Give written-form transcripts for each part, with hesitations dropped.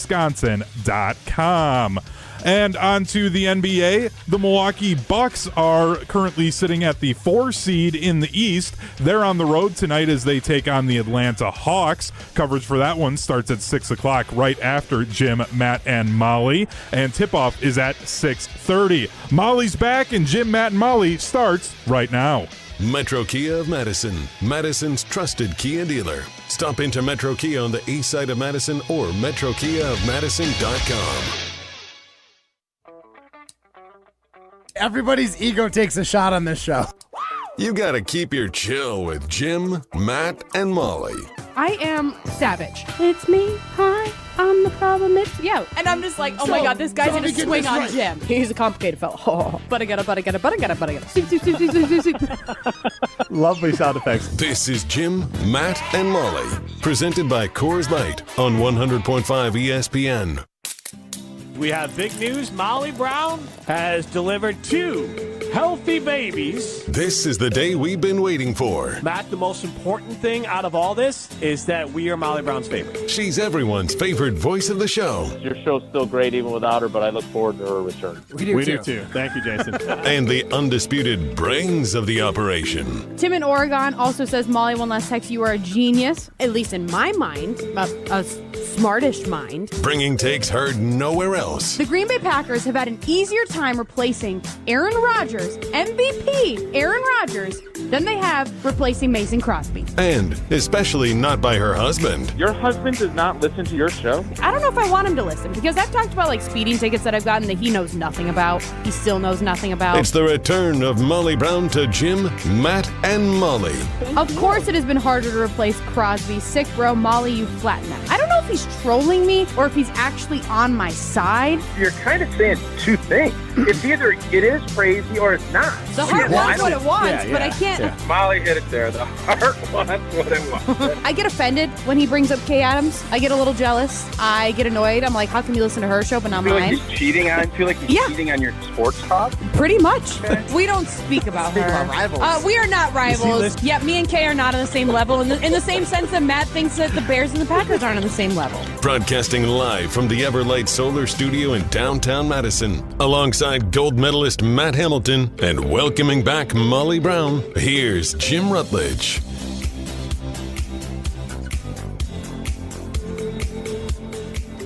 Wisconsin.com. And on to the NBA. The Milwaukee Bucks are currently sitting at the 4 seed in the East. They're on the road tonight as they take on the Atlanta Hawks. Coverage for that one starts at 6 o'clock right after Jim, Matt, and Molly. And tip-off is at 6:30. Molly's back, and Jim, Matt, and Molly starts right now. Metro Kia of Madison, Madison's trusted Kia dealer. Stop into Metro Kia on the east side of Madison or metrokiaofmadison.com. Everybody's ego takes a shot on this show. You gotta keep your chill with Jim, Matt, and Molly. I am savage. It's me. Hi. I'm the problem. It's you. And I'm just like, oh my God, this guy's going to swing on Jim. He's a complicated fellow. Oh, but I gotta. Lovely sound effects. This is Jim, Matt, and Molly. Presented by Coors Light on 100.5 ESPN. We have big news. Molly Brown has delivered 2 healthy babies. This is the day we've been waiting for. Matt, the most important thing out of all this is that we are Molly Brown's favorite. She's everyone's favorite voice of the show. Your show's still great even without her, but I look forward to her return. We do too. Thank you, Jason. And the undisputed brains of the operation. Tim in Oregon also says, Molly, one last text, you are a genius, at least in my mind, a smartish mind. Bringing takes heard nowhere else. The Green Bay Packers have had an easier time replacing Aaron Rodgers, MVP Aaron Rodgers, than they have replacing Mason Crosby. And especially not by her husband. Your husband does not listen to your show? I don't know if I want him to listen, because I've talked about like speeding tickets that I've gotten that he knows nothing about. He still knows nothing about. It's the return of Molly Brown to Jim, Matt, and Molly. Of course it has been harder to replace Crosby. Sick, bro. Molly, you flatten that. I don't know if he's trolling me or if he's actually on my side. You're kind of saying 2 things. It's either it is crazy or it's not. The heart wants what it wants, but I can't. Yeah. Molly hit it there. The heart wants what it wants. I get offended when he brings up Kay Adams. I get a little jealous. I get annoyed. I'm like, how can you listen to her show but not mine? Like he's cheating on. Feel like he's cheating on your sports talk. Pretty much. We don't speak about her. About rivals. We are not rivals. Yeah, me and Kay are not on the same level. In the same sense that Matt thinks that the Bears and the Packers aren't on the same level. Broadcasting live from the Everlight Solar Studio in downtown Madison, alongside gold medalist Matt Hamilton and welcoming back Molly Brown, here's Jim Rutledge.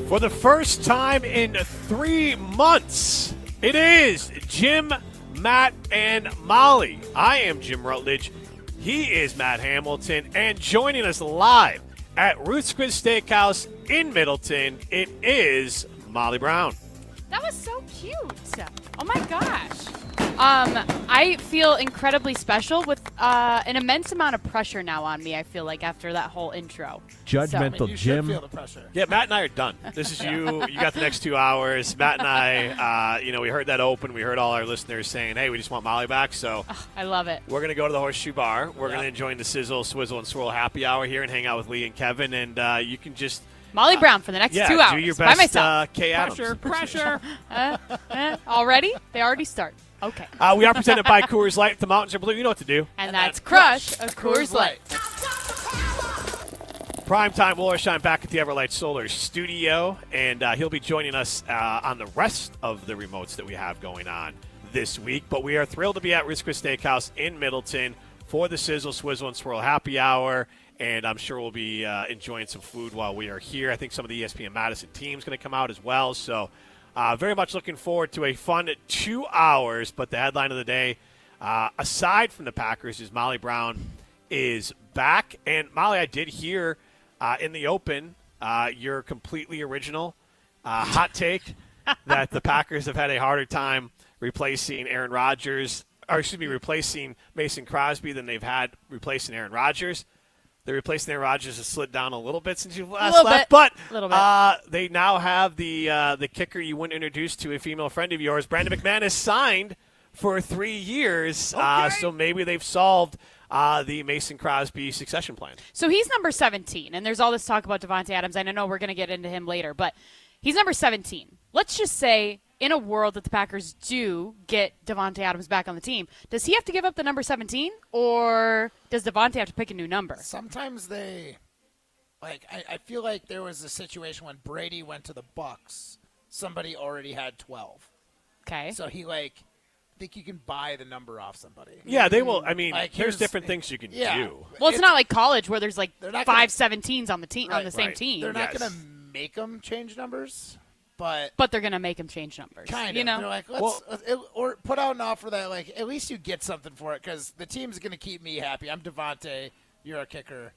For the first time in 3 months, it is Jim, Matt, and Molly. I am Jim Rutledge. He is Matt Hamilton. And joining us live at Ruth's Chris Steakhouse in Middleton, it is Molly Brown. That was so cute. Oh my gosh. I feel incredibly special with an immense amount of pressure now on me, I feel like, after that whole intro. Judgmental You Jim. should feel the pressure. Yeah, Matt and I are done. This is you. You got the next 2 hours. Matt and I, we heard that open. We heard all our listeners saying, hey, we just want Molly back. So I love it. We're going to go to the Horseshoe Bar. We're going to enjoy the Sizzle, Swizzle, and Swirl happy hour here and hang out with Lee and Kevin. And you can just... Molly Brown for the next 2 hours. Do your by best, myself. Kay Adams. Pressure. Already? They already start. Okay. We are presented by Coors Light. The mountains are blue. You know what to do. And that's Crush a Coors Light. Primetime will shine back at the Everlight Solar Studio, and he'll be joining us on the rest of the remotes that we have going on this week. But we are thrilled to be at Ruth's Chris Steakhouse in Middleton for the Sizzle, Swizzle, and Swirl happy hour. And I'm sure we'll be enjoying some food while we are here. I think some of the ESPN Madison team's going to come out as well. So very much looking forward to a fun 2 hours. But the headline of the day, aside from the Packers, is Molly Brown is back. And, Molly, I did hear in the open your completely original hot take that the Packers have had a harder time replacing replacing Mason Crosby than they've had replacing Aaron Rodgers. The replacing Aaron Rodgers has slid down a little bit since you last left, but they now have the kicker you wouldn't introduce to a female friend of yours. Brandon McMahon is signed for 3 years, so maybe they've solved the Mason Crosby succession plan. So he's number 17, and there's all this talk about Davante Adams. I know we're going to get into him later, but he's number 17. Let's just say in a world that the Packers do get Davante Adams back on the team, does he have to give up the number 17, or does Davante have to pick a new number? Sometimes they Like, I feel like there was a situation when Brady went to the Bucks, somebody already had 12. Okay. So he, like, I think you can buy the number off somebody. Yeah, they will. I mean, Like, there's different things you can do. Well, it's not like college where there's like They're not 5 gonna- 17s on the team on the same Right. team. They're not Yes. going to make them change numbers, but But they're gonna make him change numbers. kind of. You know. They're like, or put out an offer that, like, at least you get something for it because the team's going to keep me happy. I'm Davante. You're a kicker.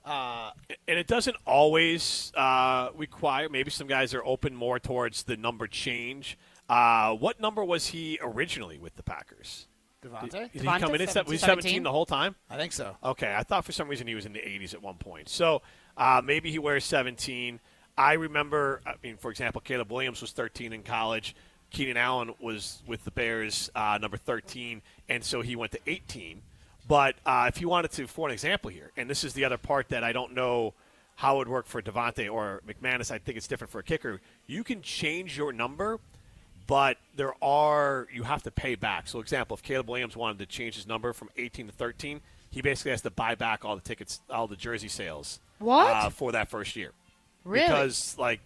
And it doesn't always require. Maybe some guys are open more towards the number change. What number was he originally with the Packers? Davante? Did he Davante, come in at 17? 17 the whole time? I think so. Okay, I thought for some reason he was in the 80s at one point. So maybe he wears 17. I remember, for example, Caleb Williams was 13 in college. Keenan Allen was with the Bears, number 13, and so he went to 18. But if you wanted to, for an example here, and this is the other part that I don't know how it would work for Davante or McManus, I think it's different for a kicker. You can change your number, but you have to pay back. So, example, if Caleb Williams wanted to change his number from 18 to 13, he basically has to buy back all the tickets, all the jersey sales for that first year. Really? Because, like,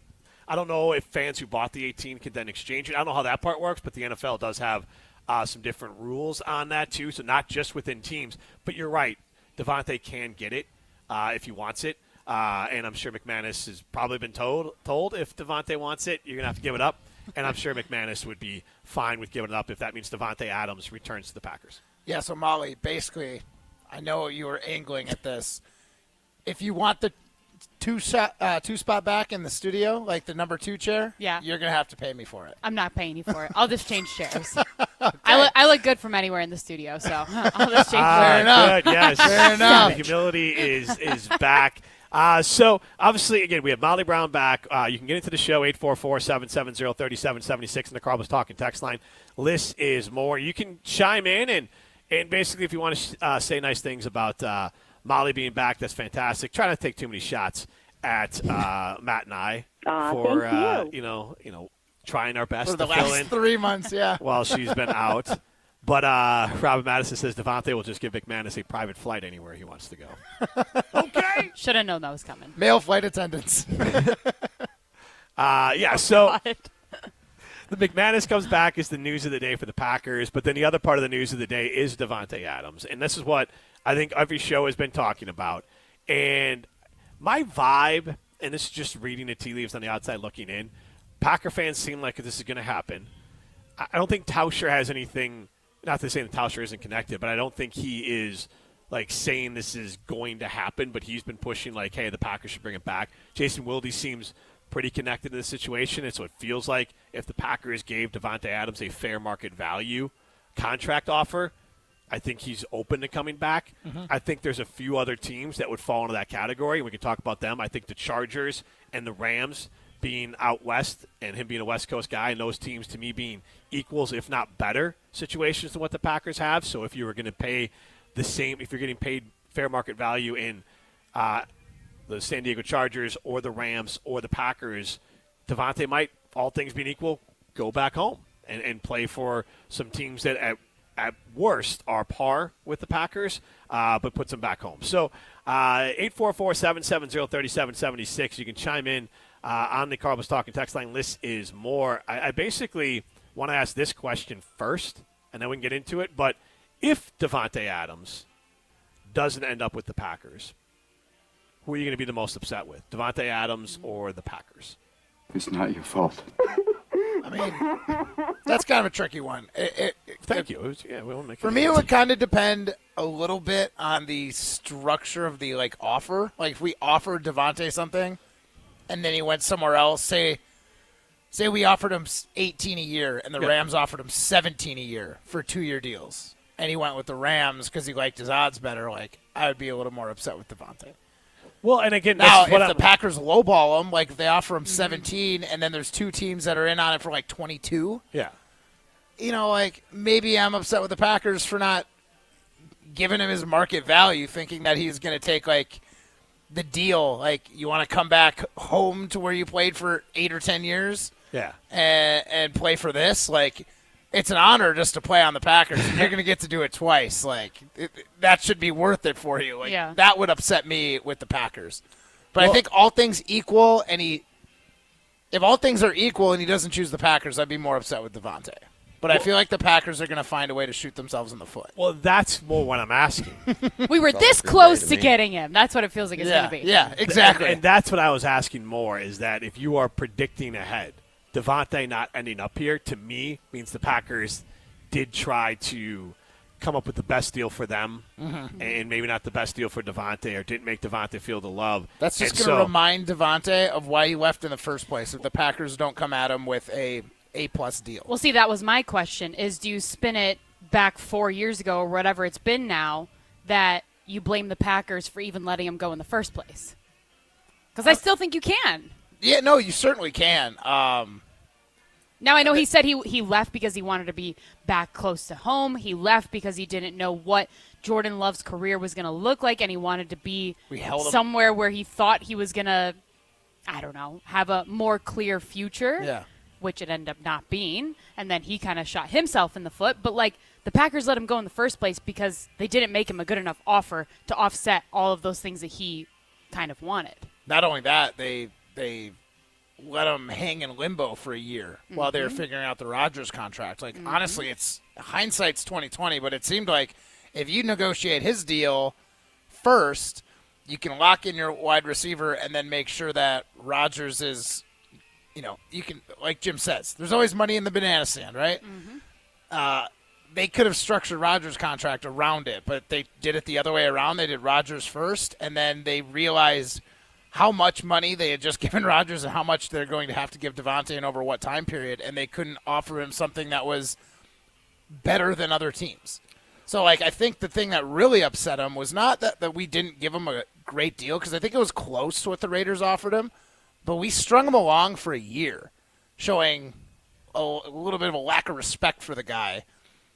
I don't know if fans who bought the 18 could then exchange it. I don't know how that part works, but the NFL does have some different rules on that, too. So not just within teams. But you're right. Davante can get it if he wants it. And I'm sure McManus has probably been told if Davante wants it, you're going to have to give it up. And I'm sure McManus would be fine with giving it up if that means Davante Adams returns to the Packers. Yeah, so Molly, basically, I know you were angling at this. If you want the two spot back in the studio, like the number 2 chair, Yeah. you're going to have to pay me for it. I'm not paying you for it. I'll just change chairs. I look good from anywhere in the studio, so I'll just change Fair enough. Good, yes. Fair enough. The humility is back. So, obviously, again, we have Molly Brown back. You can get into the show, 844-770-3776 in the Carl was Talking text line. Less is more. You can chime in, and basically, if you want to say nice things about Molly being back, that's fantastic. Try not to take too many shots at Matt and I for, trying our best For the to fill last in 3 months, yeah. while she's been out. But Robin Madison says Davante will just give McManus a private flight anywhere he wants to go. Okay. Should have known that was coming. Male flight attendants. So the McManus comes back is the news of the day for the Packers, but then the other part of the news of the day is Davante Adams. And this is what I think every show has been talking about. And my vibe, and this is just reading the tea leaves on the outside looking in, Packer fans seem like this is going to happen. I don't think Tauscher has anything, not to say that Tauscher isn't connected, but I don't think he is like saying this is going to happen, but he's been pushing like, hey, the Packers should bring it back. Jason Wilde seems pretty connected to the situation, and so it feels like if the Packers gave Davante Adams a fair market value contract offer, I think he's open to coming back. Mm-hmm. I think there's a few other teams that would fall into that category, and we can talk about them. I think the Chargers and the Rams being out west and him being a West Coast guy, and those teams to me being equals, if not better, situations than what the Packers have. So if you were going to pay the same, if you're getting paid fair market value in the San Diego Chargers or the Rams or the Packers, Davante might, all things being equal, go back home and play for some teams that at worst are par with the Packers, but puts them back home. So 844-770-3776. You can chime in on the Carl was Talking text line. List is more. I basically want to ask this question first, and then we can get into it. But if Davante Adams doesn't end up with the Packers, who are you going to be the most upset with, Davante Adams or the Packers? It's not your fault. I mean, that's kind of a tricky one. Thank you. We won't make for me, it would kind of depend a little bit on the structure of the offer. Like if we offered Davante something, and then he went somewhere else. Say we offered him 18 a year, and the Rams offered him 17 a year for 2-year deals, and he went with the Rams because he liked his odds better. Like I would be a little more upset with Davante. Well, and again, now if the Packers lowball him, like if they offer him 17, and then there's 2 teams that are in on it for 22. Yeah. Maybe I'm upset with the Packers for not giving him his market value, thinking that he's going to take the deal. You want to come back home to where you played for 8 or 10 years, and play for this. It's an honor just to play on the Packers, and you're going to get to do it twice. That should be worth it for you. That would upset me with the Packers. But I think all things equal, if all things are equal and he doesn't choose the Packers, I'd be more upset with Davante. But I feel like the Packers are going to find a way to shoot themselves in the foot. Well, that's more what I'm asking. We were this close to getting him. That's what it feels like it's going to be. Yeah, exactly. And that's what I was asking more, is that if you are predicting ahead, Davante not ending up here, to me, means the Packers did try to come up with the best deal for them, and maybe not the best deal for Davante, or didn't make Davante feel the love. That's just going to remind Davante of why he left in the first place if the Packers don't come at him with A-plus deal. Well, see, that was my question, is do you spin it back 4 years ago or whatever it's been now that you blame the Packers for even letting him go in the first place? Because I still think you can. Yeah, no, you certainly can. Now, I know he said he left because he wanted to be back close to home. He left because he didn't know what Jordan Love's career was going to look like, and he wanted to be somewhere where he thought he was going to, I don't know, have a more clear future, which it ended up not being. And then he kind of shot himself in the foot. But, like, the Packers let him go in the first place because they didn't make him a good enough offer to offset all of those things that he kind of wanted. Not only that, they let him hang in limbo for a year while they were figuring out the Rodgers contract. Like, honestly, it's hindsight's 20/20, but it seemed like if you negotiate his deal first, you can lock in your wide receiver and then make sure that Rodgers is, you can, like Jim says, there's always money in the banana stand, right? They could have structured Rodgers' contract around it, but they did it the other way around. They did Rodgers first, and then they realized how much money they had just given Rodgers and how much they're going to have to give Davante and over what time period, and they couldn't offer him something that was better than other teams. So, like, I think the thing that really upset him was not that we didn't give him a great deal, because I think it was close to what the Raiders offered him, but we strung him along for a year, showing a little bit of a lack of respect for the guy.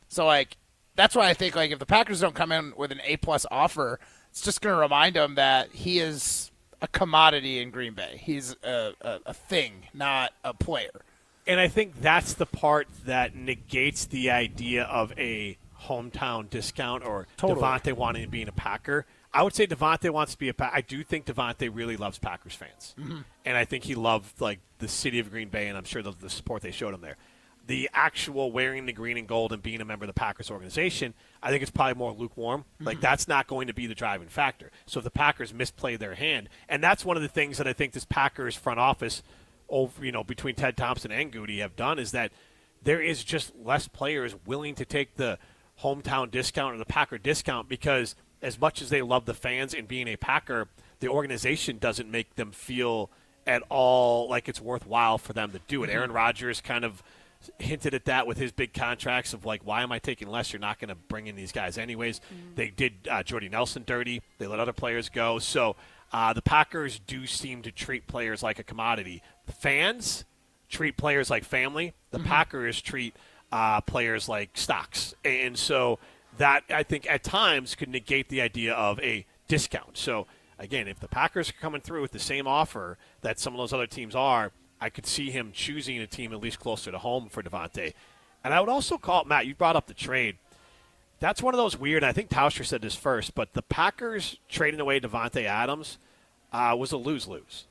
So, like, that's why I think, like, if the Packers don't come in with an A-plus offer, it's just going to remind him that he is a commodity in Green Bay. He's a thing, not a player. And I think that's the part that negates the idea of a hometown discount or Davante wanting to be a Packer. I would say Davante wants to be a Packer. I do think Davante really loves Packers fans. And I think he loved, like, the city of Green Bay, and I'm sure the support they showed him there. The actual wearing the green and gold and being a member of the Packers organization, I think it's probably more lukewarm. Like, that's not going to be the driving factor. So if the Packers misplay their hand, and that's one of the things that I think this Packers front office, between Ted Thompson and Goody have done, is that there is just less players willing to take the hometown discount or the Packer discount, because as much as they love the fans and being a Packer, the organization doesn't make them feel at all like it's worthwhile for them to do it. Aaron Rodgers kind of hinted at that with his big contracts of, like, why am I taking less? You're not going to bring in these guys anyways. They did Jordy Nelson dirty. They let other players go. So the Packers do seem to treat players like a commodity. The fans treat players like family. The Packers treat players like stocks. And so that, I think, at times could negate the idea of a discount. So, again, if the Packers are coming through with the same offer that some of those other teams are, I could see him choosing a team at least closer to home for Davante. And I would also call, Matt, you brought up the trade. That's one of those weird, and I think Tauscher said this first, but the Packers trading away Davante Adams was a lose-lose.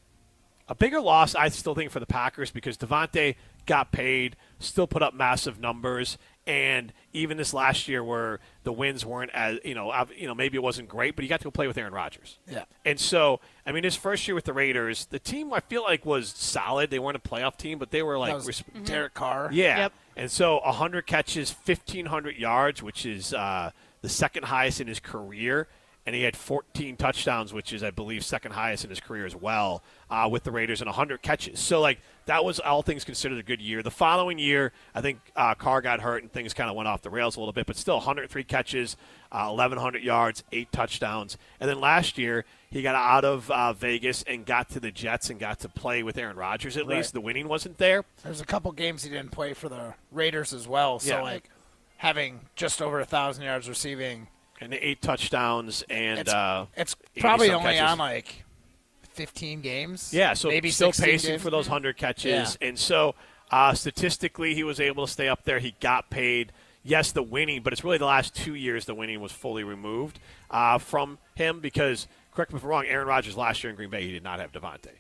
A bigger loss, I still think, for the Packers, because Davante got paid, still put up massive numbers, and even this last year where the wins weren't as, maybe it wasn't great, but he got to go play with Aaron Rodgers. Yeah. And so, I mean, his first year with the Raiders, the team I feel like was solid. They weren't a playoff team, but they were like Derek Carr. Yeah. Yep. And so 100 catches, 1,500 yards, which is the second highest in his career. And he had 14 touchdowns, which is, I believe, second highest in his career as well, with the Raiders, and 100 catches. So, like, that was, all things considered, a good year. The following year, I think Carr got hurt and things kind of went off the rails a little bit, but still 103 catches, 1,100 yards, 8 touchdowns. And then last year, he got out of Vegas and got to the Jets and got to play with Aaron Rodgers at least. The winning wasn't there. There's a couple games he didn't play for the Raiders as well. So, like, having just over 1,000 yards receiving – and 8 touchdowns, and it's probably only catches. on like 15 games. Yeah, so maybe still 16 pacing games. for those 100 catches. Yeah. And so statistically he was able to stay up there. He got paid. Yes, the winning, but it's really the last 2 years the winning was fully removed from him, because correct me if I'm wrong, Aaron Rodgers last year in Green Bay, he did not have Davante.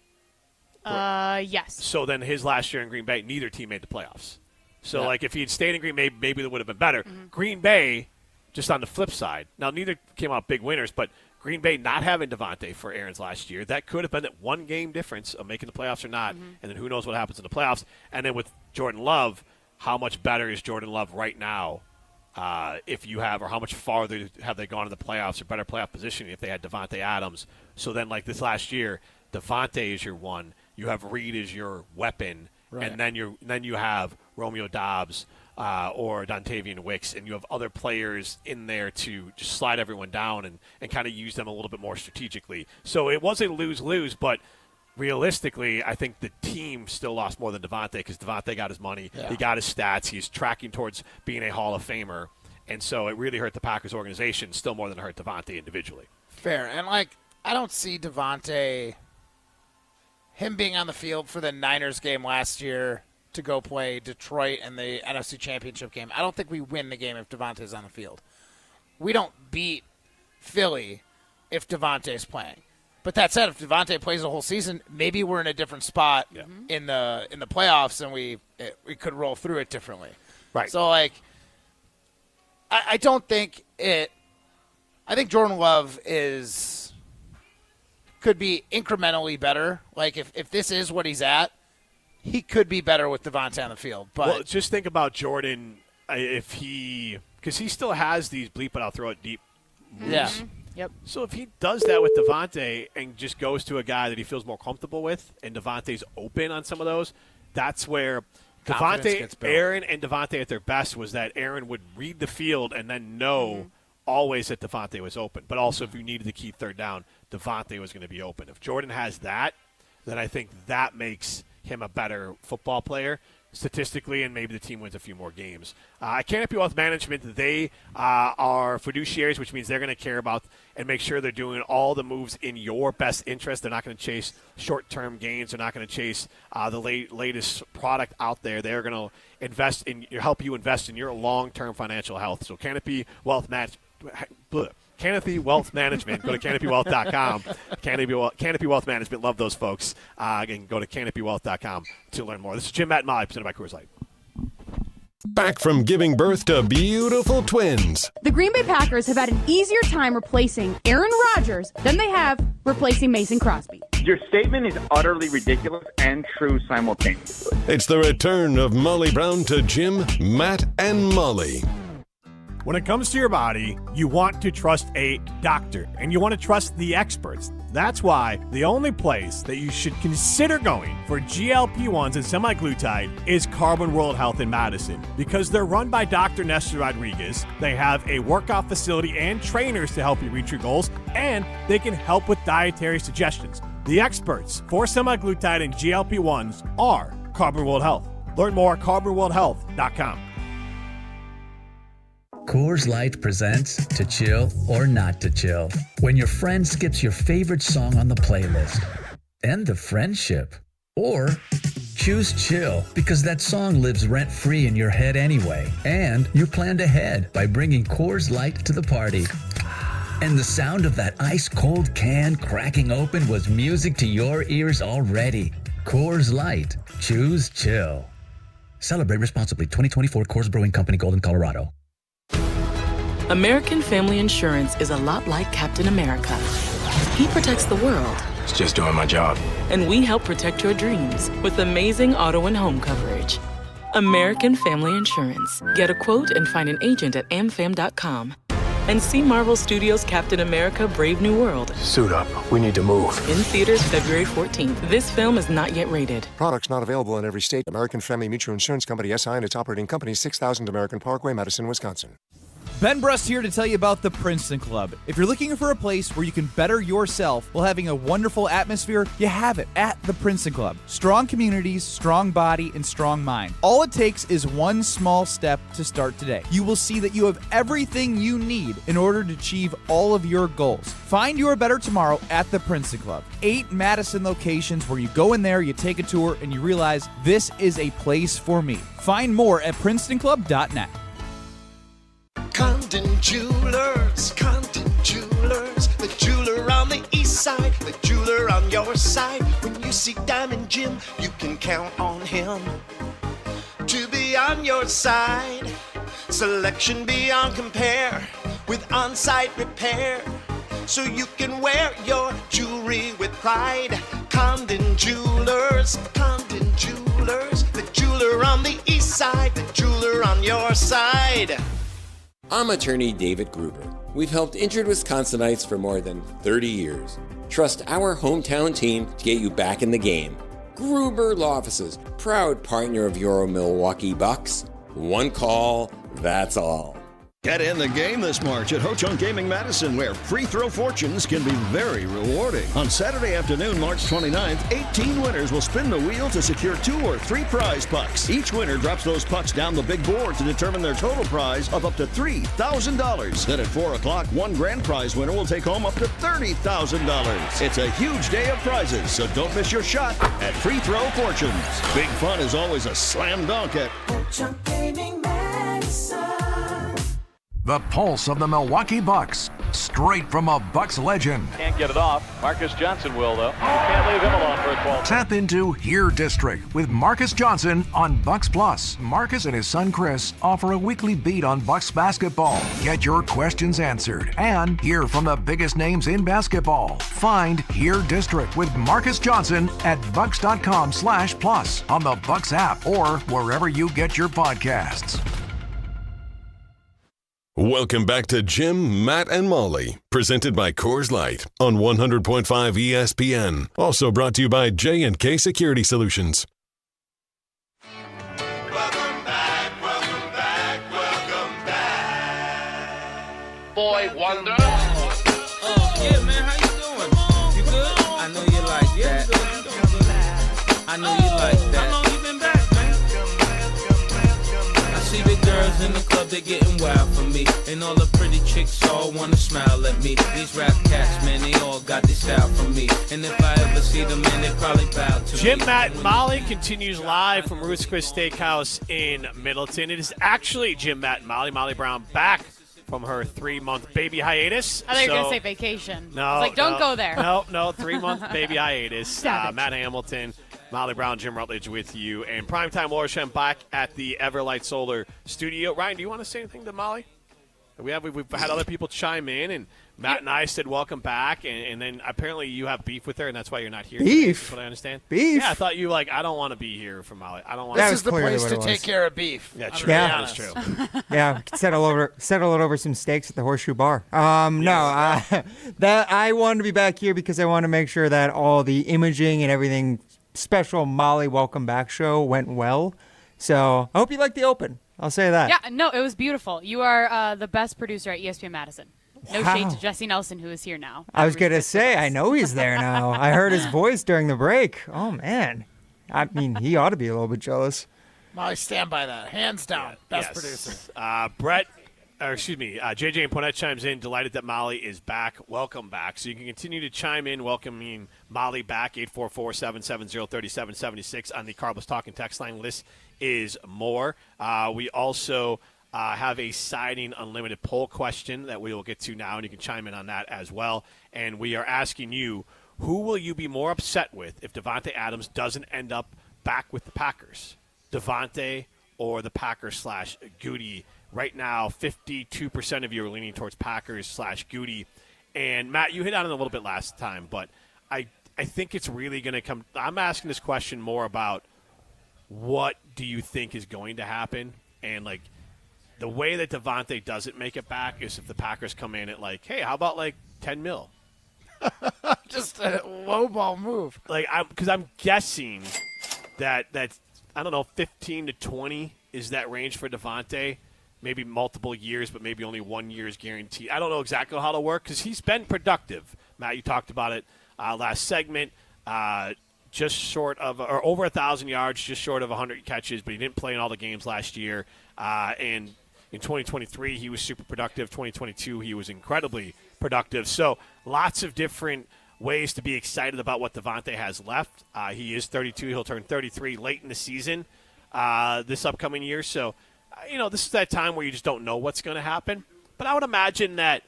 Yes. So then his last year in Green Bay, neither team made the playoffs. So, like, if he had stayed in Green Bay, maybe that would have been better. Mm-hmm. Green Bay, just on the flip side, now neither came out big winners, but Green Bay not having Davante for Aaron's last year, that could have been that one game difference of making the playoffs or not, and then who knows what happens in the playoffs. And then with Jordan Love, how much better is Jordan Love right now if you have, or how much farther have they gone in the playoffs or better playoff positioning if they had Davante Adams? So then, like this last year, Davante is your one, you have Reed as your weapon, and then you have Romeo Doubs or Dontavian Wicks, and you have other players in there to just slide everyone down and kind of use them a little bit more strategically. So it was a lose-lose, but realistically, I think the team still lost more than Davante because Davante got his money, he got his stats, he's tracking towards being a Hall of Famer, and so it really hurt the Packers organization still more than it hurt Davante individually. Fair. And, like, I don't see Davante, him being on the field for the Niners game last year to go play Detroit in the NFC Championship game. I don't think we win the game if Davante's on the field. We don't beat Philly if Davante's playing. But that said, if Davante plays the whole season, maybe we're in a different spot in the playoffs, and we could roll through it differently. Right. So, like, I don't think it. I think Jordan Love could be incrementally better. Like, if this is what he's at, he could be better with Davante on the field. But well, just think about Jordan because he still has these bleep it, I'll throw it deep moves. Yeah. Yep. So if he does that with Davante and just goes to a guy that he feels more comfortable with, and Davante's open on some of those, that's where Confidence Davante, Aaron, and Davante at their best was that Aaron would read the field and then know always that Davante was open. But also if you needed the key third down, Davante was going to be open. If Jordan has that, then I think that makes him a better football player statistically, and maybe the team wins a few more games. Canopy Wealth Management, they are fiduciaries, which means they're going to care about and make sure they're doing all the moves in your best interest. They're not going to chase short-term gains. They're not going to chase the latest product out there. They're going to help you invest in your long-term financial health. So Canopy Wealth Management. Canopy Wealth Management. Go to canopywealth.com. Canopy Wealth Management. Love those folks. Again, go to canopywealth.com to learn more. This is Jim, Matt, and Molly, presented by Coors Light. Back from giving birth to beautiful twins. The Green Bay Packers have had an easier time replacing Aaron Rodgers than they have replacing Mason Crosby. Your statement is utterly ridiculous and true simultaneously. It's the return of Molly Brown to Jim, Matt, and Molly. When it comes to your body, you want to trust a doctor, and you want to trust the experts. That's why the only place that you should consider going for GLP-1s and semaglutide is Carbon World Health in Madison. Because they're run by Dr. Nestor Rodriguez, they have a workout facility and trainers to help you reach your goals, and they can help with dietary suggestions. The experts for semaglutide and GLP-1s are Carbon World Health. Learn more at carbonworldhealth.com. Coors Light presents To Chill or Not to Chill. When your friend skips your favorite song on the playlist. End the friendship. Or choose chill because that song lives rent-free in your head anyway. And you planned ahead by bringing Coors Light to the party. And the sound of that ice-cold can cracking open was music to your ears already. Coors Light. Choose chill. Celebrate responsibly. 2024 Coors Brewing Company, Golden, Colorado. American Family Insurance is a lot like Captain America. He protects the world. It's just doing my job. And we help protect your dreams with amazing auto and home coverage. American Family Insurance. Get a quote and find an agent at amfam.com. And see Marvel Studios' Captain America: Brave New World. Suit up. We need to move. In theaters February 14th. This film is not yet rated. Products not available in every state. American Family Mutual Insurance Company, SI, and its operating company, 6000 American Parkway, Madison, Wisconsin. Ben Brust here to tell you about the Princeton Club. If you're looking for a place where you can better yourself while having a wonderful atmosphere, you have it at the Princeton Club. Strong communities, strong body, and strong mind. All it takes is one small step to start today. You will see that you have everything you need in order to achieve all of your goals. Find your better tomorrow at the Princeton Club. 8 Madison locations where you go in there, you take a tour, and you realize this is a place for me. Find more at PrincetonClub.net. Condon Jewelers, the jeweler on the east side, the jeweler on your side. When you see Diamond Jim, you can count on him to be on your side. Selection beyond compare with on-site repair, so you can wear your jewelry with pride. Condon Jewelers, the jeweler on the east side, the jeweler on your side. I'm attorney David Gruber. We've helped injured Wisconsinites for more than 30 years. Trust our hometown team to get you back in the game. Gruber Law Offices, proud partner of your Milwaukee Bucks. One call, that's all. Get in the game this March at Ho-Chunk Gaming Madison, where free throw fortunes can be very rewarding. On Saturday afternoon, March 29th, 18 winners will spin the wheel to secure 2 or 3 prize pucks. Each winner drops those pucks down the big board to determine their total prize of up to $3,000. Then at 4 o'clock, one grand prize winner will take home up to $30,000. It's a huge day of prizes, so don't miss your shot at Free Throw Fortunes. Big fun is always a slam dunk at Ho-Chunk Gaming Madison. The pulse of the Milwaukee Bucks, straight from a Bucks legend. Can't get it off. Marcus Johnson will, though. Can't leave him alone for a 12. Tap into Here District with Marcus Johnson on Bucks Plus. Marcus and his son Chris offer a weekly beat on Bucks basketball. Get your questions answered and hear from the biggest names in basketball. Find Here District with Marcus Johnson at bucks.com/plus on the Bucks app or wherever you get your podcasts. Welcome back to Jim, Matt, and Molly, presented by Coors Light on 100.5 ESPN. Also brought to you by J&K Security Solutions. Welcome back. Boy Wonder. Yeah, man, how you doing? You good? I know you like that. I know you like that. How long you been back, man? I see the girls in the club, they getting wild for me. And all the pretty chicks all wanna smile at me. These rap cats, man, they all got this style from me. And if I ever see them, man, they probably bow to me. Jim, Matt, and Molly continues live from Ruth's Chris Steakhouse in Middleton. It is actually Jim, Matt, and Molly Brown back from her 3-month baby hiatus. I thought you were going to say vacation. No. I was like, don't go there. No, 3-month baby hiatus. Matt Hamilton, Molly Brown, Jim Rutledge with you. And Primetime Laura Shem back at the Everlight Solar Studio. Ryan, do you want to say anything to Molly? We've had other people chime in, and Matt and I said welcome back, and then apparently you have beef with her, and that's why you're not here. Beef? That's what I understand. Beef? Yeah, I thought you I don't want to be here for Molly. I don't want. This is the place to take care of beef. Yeah, true. Yeah. That's true. Yeah, settle it over some steaks at the Horseshoe Bar. That I wanted to be back here because I want to make sure that all the imaging and everything special Molly Welcome Back show went well. So I hope you liked the open. I'll say that. Yeah, no, it was beautiful. You are the best producer at ESPN Madison. No shade to Jesse Nelson, who is here now. I was going to say, I know he's there now. I heard his voice during the break. Oh, man. I mean, he ought to be a little bit jealous. I stand by that. Hands down. Best producer. JJ and Ponette chimes in. Delighted that Molly is back. Welcome back. So you can continue to chime in, welcoming Molly back, 844-770-3776 on the Carlos Talking text line. List is more. We also have a Siding Unlimited poll question that we will get to now, and you can chime in on that as well. And we are asking you, who will you be more upset with if Davante Adams doesn't end up back with the Packers? Davante or the Packers/Goody? Right now, 52% of you are leaning towards Packers/Goody. And, Matt, you hit on it a little bit last time, but I think it's really going to come – I'm asking this question more about what do you think is going to happen. And, the way that Davante doesn't make it back is if the Packers come in at, hey, how about, $10 million? Just a low ball move. Because I'm guessing that I don't know, 15 to 20 is that range for Davante. Maybe multiple years, but maybe only 1 year is guaranteed. I don't know exactly how to work because he's been productive. Matt, you talked about it last segment. Just short of, or over 1,000 yards, just short of 100 catches, but he didn't play in all the games last year. And in 2023, he was super productive. 2022, he was incredibly productive. So lots of different ways to be excited about what Davante has left. He is 32. He'll turn 33 late in the season this upcoming year. So, this is that time where you just don't know what's going to happen. But I would imagine that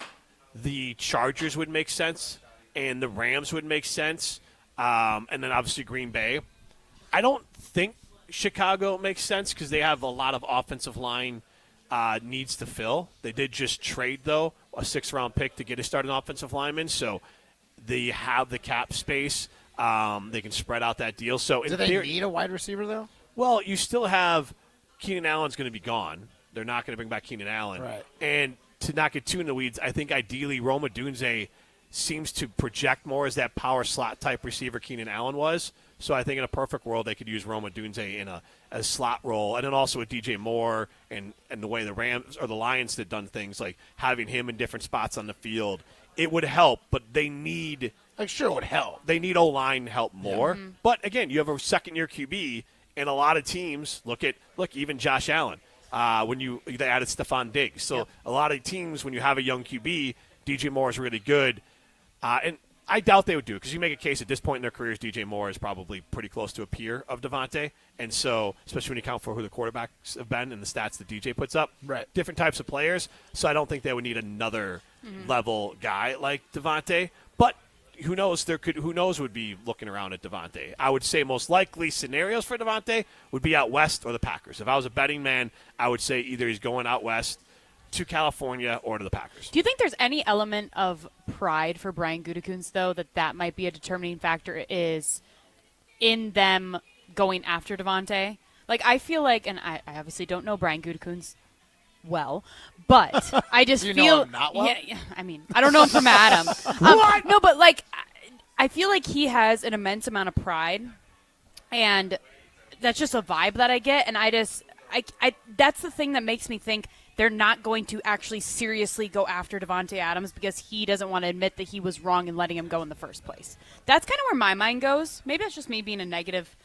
the Chargers would make sense and the Rams would make sense, and then obviously Green Bay. I don't think Chicago makes sense because they have a lot of offensive line needs to fill. They did just trade, though, a 6th-round pick to get a starting offensive lineman, so they have the cap space. They can spread out that deal. So do they need a wide receiver, though? Well, you still have Keenan Allen's going to be gone. They're not going to bring back Keenan Allen. Right. And to not get too in the weeds, I think ideally Roma Dunze seems to project more as that power slot type receiver Keenan Allen was. So I think in a perfect world they could use Roma Dunze in a slot role, and then also with DJ Moore and the way the Rams or the Lions had done things, like having him in different spots on the field. It would help, but they need – I'm sure it would help. They need O-line help more. Mm-hmm. But, again, you have a second-year QB, and a lot of teams look, even Josh Allen, when they added Stephon Diggs. So a lot of teams, when you have a young QB, DJ Moore is really good. And I doubt they would do it because you make a case at this point in their careers, DJ Moore is probably pretty close to a peer of Davante. And so, especially when you count for who the quarterbacks have been and the stats that DJ puts up, different types of players. So I don't think they would need another level guy like Davante. But who knows? Who knows would be looking around at Davante. I would say most likely scenarios for Davante would be out west or the Packers. If I was a betting man, I would say either he's going out west to California or to the Packers. Do you think there's any element of pride for Brian Gutekunst, though, that might be a determining factor is in them going after Davante? Like, I feel like, and I obviously don't know Brian Gutekunst well, but I just you feel know him not well? Yeah, I mean, I don't know him from Adam. What? No, but like, I feel like he has an immense amount of pride, and that's just a vibe that I get, and I that's the thing that makes me think they're not going to actually seriously go after Davante Adams because he doesn't want to admit that he was wrong in letting him go in the first place. That's kind of where my mind goes. Maybe that's just me being a negative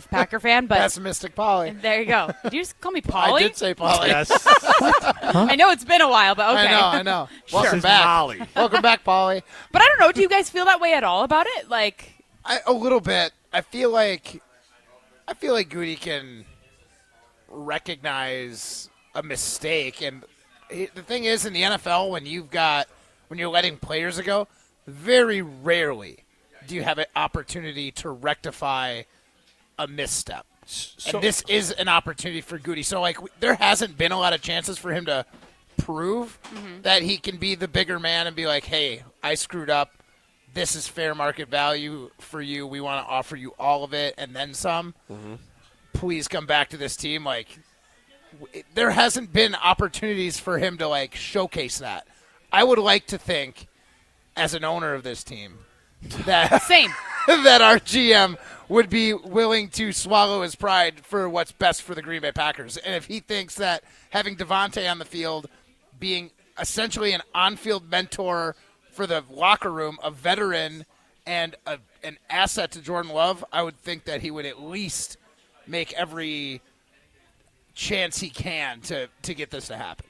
Packer fan, but pessimistic Polly. There you go. Did you just call me Polly? I did say Polly. Yes. I know it's been a while, but okay. I know. Welcome back, Molly. Welcome back, Polly. But I don't know. Do you guys feel that way at all about it? Like, a little bit. I feel like Goody can recognize a mistake, and the thing is, in the NFL, when you're letting players go, very rarely do you have an opportunity to rectify a misstep. And this is an opportunity for Goody. So, like, there hasn't been a lot of chances for him to prove that he can be the bigger man and be like, hey, I screwed up. This is fair market value for you. We want to offer you all of it and then some. Please come back to this team. Like, there hasn't been opportunities for him to, like, showcase that. I would like to think, as an owner of this team, that same that our GM would be willing to swallow his pride for what's best for the Green Bay Packers. And if he thinks that having Davante on the field, being essentially an on-field mentor for the locker room, a veteran, and an asset to Jordan Love, I would think that he would at least make every chance he can to get this to happen.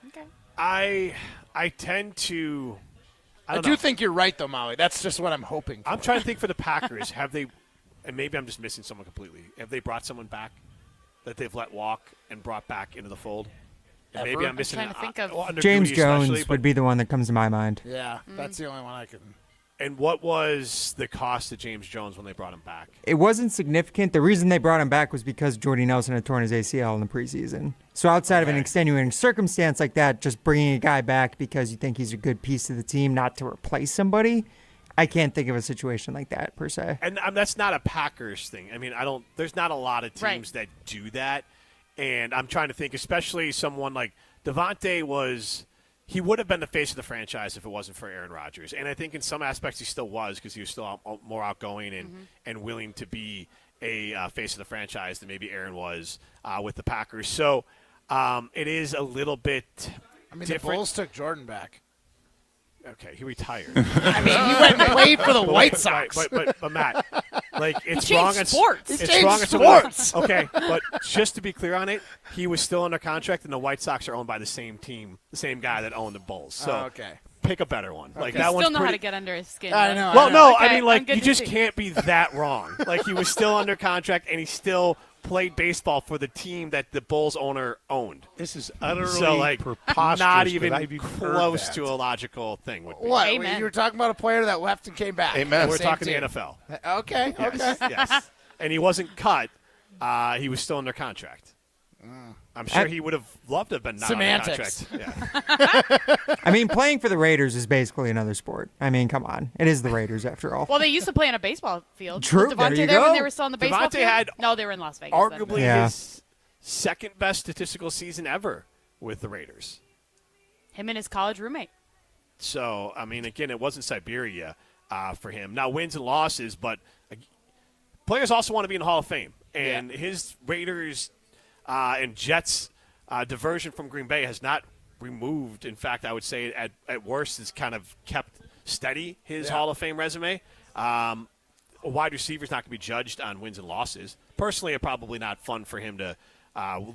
Okay. I tend to. I do think you're right, though, Molly. That's just what I'm hoping for. I'm trying to think for the Packers. Have they, and maybe I'm just missing someone completely, have they brought someone back that they've let walk and brought back into the fold? And maybe I'm missing trying to think of under James Goody Jones would be the one that comes to my mind. Yeah, that's the only one I can. And what was the cost of James Jones when they brought him back? It wasn't significant. The reason they brought him back was because Jordy Nelson had torn his ACL in the preseason. So outside of an extenuating circumstance like that, just bringing a guy back because you think he's a good piece of the team, not to replace somebody, I can't think of a situation like that per se. And that's not a Packers thing. I mean, there's not a lot of teams that do that. And I'm trying to think, especially someone like Davante he would have been the face of the franchise if it wasn't for Aaron Rodgers. And I think in some aspects he still was because he was still more outgoing and willing to be a face of the franchise than maybe Aaron was with the Packers. So it is a little bit different. The Bulls took Jordan back. Okay, he retired. I mean, he went and played for the White Sox. But Matt, like, it's he wrong. Sports. It's wrong. Sports. Okay, but just to be clear on it, he was still under contract, and the White Sox are owned by the same team, the same guy that owned the Bulls. So okay. Pick a better one. Like, you that still one's know pretty... how to get under his skin. I know. Well, no, Okay, I mean, like, you just can't be that wrong. Like, he was still under contract, and he still played baseball for the team that the Bulls owner owned. This is utterly so, like, preposterous. not even that I've heard close that. to a logical thing. Would be. What? Amen. You were talking about a player that left and came back. Amen. We're Same talking team. the NFL. Okay. Yes, yes. And he wasn't cut. He was still under contract. I'm sure he would have loved to have been not Semantics. under contract. Yeah. I mean, playing for the Raiders is basically another sport. I mean, come on. It is the Raiders after all. Well, they used to play on a baseball field. True, Was there Davante you there when go. they were still on the baseball Davante field? had No, they were in Las Vegas. Arguably Yeah. his second best statistical season ever with the Raiders. Him and his college roommate. So, I mean, again, it wasn't Siberia for him. Now, wins and losses, but players also want to be in the Hall of Fame. And his Raiders and Jets diversion from Green Bay has not removed. In fact, I would say at worst has kind of kept steady his Hall of Fame resume. A wide receiver is not going to be judged on wins and losses. Personally, it's probably not fun for him to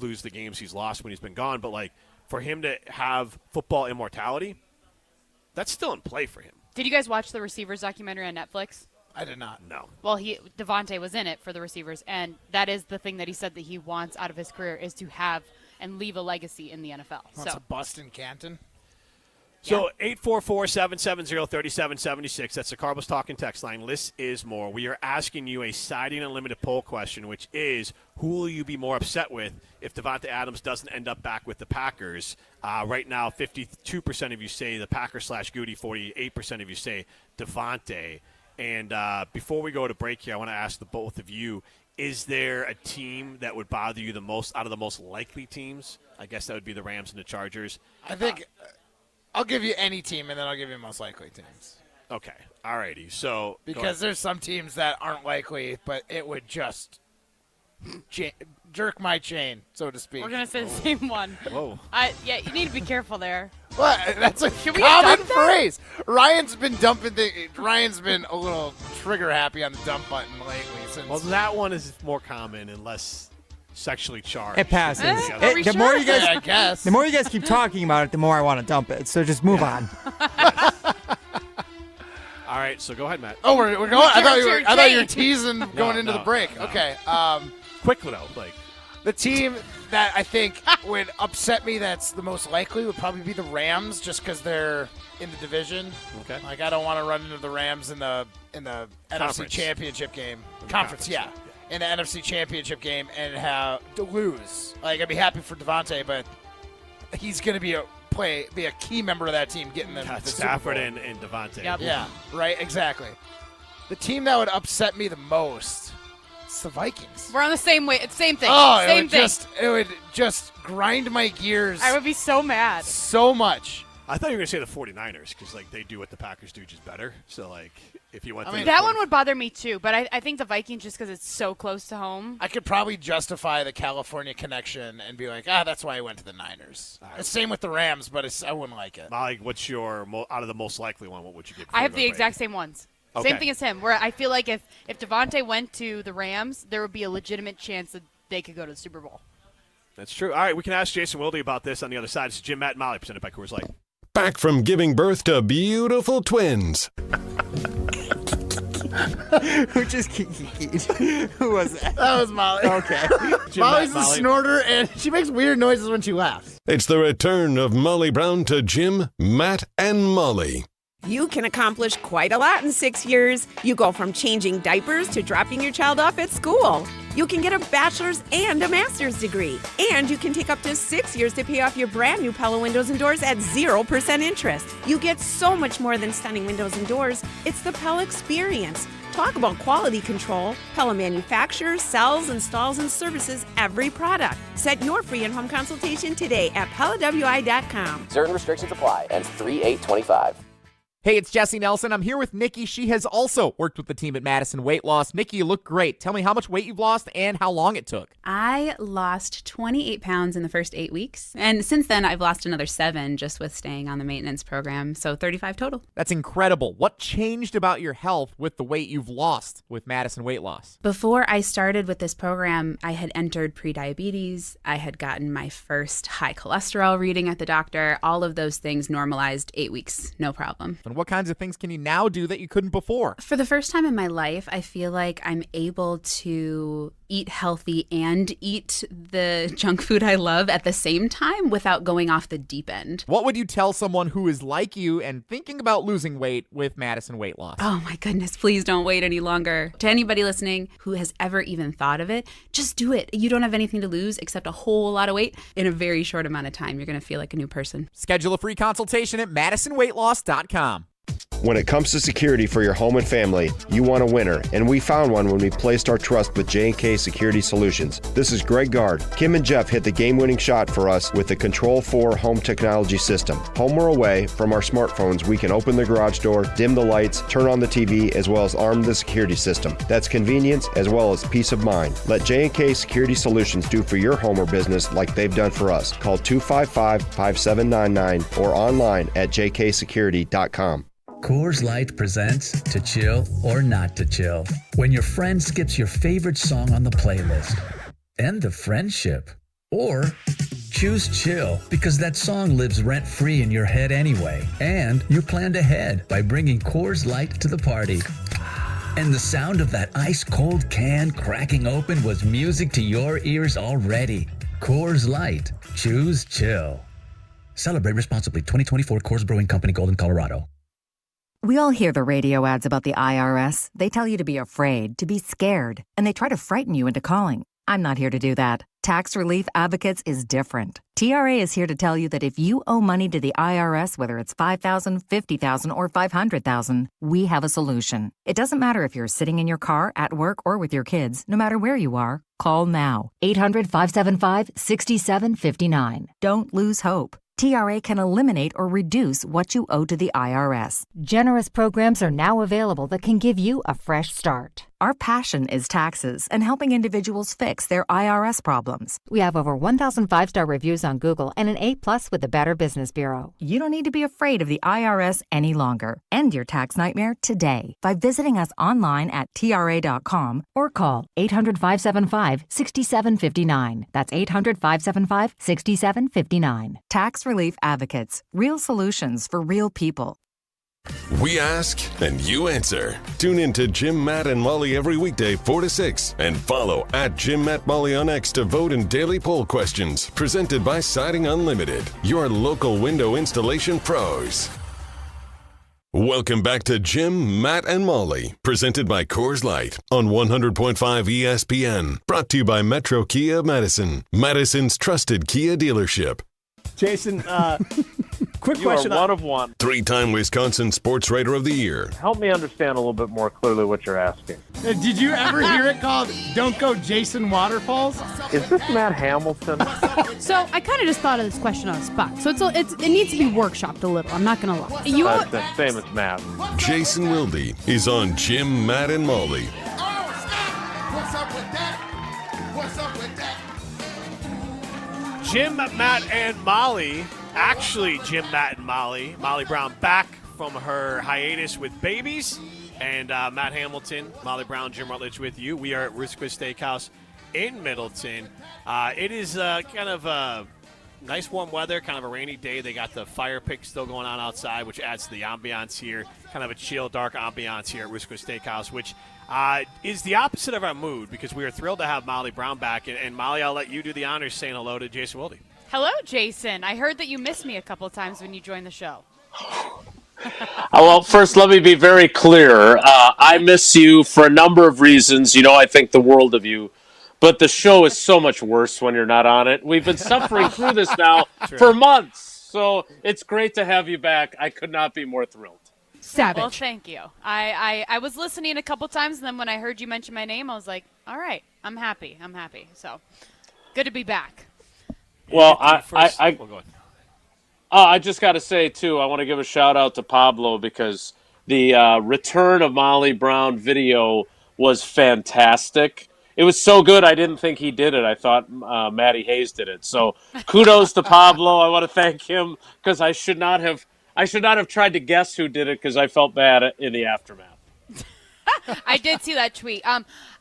lose the games he's lost when he's been gone. But, like, for him to have football immortality, that's still in play for him. Did you guys watch the Receivers documentary on Netflix? I did not. No. Well, Davante was in it for the Receivers, and that is the thing that he said that he wants out of his career is to have and leave a legacy in the NFL. Wants a bust in Canton. So 844-770-3776. That's the Cardinals Talking text line. Less is more. We are asking you a Siding Unlimited poll question, which is, who will you be more upset with if Davante Adams doesn't end up back with the Packers? Right now, 52% of you say the Packers/Goody, 48% of you say Davante. And before we go to break here, I want to ask the both of you, is there a team that would bother you the most out of the most likely teams? I guess that would be the Rams and the Chargers. I think I'll give you any team, and then I'll give you most likely teams. Okay. All righty. So Because there's some teams that aren't likely, but it would just jerk my chain, so to speak. We're going to say the same one. Whoa. Yeah, you need to be careful there. What? That's a Should we common dump that? phrase. Ryan's been Ryan's been a little trigger happy on the dump button lately. Since Well, that one is more common and less sexually charged. It passes. Are we The sure? more you guys, Yeah, I guess. the more you guys keep talking about it, the more I want to dump it. So just move on. All right, so go ahead, Matt. Oh, we're going. I thought you were Jake. teasing going into no, the break. no. Okay. Quick, though. Like, The team that I think would upset me that's the most likely would probably be the Rams, just because they're in the division. Okay. Like, I don't want to run into the Rams in the NFC Conference. Championship game. Conference, Yeah. In the NFC Championship game and have to lose. Like, I'd be happy for Davante, but he's going to be a key member of that team getting them got the Stafford Super Bowl. and Davante. Yep. Yeah, right, exactly. The team that would upset me the most is the Vikings. We're on the same way. It's same thing. Oh, same thing. it would just grind my gears I would be so mad. so much. I thought you were going to say the 49ers because, like, they do what the Packers do, just better. So, like, if you went to That one would bother me too, but I think the Vikings just because it's so close to home. I could probably justify the California connection and be like, that's why I went to the Niners. Same with the Rams, but I wouldn't like it. Molly, what's your out of the most likely one? What would you give? I have the exact same ones. Okay. Same thing as him, where I feel like if Davante went to the Rams, there would be a legitimate chance that they could go to the Super Bowl. That's true. All right, we can ask Jason Wilde about this on the other side. It's Jim, Matt, and Molly, presented by Coors Light. Back from giving birth to beautiful twins. Who just who was that? That was Molly. Okay. Molly's a Molly. snorter, and she makes weird noises when she laughs. It's the return of Molly Brown to Jim, Matt, and Molly. You can accomplish quite a lot in 6 years. You go from changing diapers to dropping your child off at school. You can get a bachelor's and a master's degree. And you can take up to 6 years to pay off your brand new Pella windows and doors at 0% interest. You get so much more than stunning windows and doors. It's the Pella experience. Talk about quality control. Pella manufactures, sells, installs, and services every product. Set your free in-home consultation today at PellaWI.com. Certain restrictions apply. Ends 3/8/25. Hey, it's Jesse Nelson. I'm here with Nikki. She has also worked with the team at Madison Weight Loss. Nikki, you look great. Tell me how much weight you've lost and how long it took. I lost 28 pounds in the first 8 weeks. And since then, I've lost another 7 just with staying on the maintenance program. So 35 total. That's incredible. What changed about your health with the weight you've lost with Madison Weight Loss? Before I started with this program, I had entered prediabetes. I had gotten my first high cholesterol reading at the doctor. All of those things normalized 8 weeks, no problem. And What kinds of things can you now do that you couldn't before? For the first time in my life, I feel like I'm able to eat healthy and eat the junk food I love at the same time without going off the deep end. What would you tell someone who is like you and thinking about losing weight with Madison Weight Loss? Oh my goodness, please don't wait any longer. To anybody listening who has ever even thought of it, just do it. You don't have anything to lose except a whole lot of weight. In a very short amount of time, you're going to feel like a new person. Schedule a free consultation at MadisonWeightLoss.com. When it comes to security for your home and family, you want a winner, and we found one when we placed our trust with J&K Security Solutions. This is Greg Gard. Kim and Jeff hit the game-winning shot for us with the Control 4 home technology system. Home or away, from our smartphones, we can open the garage door, dim the lights, turn on the TV, as well as arm the security system. That's convenience as well as peace of mind. Let J&K Security Solutions do for your home or business like they've done for us. Call 255-5799 or online at jksecurity.com. Coors Light presents To Chill or Not to Chill. When your friend skips your favorite song on the playlist. End the friendship. Or choose chill because that song lives rent-free in your head anyway. And you planned ahead by bringing Coors Light to the party. And the sound of that ice-cold can cracking open was music to your ears already. Coors Light. Choose chill. Celebrate responsibly. 2024 Coors Brewing Company, Golden, Colorado. We all hear the radio ads about the IRS. They tell you to be afraid, to be scared, and they try to frighten you into calling. I'm not here to do that. Tax Relief Advocates is different. TRA is here to tell you that if you owe money to the IRS, whether it's $5,000, $50,000, or $500,000, we have a solution. It doesn't matter if you're sitting in your car, at work, or with your kids. No matter where you are, call now. 800-575-6759. Don't lose hope. TRA can eliminate or reduce what you owe to the IRS. Generous programs are now available that can give you a fresh start. Our passion is taxes and helping individuals fix their IRS problems. We have over 1,000 5-star reviews on Google and an A+ with the Better Business Bureau. You don't need to be afraid of the IRS any longer. End your tax nightmare today by visiting us online at TRA.com or call 800-575-6759. That's 800-575-6759. Tax Relief Advocates. Real solutions for real people. We ask and you answer. Tune in to Jim, Matt, and Molly every weekday 4 to 6 and follow at Jim, Matt, Molly on X to vote in daily poll questions presented by Siding Unlimited, your local window installation pros. Welcome back to Jim, Matt, and Molly, presented by Coors Light on 100.5 ESPN, brought to you by Metro Kia Madison, Madison's trusted Kia dealership. Jason, quick You question. are one of one. 3-time Wisconsin Sports Writer of the Year. Help me understand a little bit more clearly what you're asking. Did you ever hear it called Don't Go Jason Waterfalls? Is this Matt Hamilton? So I kind of just thought of this question on the spot. So it needs to be workshopped a little. I'm not going to lie. That's the same as Matt. Jason Wilde is on Jim, Matt, and Molly. What's up with that? What's up with that? Jim, Matt, and Molly. Actually, Jim, Matt, and Molly. Molly Brown back from her hiatus with babies. And Matt Hamilton, Molly Brown, Jim Rutledge with you. We are at Ruth's Chris Steakhouse in Middleton. It is kind of nice warm weather, kind of a rainy day. They got the fire pit still going on outside, which adds to the ambiance here. Kind of a chill, dark ambiance here at Ruth's Chris Steakhouse, which is the opposite of our mood because we are thrilled to have Molly Brown back. And Molly, I'll let you do the honors saying hello to Jason Wilde. Hello, Jason. I heard that you missed me a couple of times when you joined the show. Well, first, let me be very clear. I miss you for a number of reasons. You know, I think the world of you. But the show is so much worse when you're not on it. We've been suffering through this now for months. So it's great to have you back. I could not be more thrilled. Savage. Well, thank you. I was listening a couple times, and then when I heard you mention my name, I was like, all right, I'm happy. So good to be back. Well, I just got to say, too, I want to give a shout-out to Pablo because the return of Molly Brown video was fantastic. It was so good, I didn't think he did it. I thought Matty Hayes did it. So kudos to Pablo. I want to thank him because I should not have tried to guess who did it because I felt bad in the aftermath. I did see that tweet.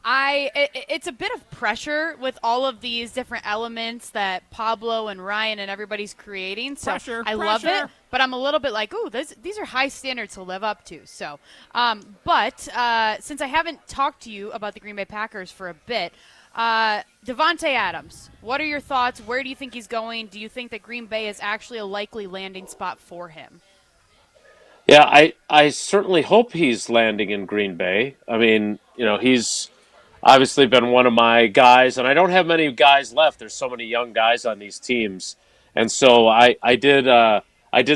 It's a bit of pressure with all of these different elements that Pablo and Ryan and everybody's creating. So I love it, but I'm a little bit like, ooh, these are high standards to live up to. So, but since I haven't talked to you about the Green Bay Packers for a bit, Davante Adams, what are your thoughts? Where do you think he's going? Do you think that Green Bay is actually a likely landing spot for him? Yeah, I certainly hope he's landing in Green Bay. I mean, he's obviously been one of my guys, and I don't have many guys left. There's so many young guys on these teams. And so I did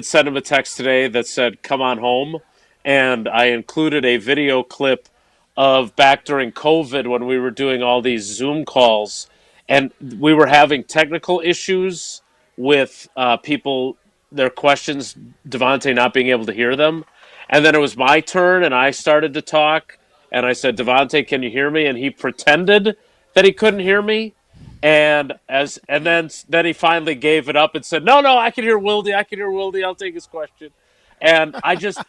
send him a text today that said, "Come on home." And I included a video clip of back during COVID when we were doing all these Zoom calls, and we were having technical issues with people, their questions, Davante not being able to hear them. And then it was my turn, and I started to talk, and I said, "Davante, can you hear me?" And he pretended that he couldn't hear me. And then he finally gave it up and said, "No, I can hear Wilde. I can hear Wilde. I'll take his question." And I just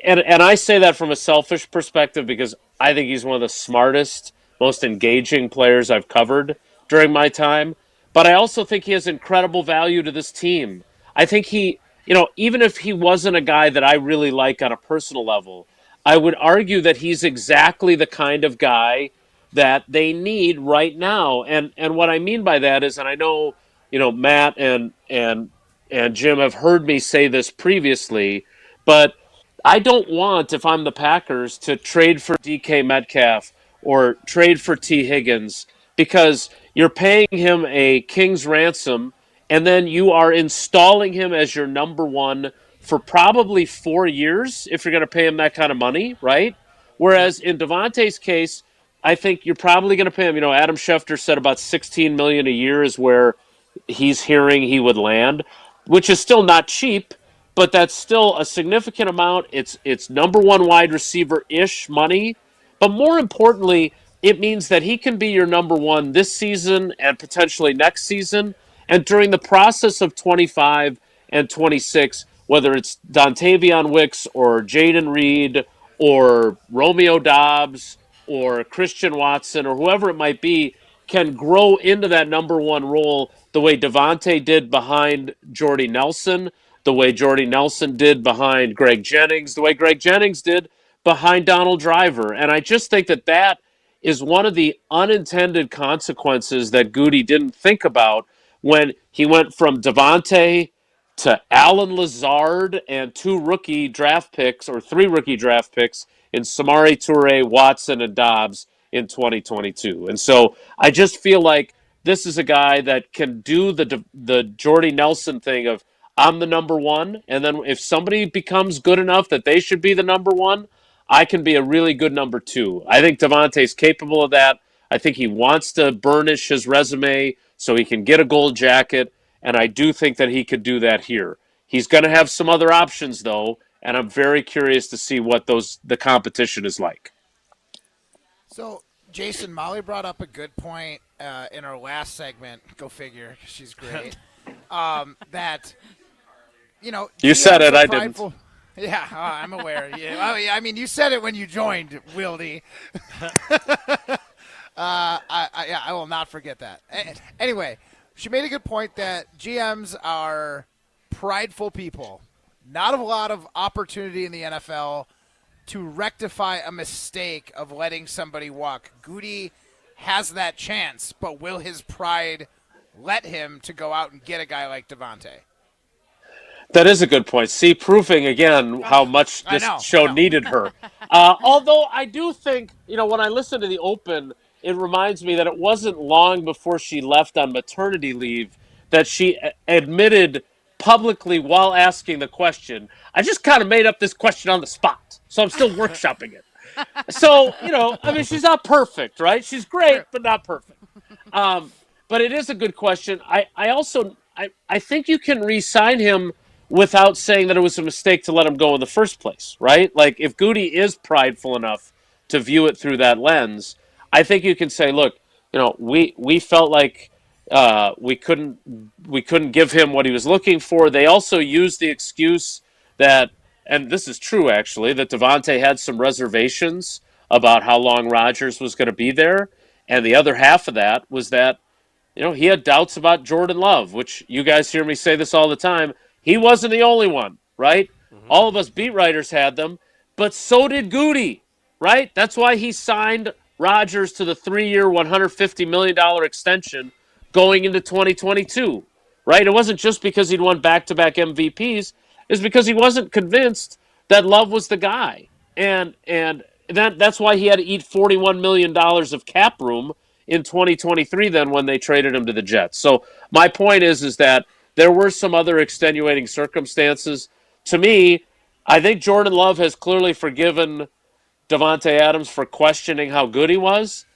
and I say that from a selfish perspective because I think he's one of the smartest, most engaging players I've covered during my time. But I also think he has incredible value to this team. I think even if he wasn't a guy that I really like on a personal level, I would argue that he's exactly the kind of guy that they need right now. And what I mean by that is, and I know, Matt and Jim have heard me say this previously, but I don't want, if I'm the Packers, to trade for DK Metcalf or trade for T. Higgins because you're paying him a king's ransom and then you are installing him as your number one for probably 4 years if you're going to pay him that kind of money, right? Whereas in Davante's case, I think you're probably going to pay him. Adam Schefter said about $16 million a year is where he's hearing he would land, which is still not cheap, but that's still a significant amount. It's number one wide receiver-ish money. But more importantly, it means that he can be your number one this season and potentially next season. And during the process of 25 and 26, whether it's Dontavion Wicks or Jaden Reed or Romeo Dobbs or Christian Watson or whoever it might be, can grow into that number one role the way Davante did behind Jordy Nelson, the way Jordy Nelson did behind Greg Jennings, the way Greg Jennings did behind Donald Driver. And I just think that is one of the unintended consequences that Goody didn't think about when he went from Davante to Alan Lazard and 3 rookie draft picks in Samari Toure, Watson, and Dobbs in 2022. And so I just feel like this is a guy that can do the Jordy Nelson thing of, I'm the number one, and then if somebody becomes good enough that they should be the number one, I can be a really good number two. I think Davante's capable of that. I think he wants to burnish his resume so he can get a gold jacket, and I do think that he could do that here. He's going to have some other options, though, and I'm very curious to see what the competition is like. So, Jason, Molly brought up a good point in our last segment. Go figure, 'cause she's great. That, You said it, I didn't. Yeah, I'm aware. Yeah, I mean, you said it when you joined, Wildy. I will not forget that. Anyway, she made a good point that GMs are prideful people. Not a lot of opportunity in the NFL to rectify a mistake of letting somebody walk. Goody has that chance, but will his pride let him to go out and get a guy like Davante? That is a good point. See, proving again how much this show needed her. Although I do think, when I listen to the Open, it reminds me that it wasn't long before she left on maternity leave that she admitted publicly while asking the question, I just kind of made up this question on the spot, so I'm still workshopping it. So, she's not perfect, right? She's great, but not perfect. But it is a good question. I also think you can re-sign him without saying that it was a mistake to let him go in the first place, right? Like, if Goody is prideful enough to view it through that lens, I think you can say, look, we felt like we couldn't give him what he was looking for. They also used the excuse that and this is true actually, that Davante had some reservations about how long Rodgers was going to be there. And the other half of that was that, he had doubts about Jordan Love, which you guys hear me say this all the time. He wasn't the only one, right? All of us beat writers had them, but so did Goody, right? That's why he signed Rodgers to the 3-year, $150 million extension going into 2022, right? It wasn't just because he'd won back-to-back MVPs. It's because he wasn't convinced that Love was the guy. And that's why he had to eat $41 million of cap room in 2023 then when they traded him to the Jets. So my point is that there were some other extenuating circumstances. To me, I think Jordan Love has clearly forgiven Davante Adams for questioning how good he was.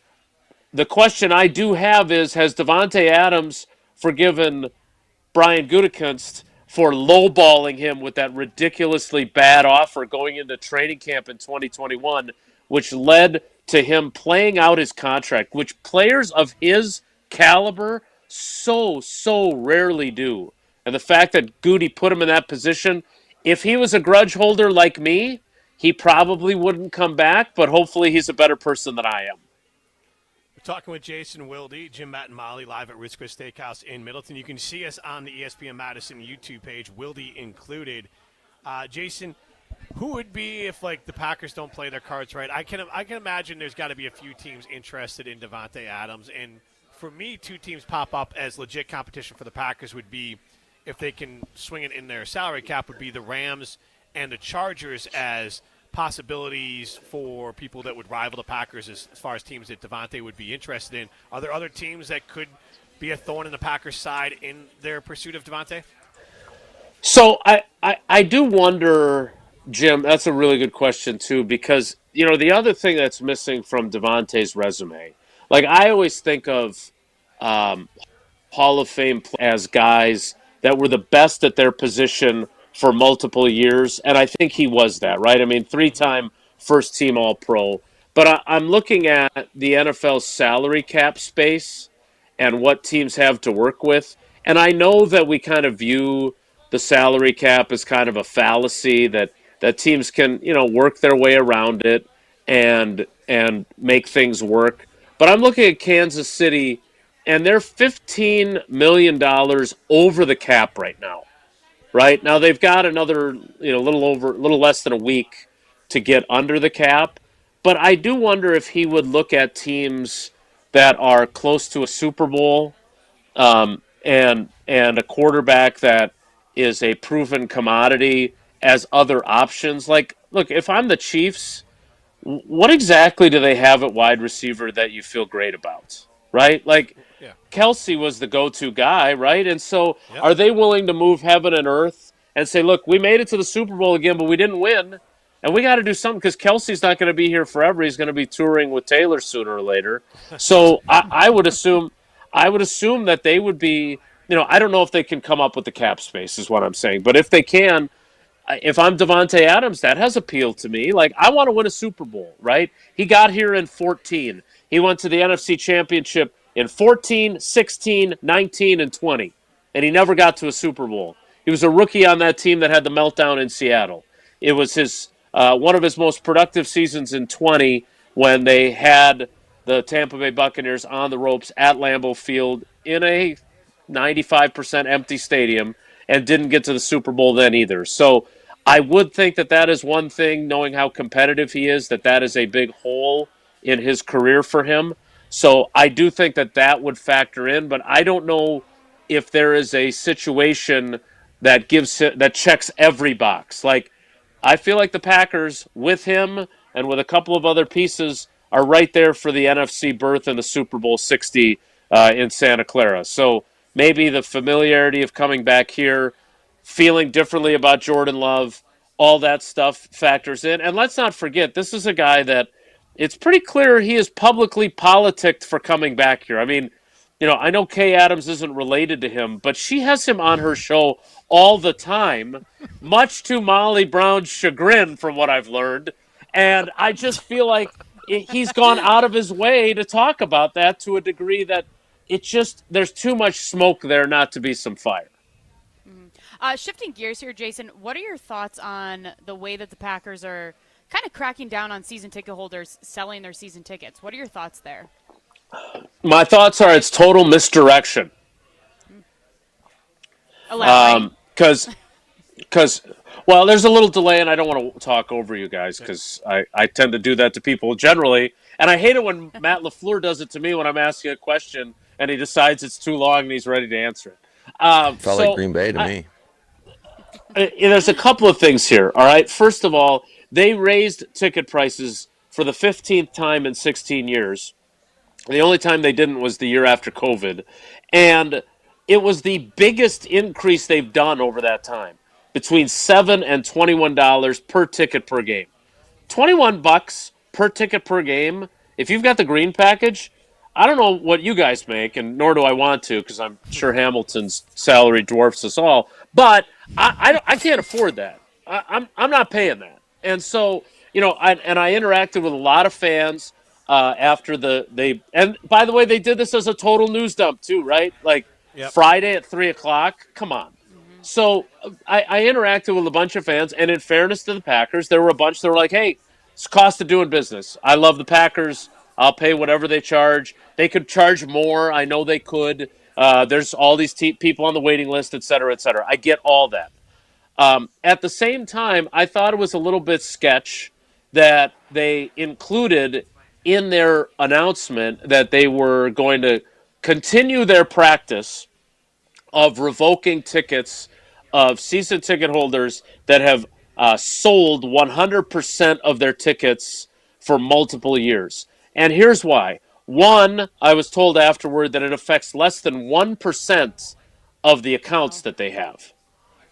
The question I do have is, has Davante Adams forgiven Brian Gutekunst for lowballing him with that ridiculously bad offer going into training camp in 2021, which led to him playing out his contract, which players of his caliber so rarely do. And the fact that Goody put him in that position, if he was a grudge holder like me, he probably wouldn't come back, but hopefully he's a better person than I am. We're talking with Jason Wilde, Jim, Matt, and Molly live at Ritz Chris Steakhouse in Middleton. You can see us on the ESPN Madison YouTube page, Wilde included. Jason, who would be if the Packers don't play their cards right? I can imagine there's got to be a few teams interested in Davante Adams, and for me, two teams pop up as legit competition for the Packers would be, if they can swing it in their salary cap, would be the Rams and the Chargers as possibilities for people that would rival the Packers as far as teams that Davante would be interested in. Are there other teams that could be a thorn in the Packers' side in their pursuit of Davante? So I do wonder, Jim, that's a really good question too, because, the other thing that's missing from Davante's resume, I always think of Hall of Fame as guys that were the best at their position for multiple years, and I think he was that, right? I mean, 3-time first-team All-Pro. But I'm looking at the NFL's salary cap space and what teams have to work with, and I know that we kind of view the salary cap as kind of a fallacy, that teams can, work their way around it and make things work. But I'm looking at Kansas City, and they're $15 million over the cap right now. Right now, they've got another, little less than a week to get under the cap. But I do wonder if he would look at teams that are close to a Super Bowl, and a quarterback that is a proven commodity as other options. Look, if I'm the Chiefs, what exactly do they have at wide receiver that you feel great about, right? Kelsey was the go-to guy, right? And so Are they willing to move heaven and earth and say, look, we made it to the Super Bowl again, but we didn't win, and we got to do something because Kelsey's not going to be here forever. He's going to be touring with Taylor sooner or later. So I would assume that they would be, I don't know if they can come up with the cap space is what I'm saying. But if they can, if I'm Davante Adams, that has appeal to me. I want to win a Super Bowl, right? He got here in 2014. He went to the NFC Championship in 14, 16, 19, and 20, and he never got to a Super Bowl. He was a rookie on that team that had the meltdown in Seattle. It was his one of his most productive seasons in 20 when they had the Tampa Bay Buccaneers on the ropes at Lambeau Field in a 95% empty stadium and didn't get to the Super Bowl then either. So I would think that is one thing, knowing how competitive he is, that is a big hole in his career for him. So I do think that would factor in, but I don't know if there is a situation that checks every box. I feel like the Packers, with him and with a couple of other pieces, are right there for the NFC berth in the Super Bowl 60 in Santa Clara. So maybe the familiarity of coming back here, feeling differently about Jordan Love, all that stuff factors in. And let's not forget, this is a guy that it's pretty clear he is publicly politicked for coming back here. I mean, I know Kay Adams isn't related to him, but she has him on her show all the time, much to Molly Brown's chagrin, from what I've learned. And I just feel like he's gone out of his way to talk about that to a degree that there's too much smoke there not to be some fire. Shifting gears here, Jason, what are your thoughts on the way that the Packers are kind of cracking down on season ticket holders selling their season tickets? What are your thoughts there? My thoughts are it's total misdirection. Elaborate. Because, well, there's a little delay, and I don't want to talk over you guys because I tend to do that to people generally. And I hate it when Matt LaFleur does it to me when I'm asking a question and he decides it's too long and he's ready to answer it. Felt like Green Bay to me. There's a couple of things here, all right? First of all, they raised ticket prices for the 15th time in 16 years. The only time they didn't was the year after COVID. And it was the biggest increase they've done over that time, between $7 and $21 per ticket per game. $21 per ticket per game. If you've got the green package, I don't know what you guys make, and nor do I want to, because I'm sure Hamilton's salary dwarfs us all. But I can't afford that. I'm not paying that. And so, I interacted with a lot of fans after and by the way, they did this as a total news dump too, right? Like Friday at 3:00. Come on. So I interacted with a bunch of fans, and in fairness to the Packers, there were a bunch that were like, hey, it's the cost of doing business. I love the Packers. I'll pay whatever they charge. They could charge more. I know they could. There's all these people on the waiting list, et cetera, et cetera. I get all that. At the same time, I thought it was a little bit sketch that they included in their announcement that they were going to continue their practice of revoking tickets of season ticket holders that have sold 100% of their tickets for multiple years. And here's why. One, I was told afterward that it affects less than 1% of the accounts that they have.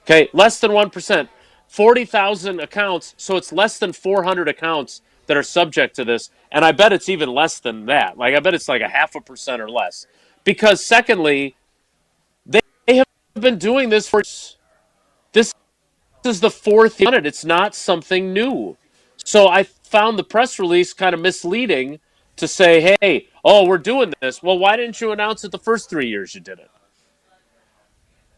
Okay, less than 1%. 40,000 accounts, so it's less than 400 accounts that are subject to this. And I bet it's even less than that. Like, I bet it's like 0.5% or less. Because secondly, they have been doing this for... This is the fourth year. It's not something new. So I found the press release kind of misleading to say, hey, we're doing this. Well, why didn't you announce it the first 3 years you did it?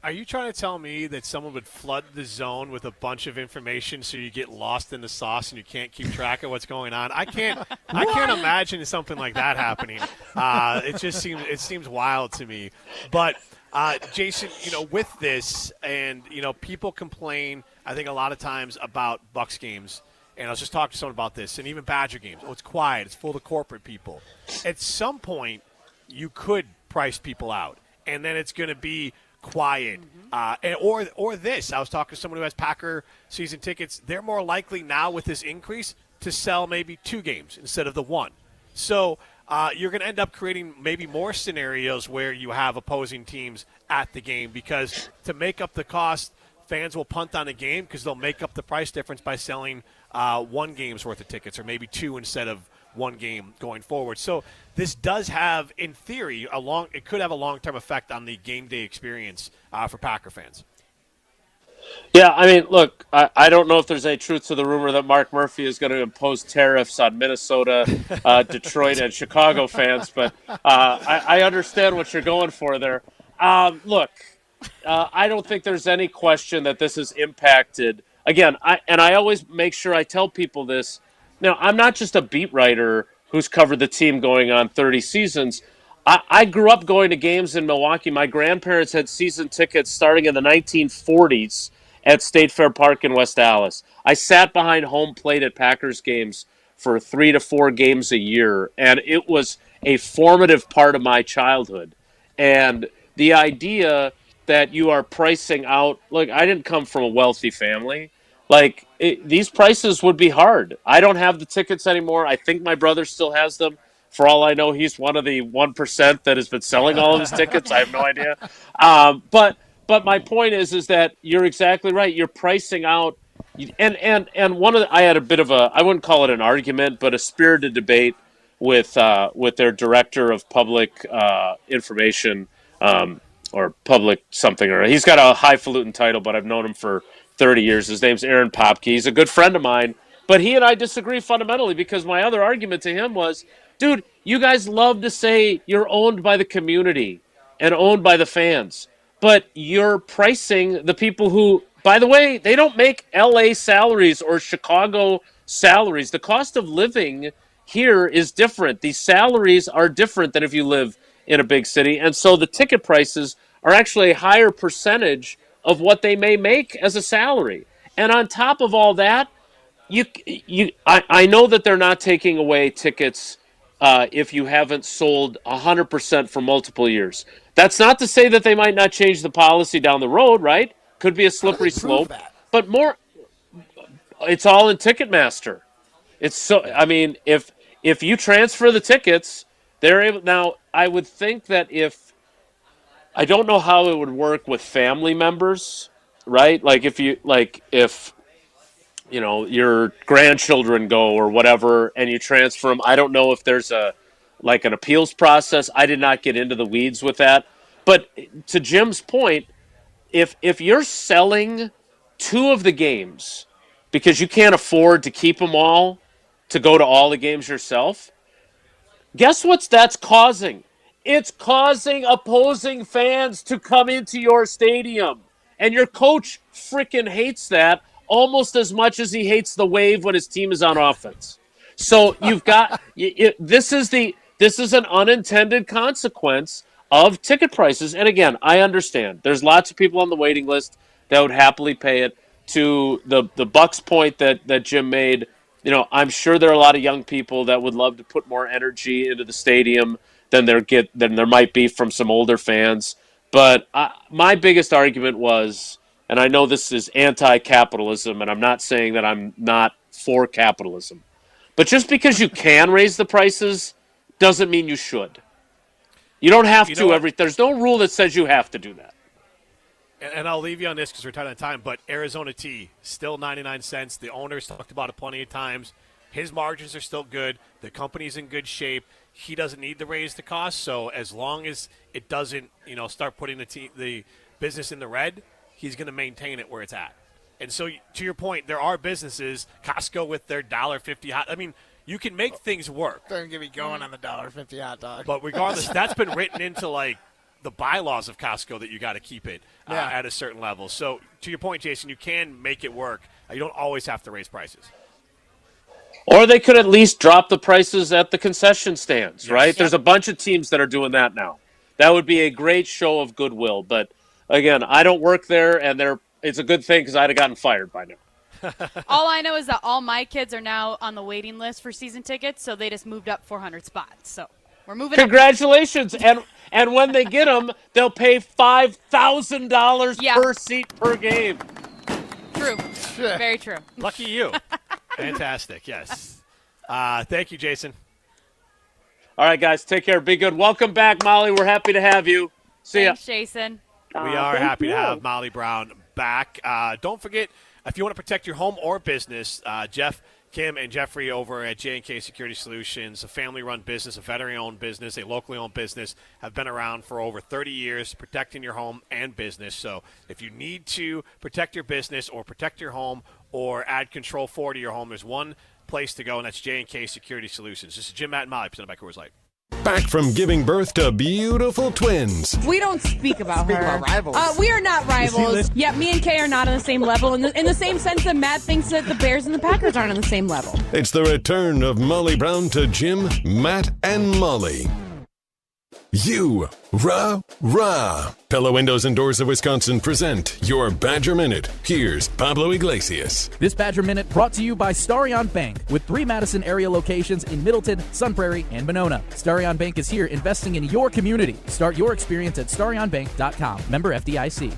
Are you trying to tell me that someone would flood the zone with a bunch of information so you get lost in the sauce and you can't keep track of what's going on? I can't imagine something like that happening. It seems wild to me. But Jason, with this, and people complain, I think a lot of times about Bucs games. And I was just talking to someone about this, and even Badger games. Oh, it's quiet. It's full of corporate people. At some point, you could price people out, and then it's going to be quiet. Or this. I was talking to someone who has Packer season tickets. They're more likely now with this increase to sell maybe 2 games instead of the 1. So you're going to end up creating maybe more scenarios where you have opposing teams at the game, because to make up the cost, fans will punt on a game because they'll make up the price difference by selling 1 game's worth of tickets, or maybe 2 instead of 1 game going forward. So this does have, in theory, it could have a long-term effect on the game day experience for Packer fans. Yeah, I mean, look, I don't know if there's any truth to the rumor that Mark Murphy is going to impose tariffs on Minnesota, Detroit, and Chicago fans, but I understand what you're going for there. Look, I don't think there's any question that this has impacted. Again, I always make sure I tell people this. Now, I'm not just a beat writer who's covered the team going on 30 seasons. I grew up going to games in Milwaukee. My grandparents had season tickets starting in the 1940s at State Fair Park in West Allis. I sat behind home plate at Packers games for 3 to 4 games a year, and it was a formative part of my childhood. And the idea that you are pricing out, look, I didn't come from a wealthy family. These prices would be hard. I don't have the tickets anymore. I think my brother still has them. For all I know, he's one of the 1% that has been selling all of his tickets. I have no idea. But my point is that you're exactly right. You're pricing out, and I had a bit of I wouldn't call it an argument, but a spirited debate with their director of public information, or public something, or he's got a highfalutin title, but I've known him for 30 years. His name's Aaron Popke. He's a good friend of mine, but he and I disagree fundamentally, because my other argument to him was, dude, you guys love to say you're owned by the community and owned by the fans. but you're pricing the people who, by the way, they don't make LA salaries or Chicago salaries. The cost of living here is different. The salaries are different than if you live in a big city. And so the ticket prices are actually a higher percentage of what they may make as a salary. And on top of all that, I know that they're not taking away tickets if you haven't sold 100% for multiple years. That's not to say that they might not change the policy down the road, right? Could be a slippery slope. But it's all in Ticketmaster. It's so, I mean, if you transfer the tickets, they're able. Now, I would think that I don't know how it would work with family members, right? Like if your grandchildren go or whatever, and you transfer them. I don't know if there's an appeals process. I did not get into the weeds with that. But to Jim's point, if you're selling 2 of the games because you can't afford to keep them all to go to all the games yourself, guess what that's causing? It's causing opposing fans to come into your stadium. And your coach freaking hates that almost as much as he hates the wave when his team is on offense. So you've got this is an unintended consequence of ticket prices. And again, I understand there's lots of people on the waiting list that would happily pay it. To the Bucks point that Jim made, I'm sure there are a lot of young people that would love to put more energy into the stadium than there might be from some older fans. But my biggest argument was, and I know this is anti-capitalism, and I'm not saying that I'm not for capitalism, but just because you can raise the prices doesn't mean you should. You don't have to. There's no rule that says you have to do that. And I'll leave you on this because we're tight on time, but Arizona tea, still 99 cents. The owner's talked about it plenty of times. His margins are still good. The company's in good shape. He doesn't need to raise the cost, so as long as it doesn't, start putting the business in the red, he's going to maintain it where it's at. And so, to your point, there are businesses, Costco with their $1.50 hot. I mean, you can make things work. Don't get me going on the $1.50 hot dog. But regardless, that's been written into the bylaws of Costco that you got to keep it at a certain level. So, to your point, Jason, you can make it work. You don't always have to raise prices. Or they could at least drop the prices at the concession stands, right? There's a bunch of teams that are doing that now. That would be a great show of goodwill. But, again, I don't work there, and it's a good thing because I'd have gotten fired by now. All I know is that all my kids are now on the waiting list for season tickets, so they just moved up 400 spots. So we're moving Congratulations. And when they get them, they'll pay $5,000 per seat per game. True. Very true. Lucky you. Fantastic, yes. Thank you, Jason. All right, guys, take care. Be good. Welcome back, Molly. We're happy to have you. See ya. Thanks, Jason. We are happy to have Molly Brown back. Don't forget, if you want to protect your home or business, Jeff, Kim, and Jeffrey over at J&K Security Solutions, a family-run business, a veteran-owned business, a locally-owned business, have been around for over 30 years protecting your home and business. So if you need to protect your business or protect your home or add Control 4 to your home, there's one place to go, and that's J&K Security Solutions. This is Jim, Matt, and Molly, presented by Coors Light. Back from giving birth to beautiful twins. We don't speak about her. Rivals. We are not rivals. Yeah, me and Kay are not on the same level in the same sense that Matt thinks that the Bears and the Packers aren't on the same level. It's the return of Molly Brown to Jim, Matt, and Molly. You, rah. Pella Windows and Doors of Wisconsin present your Badger Minute. Here's Pablo Iglesias. This Badger Minute brought to you by Starion Bank, with 3 Madison area locations in Middleton, Sun Prairie, and Monona. Starion Bank is here investing in your community. Start your experience at starionbank.com. Member FDIC.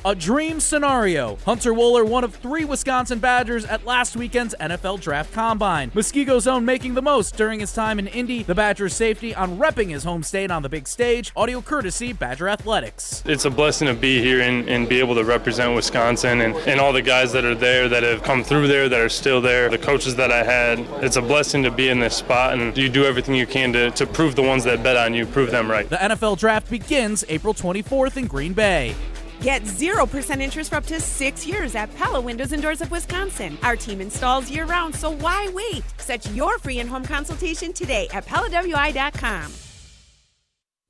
A dream scenario. Hunter Wohler, one of 3 Wisconsin Badgers at last weekend's NFL Draft Combine. Muschego's own making the most during his time in Indy. The Badgers' safety on repping his home state on the big stage. Audio courtesy Badger Athletics. It's a blessing to be here and be able to represent Wisconsin and all the guys that are there, that have come through there, that are still there, the coaches that I had. It's a blessing to be in this spot, and you do everything you can to prove the ones that bet on you, prove them right. The NFL Draft begins April 24th in Green Bay. Get 0% interest for up to 6 years at Pella Windows and Doors of Wisconsin. Our team installs year-round, so why wait? Set your free in-home consultation today at PellaWI.com.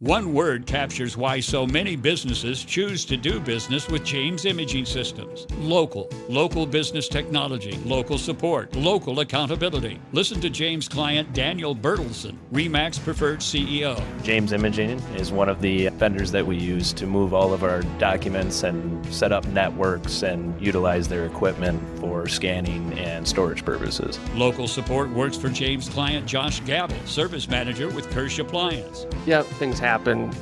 One word captures why so many businesses choose to do business with James Imaging Systems. Local. Local business technology. Local support. Local accountability. Listen to James' client Daniel Bertelson, RE/MAX Preferred CEO. James Imaging is one of the vendors that we use to move all of our documents and set up networks and utilize their equipment for scanning and storage purposes. Local support works for James' client Josh Gabel, Service Manager with Kirsch Appliance. Yeah, things happen.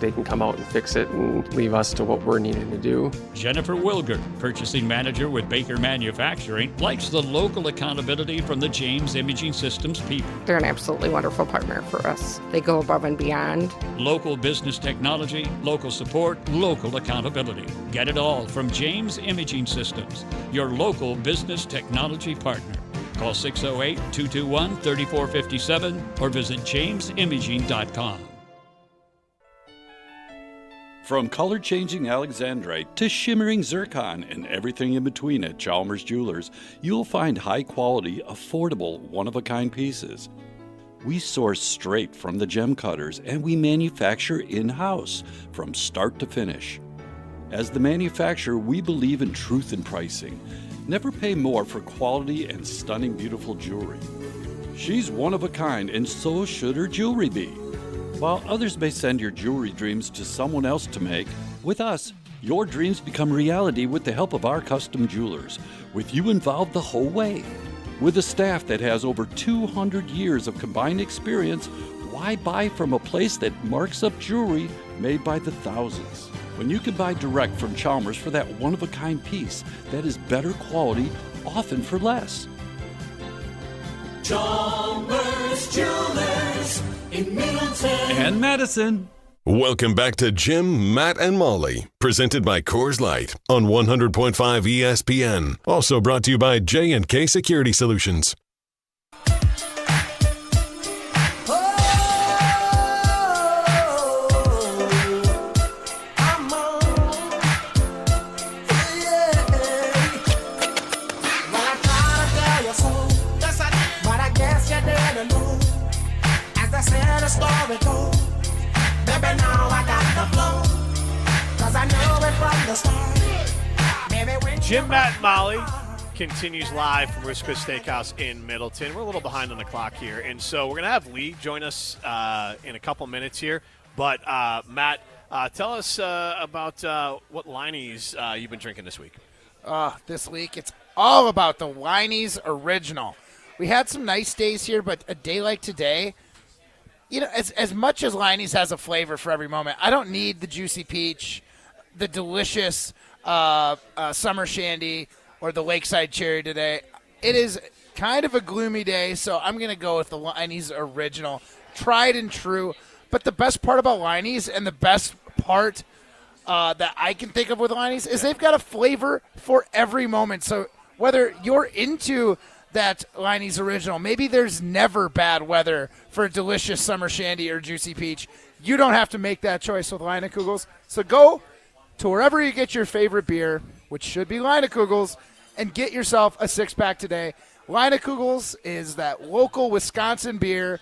They can come out and fix it and leave us to what we're needing to do. Jennifer Wilger, Purchasing Manager with Baker Manufacturing, likes the local accountability from the James Imaging Systems people. They're an absolutely wonderful partner for us. They go above and beyond. Local business technology, local support, local accountability. Get it all from James Imaging Systems, your local business technology partner. Call 608-221-3457 or visit jamesimaging.com. From color-changing alexandrite to shimmering zircon and everything in between at Chalmers Jewelers, you'll find high-quality, affordable, one-of-a-kind pieces. We source straight from the gem cutters and we manufacture in-house from start to finish. As the manufacturer, we believe in truth in pricing. Never pay more for quality and stunning, beautiful jewelry. She's one of a kind, and so should her jewelry be. While others may send your jewelry dreams to someone else to make, with us, your dreams become reality with the help of our custom jewelers, with you involved the whole way. With a staff that has over 200 years of combined experience, why buy from a place that marks up jewelry made by the thousands? When you can buy direct from Chalmers for that one-of-a-kind piece that is better quality, often for less. Chalmers Jewelers in Middleton and Madison. Welcome back to Jim, Matt, and Molly, presented by Coors Light on 100.5 ESPN. Also brought to you by J&K Security Solutions. Jim, Matt, and Molly continues live from Risk Chris Steakhouse in Middleton. We're a little behind on the clock here, and so we're going to have Lee join us in a couple minutes here. But, Matt, tell us about what Liney's you've been drinking this week. This week, it's all about the Liney's Original. We had some nice days here, but a day like today, you know, as much as Liney's has a flavor for every moment, I don't need the juicy peach, the delicious summer shandy, or the lakeside cherry today. It is kind of a gloomy day, so I'm going to go with the Liney's Original. Tried and true. But the best part about Liney's, and the best part that I can think of with Liney's, is they've got a flavor for every moment. So whether you're into that Liney's Original, maybe there's never bad weather for a delicious summer shandy or juicy peach, you don't have to make that choice with Leinekugels. So go to wherever you get your favorite beer, which should be Leinekugels, and get yourself a six-pack today. Leinekugels is that local Wisconsin beer.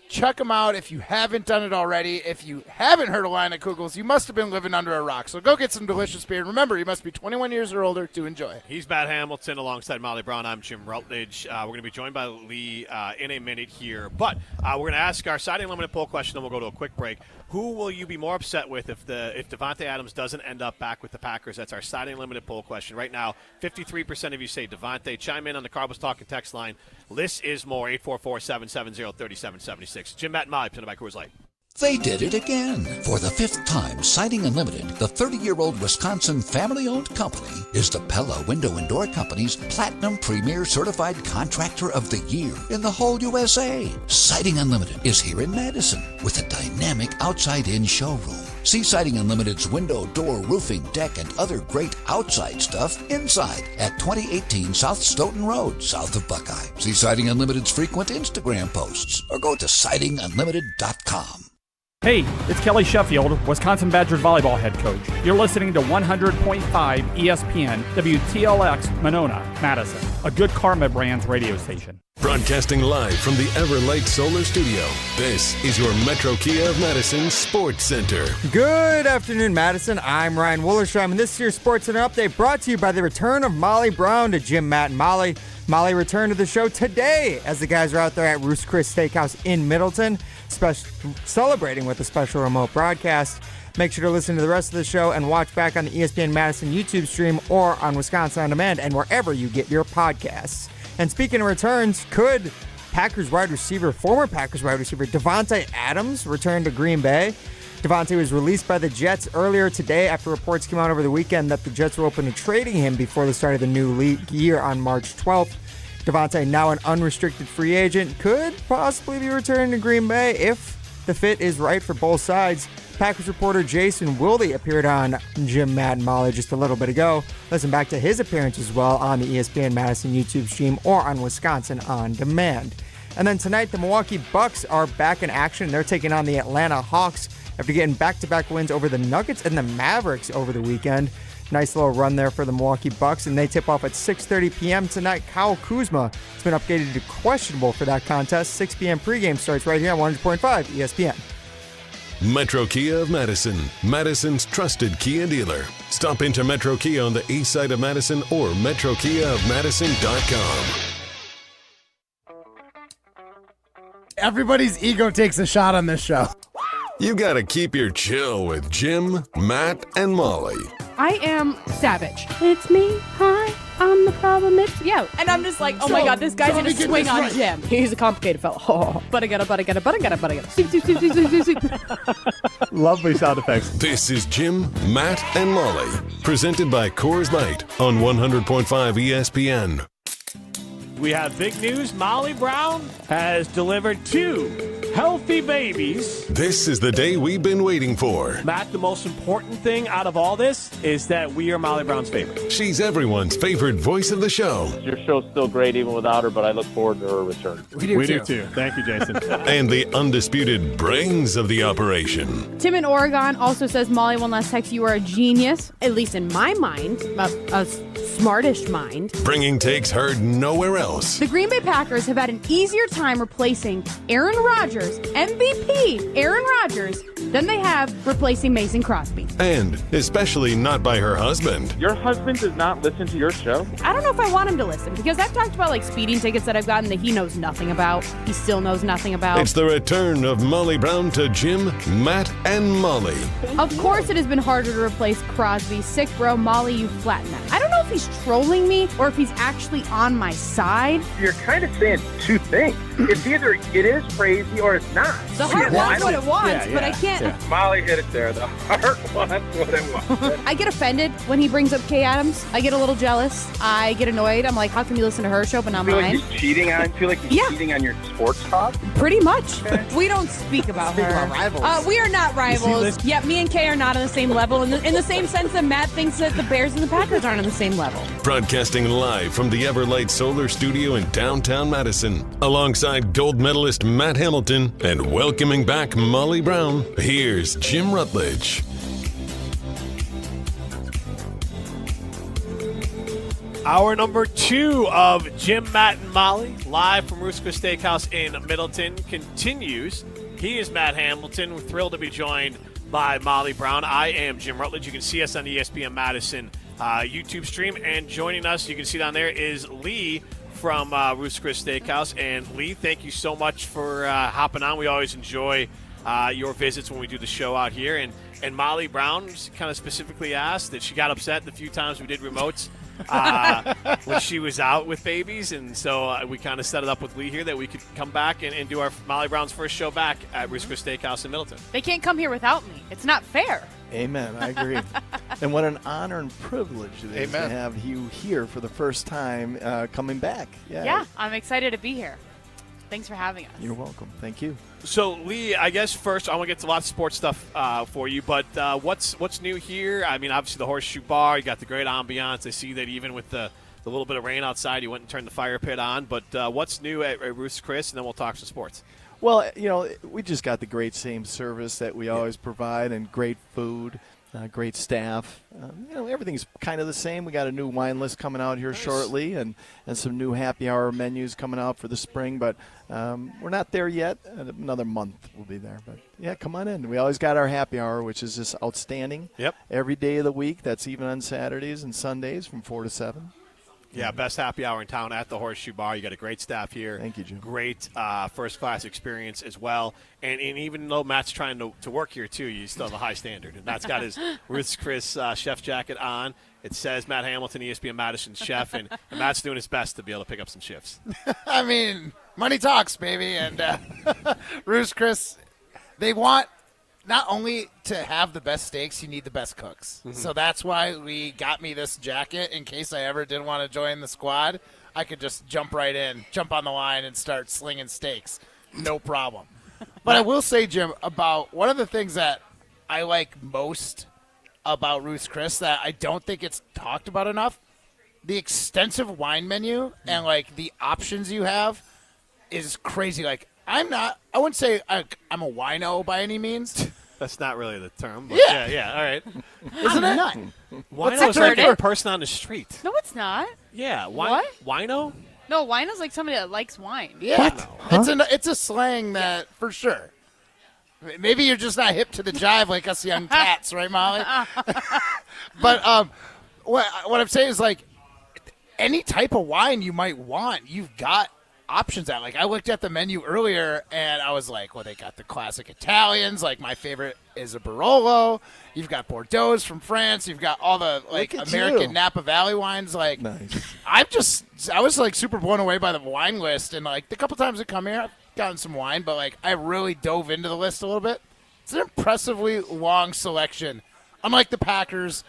Check them out if you haven't done it already. If you haven't heard of Leinekugels, you must have been living under a rock. So go get some delicious beer. Remember, you must be 21 years or older to enjoy it. He's Matt Hamilton alongside Molly Brown. I'm Jim Rutledge. We're going to be joined by Lee in a minute here. But we're going to ask our Siding Limited poll question, then we'll go to a quick break. Who will you be more upset with if Davante Adams doesn't end up back with the Packers? That's our Siding Limited poll question. Right now, 53% of you say Davante. Chime in on the Cardinals Talking text line. Less is more, 844-770-3776. Jim, Matt, and Molly, presented by Coors Light. They did it again. For the fifth time, Siding Unlimited, the 30-year-old Wisconsin family-owned company, is the Pella Window and Door Company's Platinum Premier Certified Contractor of the Year in the whole USA. Siding Unlimited is here in Madison with a dynamic outside-in showroom. See Siding Unlimited's window, door, roofing, deck, and other great outside stuff inside at 2018 South Stoughton Road, south of Buckeye. See Siding Unlimited's frequent Instagram posts or go to sidingunlimited.com. Hey, it's Kelly Sheffield, Wisconsin Badgers volleyball head coach. You're listening to 100.5 ESPN, WTLX, Monona, Madison, a good Karma Brands radio station. Broadcasting live from the Everlight Solar Studio, this is your Metro Kia of Madison Sports Center. Good afternoon, Madison. I'm Ryan Wollersheim, and this year's Sports Center update brought to you by the return of Molly Brown to Jim, Matt, and Molly. Molly returned to the show today as the guys are out there at Roost Chris Steakhouse in Middleton, celebrating with a special remote broadcast. Make sure to listen to the rest of the show and watch back on the ESPN Madison YouTube stream or on Wisconsin On Demand and wherever you get your podcasts. And speaking of returns, could former Packers wide receiver Davante Adams return to Green Bay? Davante was released by the Jets earlier today after reports came out over the weekend that the Jets were open to trading him before the start of the new league year on March 12th. Davante, now an unrestricted free agent, could possibly be returning to Green Bay if the fit is right for both sides. Packers reporter Jason Wilde appeared on Jim, Matt, and Molly just a little bit ago. Listen back to his appearance as well on the ESPN Madison YouTube stream or on Wisconsin On Demand. And then tonight, the Milwaukee Bucks are back in action. They're taking on the Atlanta Hawks after getting back-to-back wins over the Nuggets and the Mavericks over the weekend. Nice little run there for the Milwaukee Bucks, and they tip off at 6:30 p.m. tonight. Kyle Kuzma has been updated to questionable for that contest. 6 p.m. pregame starts right here on 100.5 ESPN. Metro Kia of Madison, Madison's trusted Kia dealer. Stop into Metro Kia on the east side of Madison or metrokiaofmadison.com. Everybody's ego takes a shot on this show. You gotta keep your chill with Jim, Matt, and Molly. I am savage. It's me. Hi. I'm the problem. It's you. And I'm just like, oh my God, this guy's going to swing on Jim. He's a complicated fellow. Oh, but I gotta. Lovely sound effects. This is Jim, Matt, and Molly. Presented by Coors Light on 100.5 ESPN. We have big news. Molly Brown has delivered 2 healthy babies. This is the day we've been waiting for. Matt, the most important thing out of all this is that we are Molly Brown's favorite. She's everyone's favorite voice of the show. Your show's still great even without her, but I look forward to her return. We do too. Thank you, Jason. And the undisputed brains of the operation. Tim in Oregon also says, Molly, one last text, you are a genius, at least in my mind, a smartish mind. Bringing takes heard nowhere else. The Green Bay Packers have had an easier time replacing Aaron Rodgers, MVP Aaron Rodgers, than they have replacing Mason Crosby. And especially not by her husband. Your husband does not listen to your show? I don't know if I want him to listen, because I've talked about like speeding tickets that I've gotten that he knows nothing about. He still knows nothing about. It's the return of Molly Brown to Jim, Matt, and Molly. Of course it has been harder to replace Crosby. Sick bro, Molly, you flatten that. I don't know if he's trolling me or if he's actually on my side. You're kind of saying two things. It's either it is crazy or it's not. The heart wants what it wants, but I can't. Yeah. Molly hit it there. The heart wants what it wants. I get offended when he brings up Kay Adams. I get a little jealous. I get annoyed. I'm like, how can you listen to her show but not mine? Like he's cheating on? Feel like he's cheating on your sports talk? Pretty much. We don't speak about her. About rivals. We are not rivals. Yet me and Kay are not on the same level in the same sense that Matt thinks that the Bears and the Packers aren't on the same level. Broadcasting live from the Everlight Solar Studio in downtown Madison, alongside gold medalist Matt Hamilton and welcoming back Molly Brown, here's Jim Rutledge. Hour number 2 of Jim, Matt, and Molly, live from Roost Chris Steakhouse in Middleton, continues. He is Matt Hamilton. We're thrilled to be joined by Molly Brown. I am Jim Rutledge. You can see us on the ESPN Madison YouTube stream. And joining us, you can see down there, is Lee from Roost Chris Steakhouse. And Lee, thank you so much for hopping on. We always enjoy your visits when we do the show out here. And Molly Brown kind of specifically asked that she got upset the few times we did remotes when she was out with babies. And so we kind of set it up with Lee here that we could come back and do our Molly Brown's first show back at Roost Chris Steakhouse in Middleton. They can't come here without me. It's not fair. Amen. I agree. And what an honor and privilege it is to have you here for the first time coming back. Yeah, I'm excited to be here. Thanks for having us. You're welcome. Thank you. So, Lee, I guess first I want to get to lots of sports stuff for you, but what's new here? I mean, obviously the Horseshoe Bar, you got the great ambiance. I see that even with the little bit of rain outside, you went and turned the fire pit on. But what's new at Roost Chris, and then we'll talk some sports. Well, we just got the great same service that we always provide and great food. great staff. Everything's kind of the same. We got a new wine list coming out here shortly, and some new happy hour menus coming out for the spring. But we're not there yet. Another month we'll be there. But yeah, come on in. We always got our happy hour, which is just outstanding. Yep. Every day of the week. That's even on Saturdays and Sundays from 4 to 7. Yeah, best happy hour in town at the Horseshoe Bar. You got a great staff here. Thank you, Jim. Great first-class experience as well. And even though Matt's trying to work here, too, you still have a high standard. And Matt's got his Ruth's Chris chef jacket on. It says Matt Hamilton, ESPN Madison chef, and Matt's doing his best to be able to pick up some shifts. I mean, money talks, baby. And Ruth's Chris, they want not only to have the best steaks, you need the best cooks. Mm-hmm. So that's why we got me this jacket in case I ever did want to join the squad. I could just jump right in, jump on the line, and start slinging steaks. No problem. But I will say, Jim, about one of the things that I like most about Ruth's Chris that I don't think it's talked about enough, the extensive wine menu and, like, the options you have is crazy. Like, I wouldn't say I'm a wino by any means. That's not really the term. But yeah, all right. Isn't it? Not. Wino is like a person on the street. No, it's not. Yeah. What? Wino? No, wino's like somebody that likes wine. Yeah. It's a slang that, for sure. Maybe you're just not hip to the jive like us young cats, right, Molly? But what I'm saying is, like, any type of wine you might want, you've got options at. Like, I looked at the menu earlier and I was like, well, they got the classic Italians. Like, my favorite is a Barolo. You've got Bordeaux's from France. You've got all the American Napa Valley wines. Like, nice. I was like super blown away by the wine list. And like the couple times I come here, I've gotten some wine, but like I really dove into the list a little bit. It's an impressively long selection. Unlike the Packers,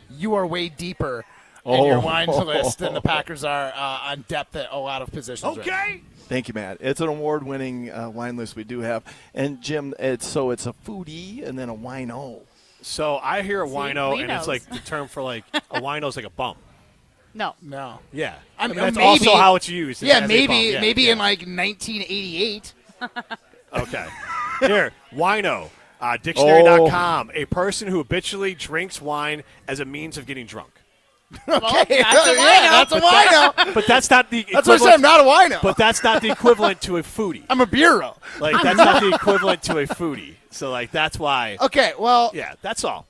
you are way deeper in your wine list than the Packers are on depth at a lot of positions. Okay. Right. Thank you, Matt. It's an award-winning wine list we do have. And, Jim, it's a foodie and then a wino. So I hear a wino, and winos. it's like the term for like a wino is like a bump. No. Yeah. I mean, that's maybe, also how it's used. Yeah, as a maybe bump. in like 1988. Okay. Here, wino. Dictionary.com. A person who habitually drinks wine as a means of getting drunk. Okay, that's a wino. That's a wino. But that's not the That's what I said. I'm not a wino. But that's not the equivalent to a foodie. I'm a bureau. Like, that's not the equivalent to a foodie. So, like, that's why. Okay, well. Yeah, that's all.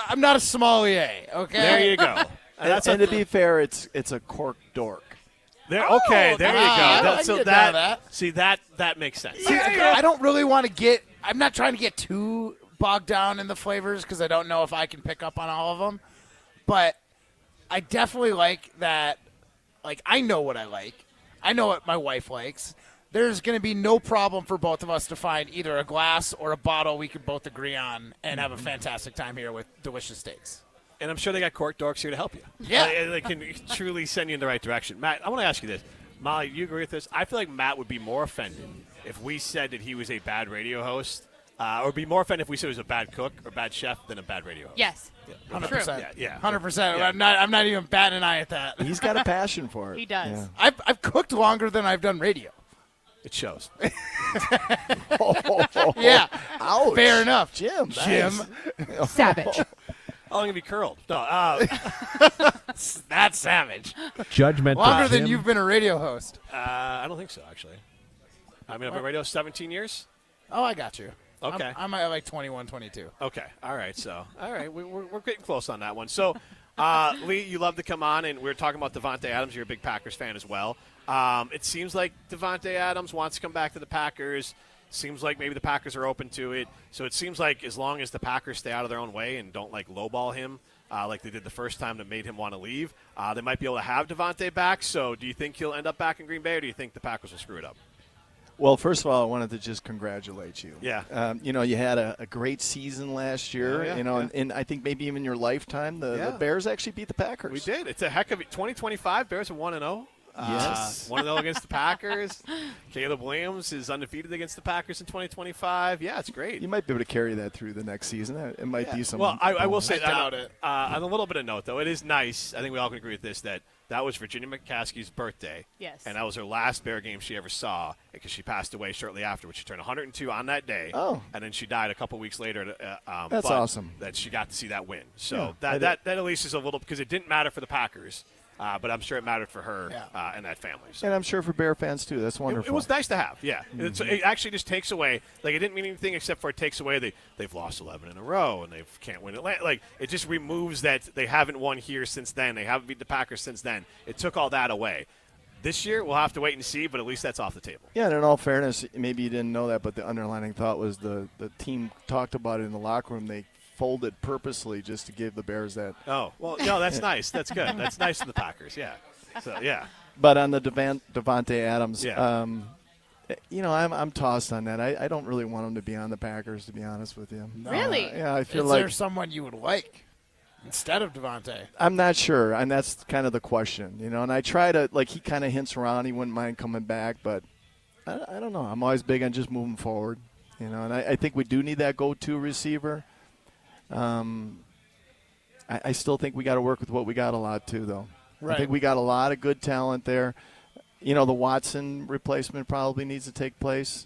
I'm not a sommelier, okay? There you go. And to be fair, it's a cork dork. There you go. So that. See, that makes sense. See, I don't really want to get – I'm not trying to get too bogged down in the flavors because I don't know if I can pick up on all of them. But I definitely like that – like, I know what I like. I know what my wife likes. There's going to be no problem for both of us to find either a glass or a bottle we can both agree on and have a fantastic time here with delicious steaks. And I'm sure they got cork dorks here to help you. Yeah. They can truly send you in the right direction. Matt, I want to ask you this. Molly, you agree with this? I feel like Matt would be more offended if we said that he was a bad radio host, or be more offended if we said he was a bad cook or bad chef than a bad radio host. Yes. 100%. Yeah. 100%. Yeah. I'm not even batting an eye at that. He's got a passion for it. He does. Yeah. I've cooked longer than I've done radio. It shows. Yeah. Ouch. Fair enough. Jim. Savage. How long have you curled? No, That's savage. Judgmental. Longer than Jim. you've been a radio host. I don't think so, actually. I mean, I've been radio 17 years. Oh, I got you. Okay. I'm at like 21, 22. Okay. All right. So, all right. We're getting close on that one. So, Lee, you love to come on, and we were talking about Davante Adams. You're a big Packers fan as well. It seems like Davante Adams wants to come back to the Packers. Seems like maybe the Packers are open to it. So it seems like as long as the Packers stay out of their own way and don't like lowball him like they did the first time that made him want to leave, they might be able to have Davante back. So do you think he'll end up back in Green Bay, or do you think the Packers will screw it up? Well, first of all, I wanted to just congratulate you. Yeah. You had a great season last year. And I think maybe even your lifetime, the Bears actually beat the Packers. We did. It's a heck of it. 2025, Bears are 1-0. Yes. 1-0 against the Packers. Caleb Williams is undefeated against the Packers in 2025. Yeah, it's great. You might be able to carry that through the next season. It might be some. Well, I will say I doubt it. On a little bit of note, though, it is nice. I think we all can agree with this, that was Virginia McCaskey's birthday. Yes. And that was her last Bear game she ever saw because she passed away shortly afterwards. She turned 102 on that day. Oh. And then she died a couple weeks later. That's but awesome. That she got to see that win. So Yeah, that at least is a little, because it didn't matter for the Packers. But I'm sure it mattered for her and that family. So. And I'm sure for Bear fans, too. That's wonderful. It was nice to have, yeah. Mm-hmm. It actually just takes away, like, it didn't mean anything except for it takes away they've lost 11 in a row and they can't win Atlanta. Like, it just removes that they haven't won here since then. They haven't beat the Packers since then. It took all that away. This year, we'll have to wait and see, but at least that's off the table. Yeah, and in all fairness, maybe you didn't know that, but the underlying thought was the team talked about it in the locker room. They folded purposely just to give the Bears that. Oh, well, no, that's nice. That's good. That's nice of the Packers, yeah. So, yeah. But on the Davante Adams, Yeah. I'm tossed on that. I don't really want him to be on the Packers, to be honest with you. Really? Yeah, I feel Is like there someone you would like instead of Davante? I'm not sure, and that's kind of the question, And I try to, he kind of hints around he wouldn't mind coming back, but I don't know. I'm always big on just moving forward, And I think we do need that go-to receiver. I still think we got to work with what we got a lot too, though. Right. I think we got a lot of good talent there. The Watson replacement probably needs to take place.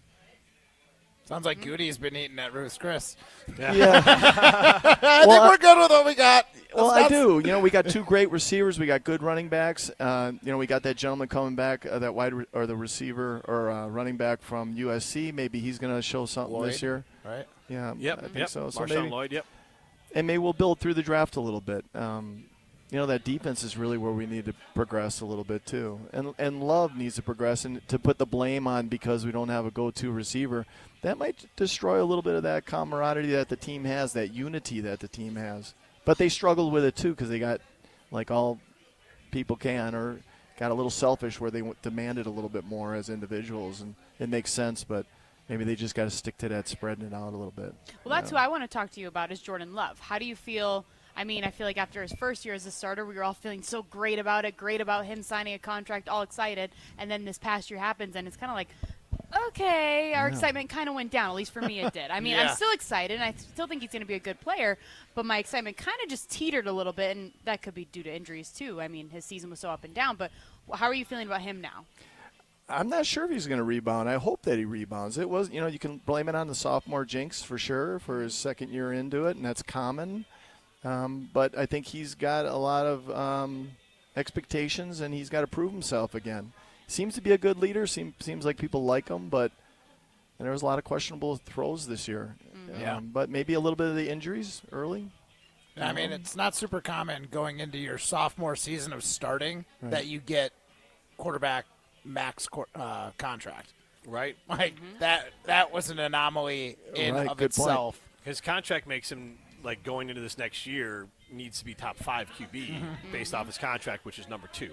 Sounds like Goody's been eating at Ruth's Chris. Yeah. I think we're good with what we got. Well, I do. We got two great receivers. We got good running backs. We got that gentleman coming back, the receiver or running back from USC. Maybe he's going to show something Lloyd, this year. right? Yeah, Yep. I think so. So Marshawn maybe, Lloyd, yep. And maybe we'll build through the draft a little bit. That defense is really where we need to progress a little bit too. And Love needs to progress, and to put the blame on because we don't have a go-to receiver, that might destroy a little bit of that camaraderie that the team has, that unity that the team has. But they struggled with it too because they got, like all people can, or got a little selfish where they demanded a little bit more as individuals, and it makes sense, but maybe they just got to stick to that, spreading it out a little bit. Well, that's who I want to talk to you about is Jordan Love. How do you feel? I mean, I feel like after his first year as a starter, we were all feeling so great about it, great about him signing a contract, all excited. And then this past year happens, and it's kind of like, okay, our excitement kind of went down. At least for me, it did. I mean, I'm still excited, and I still think he's going to be a good player, but my excitement kind of just teetered a little bit, and that could be due to injuries too. I mean, his season was so up and down. But how are you feeling about him now? I'm not sure if he's going to rebound. I hope that he rebounds. It was, you can blame it on the sophomore jinx for sure for his second year into it, and that's common. But I think he's got a lot of expectations, and he's got to prove himself again. Seems to be a good leader. Seems like people like him, but there was a lot of questionable throws this year. But maybe a little bit of the injuries early. I mean, it's not super common going into your sophomore season of starting that you get quarterback max contract. Right. Like that was an anomaly in of good itself. Point. His contract makes him, like, going into this next year, needs to be top 5 QB based off his contract, which is number 2.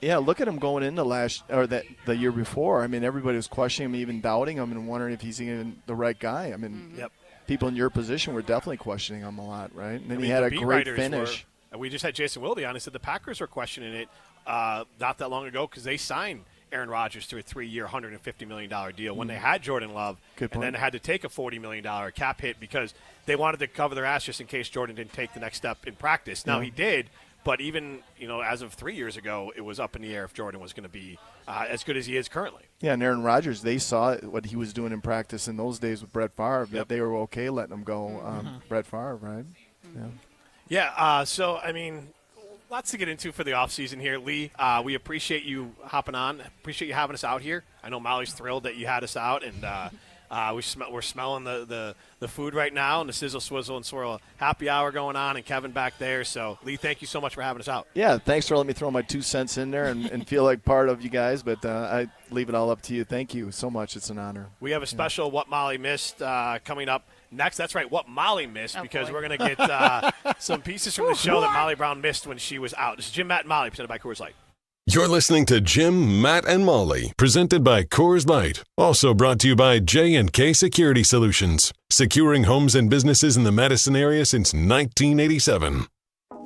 Look at him going into the year before. I mean, everybody was questioning him, even doubting him, and wondering if he's even the right guy. I mean, people in your position were definitely questioning him a lot, right? And then he had a great finish. We just had Jason Wilde on. He said the Packers were questioning it not that long ago because they signed Aaron Rodgers to a 3-year, $150 million deal when they had Jordan Love, and then had to take a $40 million cap hit because they wanted to cover their ass just in case Jordan didn't take the next step in practice. Now he did, but even as of 3 years ago, it was up in the air if Jordan was going to be as good as he is currently. Yeah, and Aaron Rodgers, they saw what he was doing in practice in those days with Brett Favre, that they were okay letting him go. Brett Favre, right? Yeah, so, I mean, lots to get into for the offseason here. Lee, we appreciate you hopping on. Appreciate you having us out here. I know Molly's thrilled that you had us out, and we're smelling the food right now, and the sizzle, swizzle, and swirl happy hour going on, and Kevin back there. So, Lee, thank you so much for having us out. Yeah, thanks for letting me throw my 2 cents in there and feel like part of you guys, but I leave it all up to you. Thank you so much. It's an honor. We have a special What Molly Missed coming up next. That's right, What Molly Missed, because we're going to get some pieces from the show that Molly Brown missed when she was out. This is Jim, Matt, and Molly, presented by Coors Light. You're listening to Jim, Matt, and Molly, presented by Coors Light. Also brought to you by J&K Security Solutions, securing homes and businesses in the Madison area since 1987.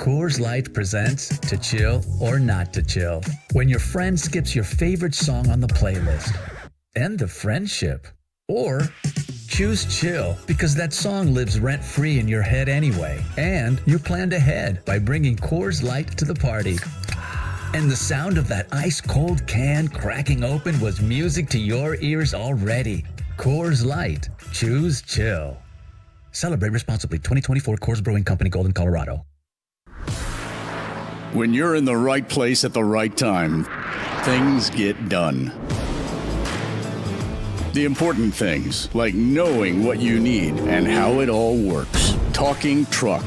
Coors Light presents To Chill or Not to Chill. When your friend skips your favorite song on the playlist. End the friendship. Or choose chill because that song lives rent-free in your head anyway. And you planned ahead by bringing Coors Light to the party. And the sound of that ice-cold can cracking open was music to your ears already. Coors Light. Choose chill. Celebrate responsibly. 2024 Coors Brewing Company, Golden, Colorado. When you're in the right place at the right time, things get done. The important things, like knowing what you need and how it all works. Talking truck.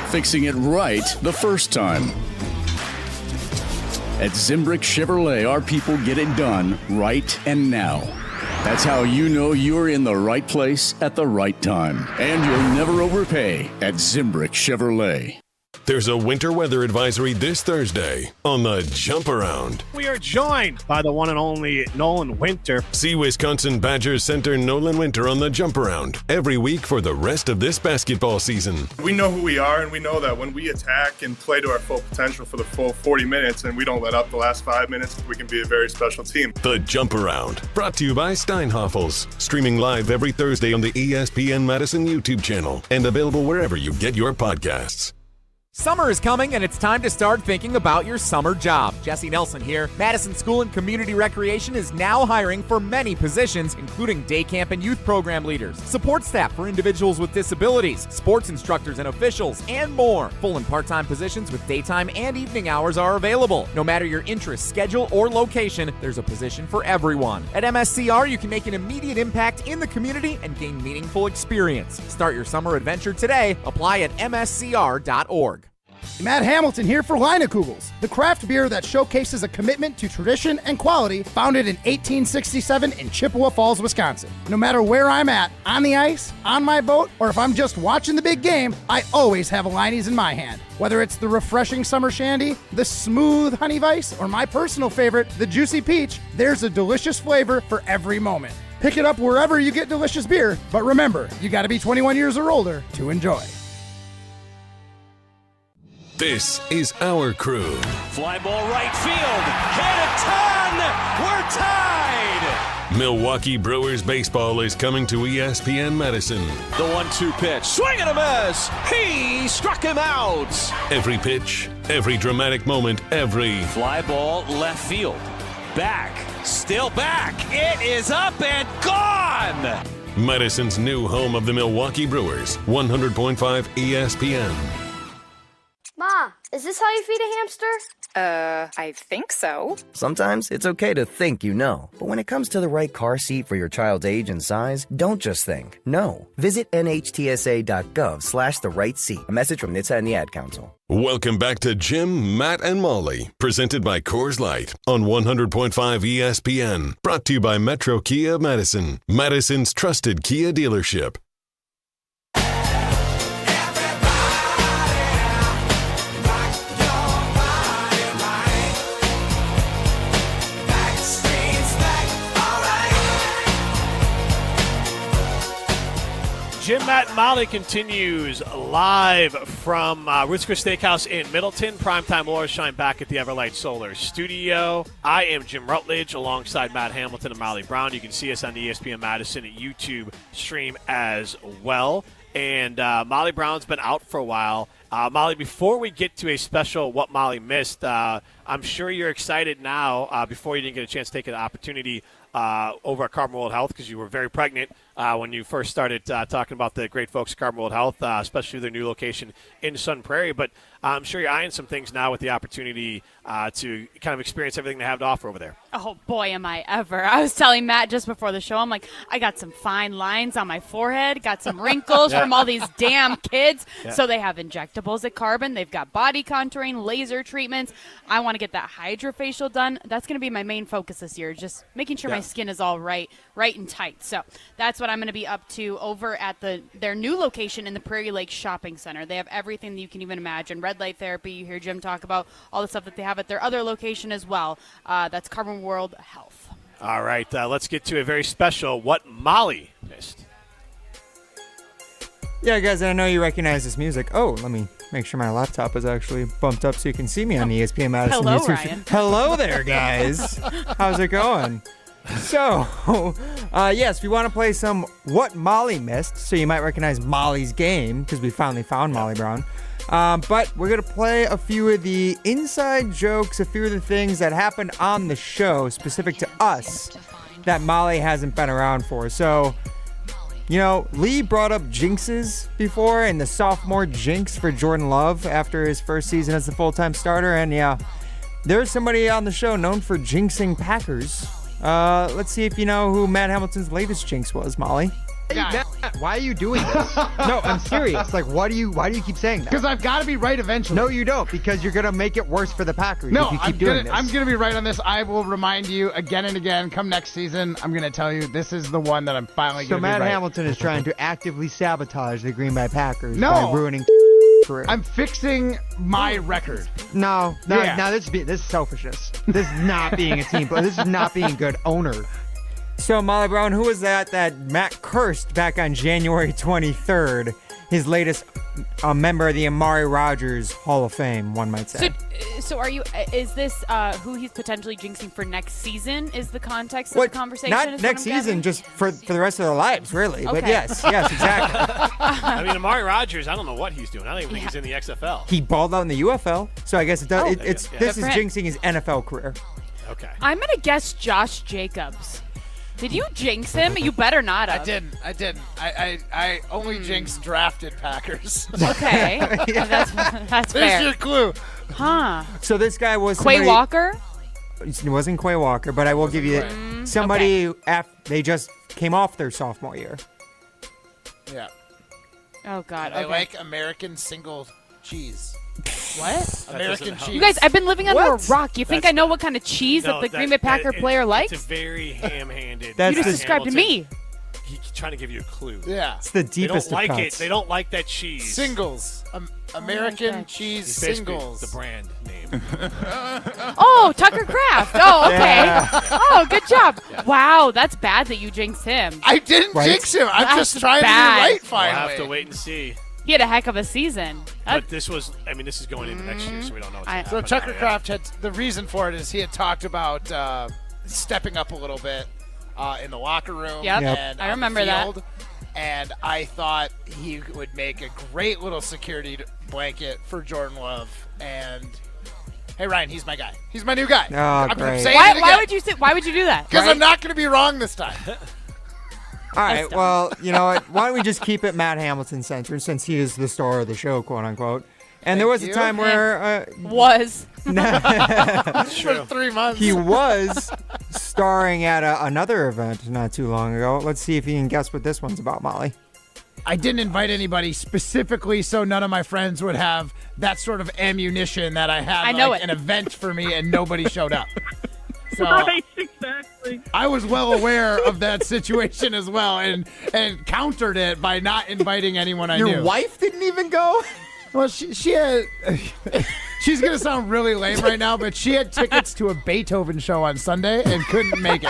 Fixing it right the first time. At Zimbrick Chevrolet, our people get it done right and now. That's how you know you're in the right place at the right time. And you'll never overpay at Zimbrick Chevrolet. There's a winter weather advisory this Thursday on the Jump Around. We are joined by the one and only Nolan Winter. See Wisconsin Badgers center Nolan Winter on the Jump Around every week for the rest of this basketball season. We know who we are, and we know that when we attack and play to our full potential for the full 40 minutes and we don't let up the last 5 minutes, we can be a very special team. The Jump Around, brought to you by Steinhoffels, streaming live every Thursday on the ESPN Madison YouTube channel and available wherever you get your podcasts. Summer is coming, and it's time to start thinking about your summer job. Jesse Nelson here. Madison School and Community Recreation is now hiring for many positions, including day camp and youth program leaders, support staff for individuals with disabilities, sports instructors and officials, and more. Full and part-time positions with daytime and evening hours are available. No matter your interest, schedule, or location, there's a position for everyone. At MSCR, you can make an immediate impact in the community and gain meaningful experience. Start your summer adventure today. Apply at mscr.org. Matt Hamilton here for Leinekugels, the craft beer that showcases a commitment to tradition and quality, founded in 1867 in Chippewa Falls, Wisconsin. No matter where I'm at, on the ice, on my boat, or if I'm just watching the big game, I always have a Leine's in my hand. Whether it's the refreshing summer shandy, the smooth honey vice, or my personal favorite, the juicy peach, there's a delicious flavor for every moment. Pick it up wherever you get delicious beer, but remember, you gotta be 21 years or older to enjoy. This is our crew. Fly ball right field. Hit a ton. We're tied. Milwaukee Brewers baseball is coming to ESPN Madison. The 1-2 pitch. Swing and a miss. He struck him out. Every pitch, every dramatic moment, every fly ball left field. Back. Still back. It is up and gone. Madison's new home of the Milwaukee Brewers. 100.5 ESPN. Ma, is this how you feed a hamster? I think so. Sometimes it's okay to think you know, but when it comes to the right car seat for your child's age and size, don't just think. No. Visit nhtsa.gov/the right seat. A message from NHTSA and the Ad Council. Welcome back to Jim, Matt, and Molly, presented by Coors Light on 100.5 ESPN. Brought to you by Metro Kia Madison, Madison's trusted Kia dealership. Jim, Matt, and Molly continues live from Ruth's Chris Steakhouse in Middleton. Primetime Laura Shine back at the Everlight Solar Studio. I am Jim Rutledge alongside Matt Hamilton and Molly Brown. You can see us on the ESPN Madison YouTube stream as well. And Molly Brown's been out for a while. Molly, before we get to a special What Molly Missed, I'm sure you're excited now, before you didn't get a chance to take an opportunity over at Carbon World Health, because you were very pregnant when you first started talking about the great folks at Carbon World Health, especially their new location in Sun Prairie. But I'm sure you're eyeing some things now with the opportunity to kind of experience everything they have to offer over there. Oh, boy, am I ever. I was telling Matt just before the show, I'm like, I got some fine lines on my forehead, got some wrinkles from all these damn kids. Yeah. So they have injectables at Carbon. They've got body contouring, laser treatments. I want to get that hydrofacial done. That's going to be my main focus this year, just making sure my skin is all right and tight. So that's what I'm going to be up to over at their new location in the Prairie Lake Shopping Center. They have everything that you can even imagine. Red light therapy. You hear Jim talk about all the stuff that they have at their other location as well. That's Carbon World Health. All right, let's get to a very special What Molly Missed. Yeah, guys, I know you recognize this music. Oh, let me make sure my laptop is actually bumped up so you can see me on the ESPN Madison Hello, YouTube. Ryan. Hello there, guys. How's it going? So, yes, we want to play some What Molly Missed, so you might recognize Molly's game, because we finally found Molly Brown. But we're going to play a few of the inside jokes, a few of the things that happened on the show, specific to us, that Molly hasn't been around for. So, you know, Lee brought up jinxes before, and the sophomore jinx for Jordan Love after his first season as the full-time starter. And yeah, there's somebody on the show known for jinxing Packers. Let's see if you know who Matt Hamilton's latest jinx was, Molly. Hey, Matt, why are you doing this? No, I'm serious. Like, why do you keep saying that? Because I've got to be right eventually. No, you don't, because you're going to make it worse for the Packers if you keep doing this. I'm going to be right on this. I will remind you again and again, come next season, I'm going to tell you this is the one that I'm finally going to be right. So Matt Hamilton is trying to actively sabotage the Green Bay Packers by ruining career. I'm fixing my record. No, this is selfishness. This is not being a team player. This is not being a good owner. So, Molly Brown, who was that Matt cursed back on January 23rd? His latest member of the Amari Rodgers Hall of Fame, one might say. So is this who he's potentially jinxing for next season is the context of the conversation? Not next season, just for the rest of their lives, really. Okay. But yes, exactly. I mean, Amari Rodgers, I don't know what he's doing. I don't even think he's in the XFL. He balled out in the UFL, so I guess it does. This is jinxing his NFL career. Okay. I'm going to guess Josh Jacobs. Did you jinx him? You better not have. I didn't. I only jinxed drafted Packers. Okay. That's fair. There's your clue. Huh. So this guy was Quay Walker? It wasn't Quay Walker, but I will give you somebody they just came off their sophomore year. Yeah. Oh, God. I like American single cheese. What? American cheese. You guys, I've been living under a rock. You think I know what kind of cheese that the Green Bay Packer player likes? It's a very ham-handed. You just described to me. He's trying to give you a clue. Yeah. It's the deepest They don't like of it. cuts. They don't like that cheese. Singles. American cheese singles. The brand name. Oh, Tucker Kraft. Oh, okay. Yeah. Oh, good job. Yeah. Wow, that's bad that you jinxed him. I didn't jinx him. I'm just trying to be right finally. We'll have to wait and see. He had a heck of a season. But this is going into next year, so we don't know what's going to happen. So Tucker Kraft had, the reason for it is he had talked about stepping up a little bit in the locker room. Yep. And I remember that. that. And I thought he would make a great little security blanket for Jordan Love. And hey, Ryan, he's my guy. He's my new guy. Oh, I'm great. saying it again. Why would you do that? Because I'm not going to be wrong this time. All right, well, you know what? Why don't we just keep it Matt Hamilton centered since he is the star of the show, quote unquote. And there was a time where for 3 months. He was starring at another event not too long ago. Let's see if you can guess what this one's about, Molly. I didn't invite anybody specifically so none of my friends would have that sort of ammunition that I had an event for me and nobody showed up. So right, exactly. I was well aware of that situation as well and countered it by not inviting anyone I knew. Your wife didn't even go? Well, she had... She's going to sound really lame right now, but she had tickets to a Beethoven show on Sunday and couldn't make it.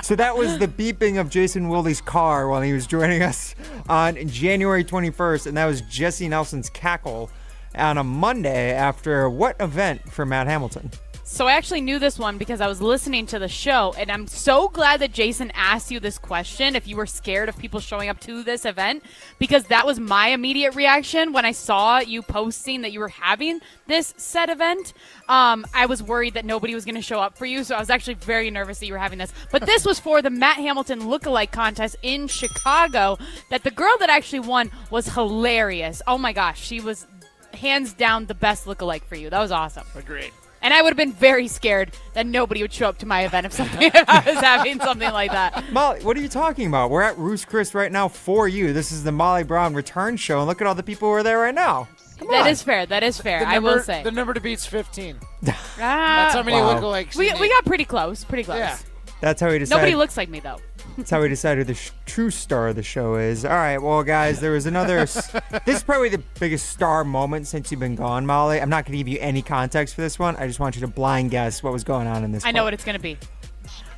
So that was the beeping of Jason Wilde's car while he was joining us on January 21st, and that was Jesse Nelson's cackle on a Monday after what event for Matt Hamilton? So I actually knew this one because I was listening to the show, and I'm so glad that Jason asked you this question if you were scared of people showing up to this event, because that was my immediate reaction when I saw you posting that you were having this said event. I was worried that nobody was going to show up for you, so I was actually very nervous that you were having this. But this was for the Matt Hamilton lookalike contest in Chicago that the girl that actually won was hilarious. Oh my gosh, she was hands down the best lookalike for you. That was awesome. Agreed. And I would have been very scared that nobody would show up to my event if I was having something like that. Molly, what are you talking about? We're at Roost Chris right now for you. This is the Molly Brown return show, and look at all the people who are there right now. That is fair. That is fair. I will say. The number to beat's 15. That's how many lookalikes we got pretty close. Pretty close. Yeah. That's how we decided. Nobody looks like me, though. That's how we decided the true star of the show is. All right, well, guys, there was another... this is probably the biggest star moment since you've been gone, Molly. I'm not going to give you any context for this one. I just want you to blind guess what was going on in this I know what it's going to be.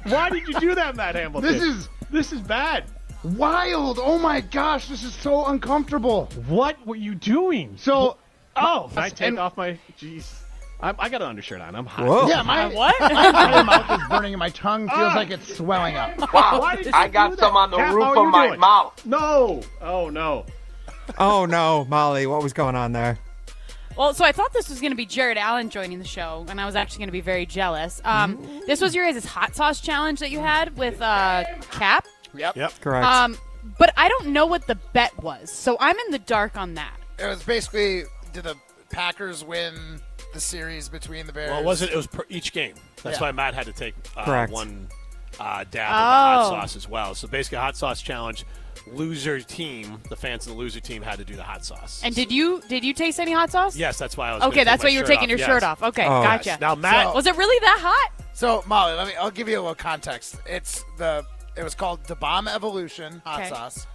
Why did you do that, Matt Hamilton? This is bad. Wild! Oh my gosh, this is so uncomfortable. What were you doing? So, can I take off my? Jeez, I got an undershirt on. I'm hot. Whoa. Yeah, my my mouth is burning and my tongue feels like it's swelling up. Wow, I got some on the roof of my mouth. No. Oh no. Oh no, Molly, what was going on there? Well, so I thought this was going to be Jared Allen joining the show, and I was actually going to be very jealous. This was your guys' hot sauce challenge that you had with Cap. Yep. Correct. But I don't know what the bet was, so I'm in the dark on that. It was basically, did the Packers win the series between the Bears? Well, it was per each game. That's why Matt had to take one dab of the hot sauce as well. So basically, a hot sauce challenge. Loser team, the fans in the loser team had to do the hot sauce. And did you taste any hot sauce? Yes, that's why I was. Okay, that's why you were taking your shirt off. Okay, gotcha. Yes. Now, Matt, was it really that hot? So, Molly, I'll give you a little context. It was called the Bomb Evolution hot sauce.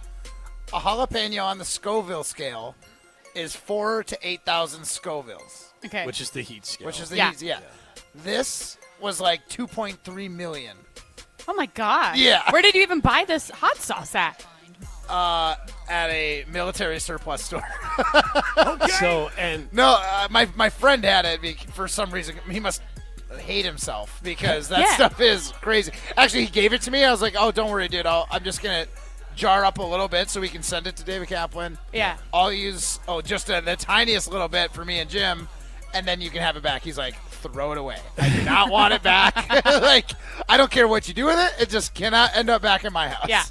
A jalapeno on the Scoville scale is 4,000 to 8,000 Scovilles. Okay, which is the heat scale. Heat. Yeah. This was like 2.3 million. Oh my god. Yeah. Where did you even buy this hot sauce at? At a military surplus store. Okay. So my friend had it for some reason. He must hate himself because that stuff is crazy. Actually, he gave it to me. I was like, "Oh, don't worry, dude. I'm just gonna jar up a little bit so we can send it to David Kaplan. Yeah. I'll use just the tiniest little bit for me and Jim, and then you can have it back." He's like, "Throw it away. I do not want it back. Like, I don't care what you do with it. It just cannot end up back in my house." Yeah.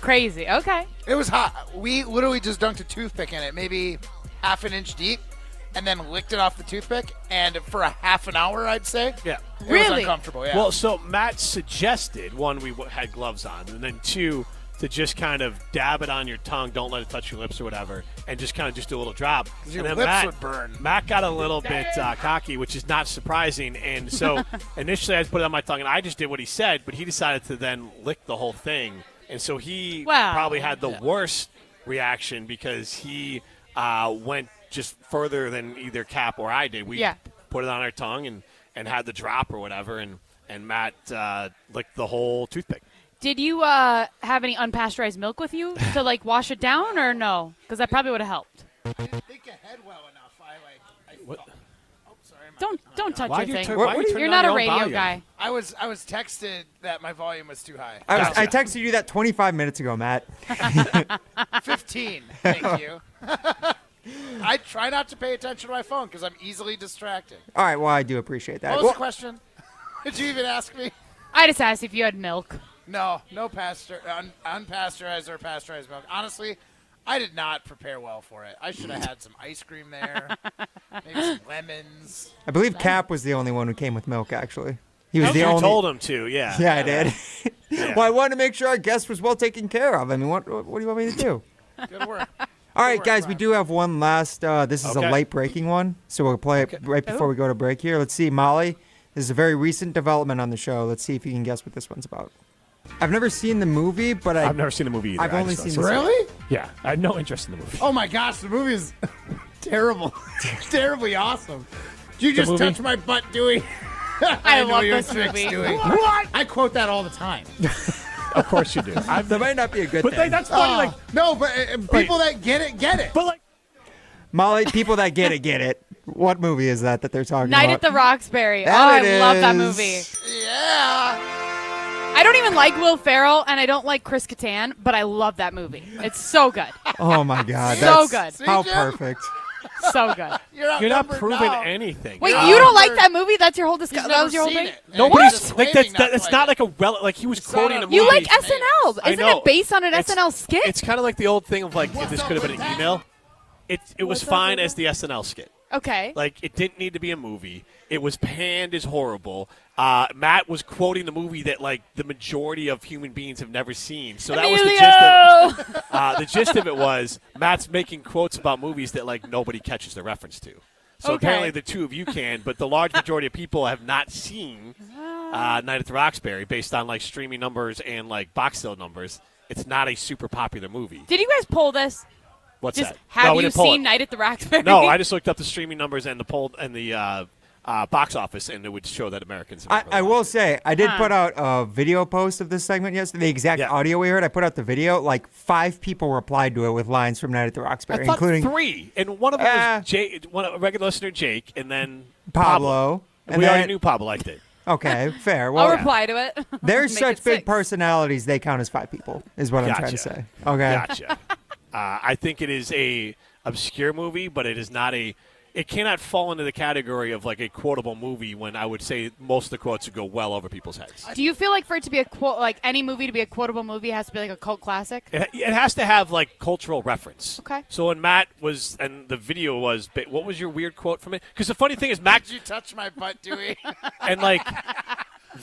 Crazy. Okay. It was hot. We literally just dunked a toothpick in it, maybe half an inch deep, and then licked it off the toothpick. And for a half an hour, I'd say. Yeah. It was uncomfortable. Yeah. Well, so Matt suggested, one, we had gloves on, and then two, to just kind of dab it on your tongue, don't let it touch your lips or whatever, and just kind of just do a little drop. Your and then lips would burn. Matt got a little bit cocky, which is not surprising. And so initially I put it on my tongue, and I just did what he said, but he decided to then lick the whole thing. And so he probably had the worst reaction because he went just further than either Cap or I did. We put it on our tongue and had the drop or whatever, and Matt licked the whole toothpick. Did you have any unpasteurized milk with you to wash it down, or no? Because that probably would have helped. I didn't think ahead well enough. Don't touch your thing. You're not a radio guy. I was texted that my volume was too high. I texted you that 25 minutes ago, Matt. 15. Thank you. I try not to pay attention to my phone because I'm easily distracted. All right, well, I do appreciate that. What was the question? Did you even ask me? I just asked if you had milk. No unpasteurized or pasteurized milk. Honestly, I did not prepare well for it. I should have had some ice cream there, maybe some lemons. I believe Cap was the only one who came with milk, actually. He was the You only. told him to, yeah. Yeah, I did. Well, I wanted to make sure our guest was well taken care of. I mean, what do you want me to do? Good work. All right, guys, we do have one last. This is a late breaking one, so we'll play it right before we go to break here. Let's see, Molly. This is a very recent development on the show. Let's see if you can guess what this one's about. I've never seen the movie, but I've never seen the movie either. I've only seen the Really? Yeah, I have no interest in the movie. Oh my gosh, the movie is terrible. Terribly awesome. You just movie? touched my butt, Dewey. I love your this tricks, movie. Dewey. What? I quote that all the time. Of course you do. That might not be a good But thing. that's funny. No, but people that get it. But Molly, people that get it. What movie is that they're talking Night about? at the Roxbury. That I love that movie. Yeah. I don't even like Will Ferrell, and I don't like Chris Kattan, but I love that movie. It's so good. Oh, my God. So That's good. How See, Jim? perfect. So good. You're not proving anything. Wait, you don't like that movie? That's your whole discussion. That was your whole seen thing? it. Nobody's What? that's not like a he was quoting a movie. You like SNL. I Isn't know. it based on an It's- SNL skit? It's kind of like the old thing of if this could have been an email. It was fine as the SNL skit. Okay. It didn't need to be a movie. It was panned as horrible. Matt was quoting the movie that the majority of human beings have never seen. So that was the gist of the gist of it was Matt's making quotes about movies that nobody catches the reference to. So apparently the two of you can, but the large majority of people have not seen Night at the Roxbury based on streaming numbers and box sale numbers. It's not a super popular movie. Did you guys pull this? What's Just that? Have we you didn't pull seen it. Night at the Roxbury? No, I just looked up the streaming numbers and the poll and the box office, and it would show that Americans. I will say, I did put out a video post of this segment yesterday. The exact audio we heard, I put out the video. Like 5 people replied to it with lines from Night at the Roxbury, I thought including 3, and one of them was a regular listener, Jake, and then Pablo. And we already knew Pablo liked it. Okay, fair. Well, I'll reply to it. They're Make such it big 6. personalities, they count as 5 people, is what I'm trying to say. Okay. Gotcha. I think it is a obscure movie, but it is not a. It cannot fall into the category of like a quotable movie when I would say most of the quotes would go well over people's heads. Do you feel like for it to be a quote, like any movie to be a quotable movie, it has to be like a cult classic? It has to have like cultural reference. Okay. So when Matt was, and the video was, what was your weird quote from it? Because the funny thing is, Matt. Did you touch my butt, Dewey? And like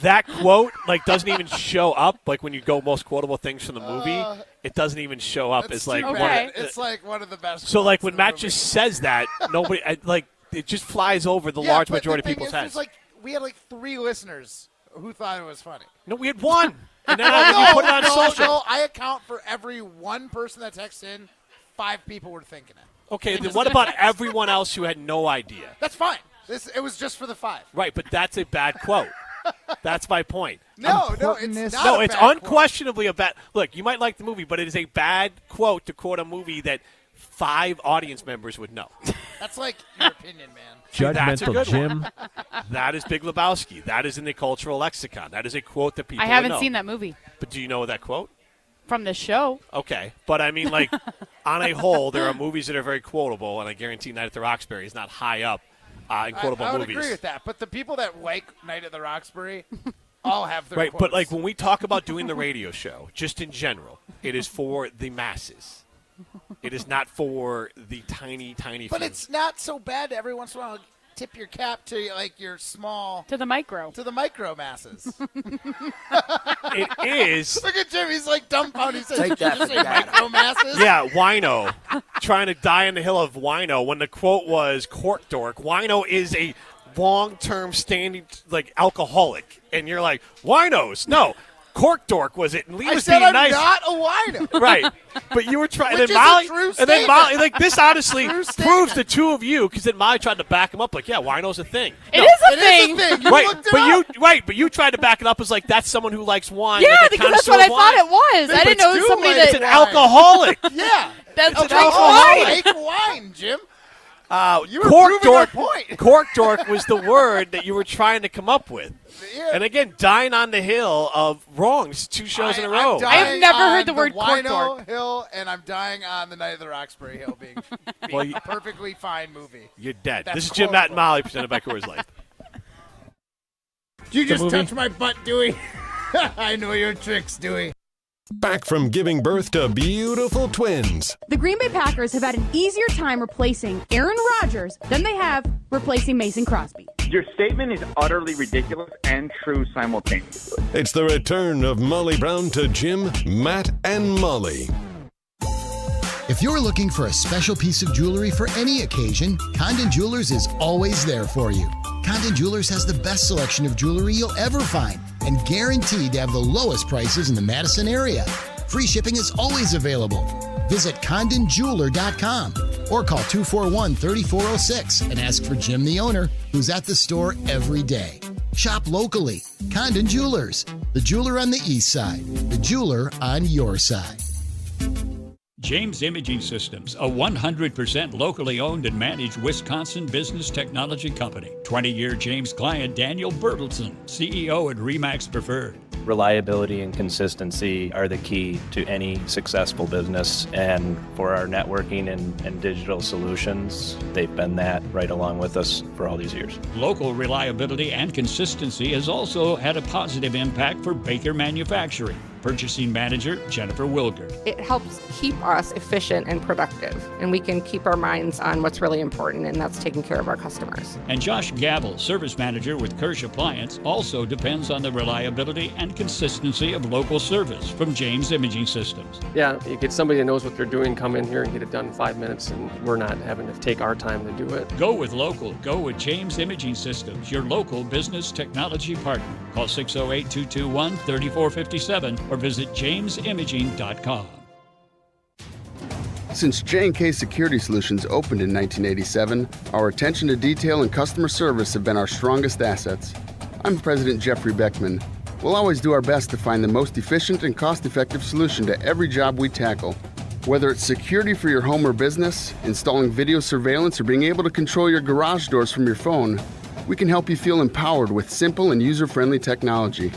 that quote like doesn't even show up. Like when you go most quotable things from the movie, it doesn't even show up as like. It's like one of the best. So like when Matt just says that, nobody like it just flies over the large majority of people's heads. Like we had like 3 listeners who thought it was funny. No, we had 1, and then we put it on social. No, I account for every one person that texted in. 5 people were thinking it. Okay, then what about everyone else who had no idea? That's fine. It was just for the 5. Right, but that's a bad quote. That's my point. No, it's not. No, it's unquestionably a bad. Look, you might like the movie, but it is a bad quote to quote a movie that 5 audience members would know. That's like your opinion, man. That's a Judgmental good Jim. one. That is Big Lebowski. That is in the cultural lexicon. That is a quote that people I haven't would know. seen that movie. But do you know that quote? From the show. Okay, but I mean, like, on a whole, there are movies that are very quotable, and I guarantee Night at the Roxbury is not high up in quotable I would movies. agree with that, but the people that like Night at the Roxbury all have their right, quotes. but like when we talk about doing the radio show, just in general, it is for the masses. It is not for the tiny few. But it's not so bad to every once in a while tip your cap to like your small to the micro masses. It is. Look at Jim; he's like dumbfounded. He says, Take that "Did you say micro masses?" Yeah, wino. Trying to die on the hill of wino when the quote was cork dork. Wino is a long-term standing like alcoholic, and you're like winos. No, cork dork was it? And Lee I was said being I'm nice. not a wino. Right, but you were trying. Which And then is a true and then Molly, statement. like this, honestly True proves the two of you because then Molly tried to back him up. Like, yeah, wino's a thing. It is a thing. You right, looked it but up. you tried to back it up as like that's someone who likes wine. Yeah, like a because that's connoisseur what I of thought wine. it was. I didn't know it was somebody It's that an alcoholic. Yeah, that it's an drinks alcoholic wine. wine, Jim. You were cork proving our dork. point. Cork dork was the word that you were trying to come up with. Yeah. And again, dying on the hill of wrongs 2 shows in a row. I have never heard the word cork Wino dork. Hill, and I'm dying on the Night of the Roxbury Hill being a perfectly fine movie. You're dead. That's This is Jim, Matt, and Molly presented by Coors Light. You just movie? touched my butt, Dewey. I know your tricks, Dewey. Back from giving birth to beautiful twins. The Green Bay Packers have had an easier time replacing Aaron Rodgers than they have replacing Mason Crosby. Your statement is utterly ridiculous and true simultaneously. It's the return of Molly Brown to Jim, Matt, and Molly. If you're looking for a special piece of jewelry for any occasion, Condon Jewelers is always there for you. Condon Jewelers has the best selection of jewelry you'll ever find and guaranteed to have the lowest prices in the Madison area. Free shipping is always available. Visit CondonJeweler.com or call 241-3406 and ask for Jim, the owner, who's at the store every day. Shop locally. Condon Jewelers, the jeweler on the east side, the jeweler on your side. James Imaging Systems, a 100% locally owned and managed Wisconsin business technology company. 20-year James client Daniel Bertelson, CEO at RE/MAX Preferred. Reliability and consistency are the key to any successful business, and for our networking and digital solutions, they've been that right along with us for all these years. Local reliability and consistency has also had a positive impact for Baker Manufacturing. Purchasing Manager Jennifer Wilger. It helps keep us efficient and productive, and we can keep our minds on what's really important, and that's taking care of our customers. And Josh Gavel, Service Manager with Kirsch Appliance, also depends on the reliability and consistency of local service from James Imaging Systems. Yeah, you get somebody that knows what they're doing, come in here and get it done in 5 minutes, and we're not having to take our time to do it. Go with local. Go with James Imaging Systems, your local business technology partner. Call 608-221-3457 or visit jamesimaging.com. Since J&K Security Solutions opened in 1987, our attention to detail and customer service have been our strongest assets. I'm President Jeffrey Beckman. We'll always do our best to find the most efficient and cost-effective solution to every job we tackle. Whether it's security for your home or business, installing video surveillance, or being able to control your garage doors from your phone, we can help you feel empowered with simple and user-friendly technology.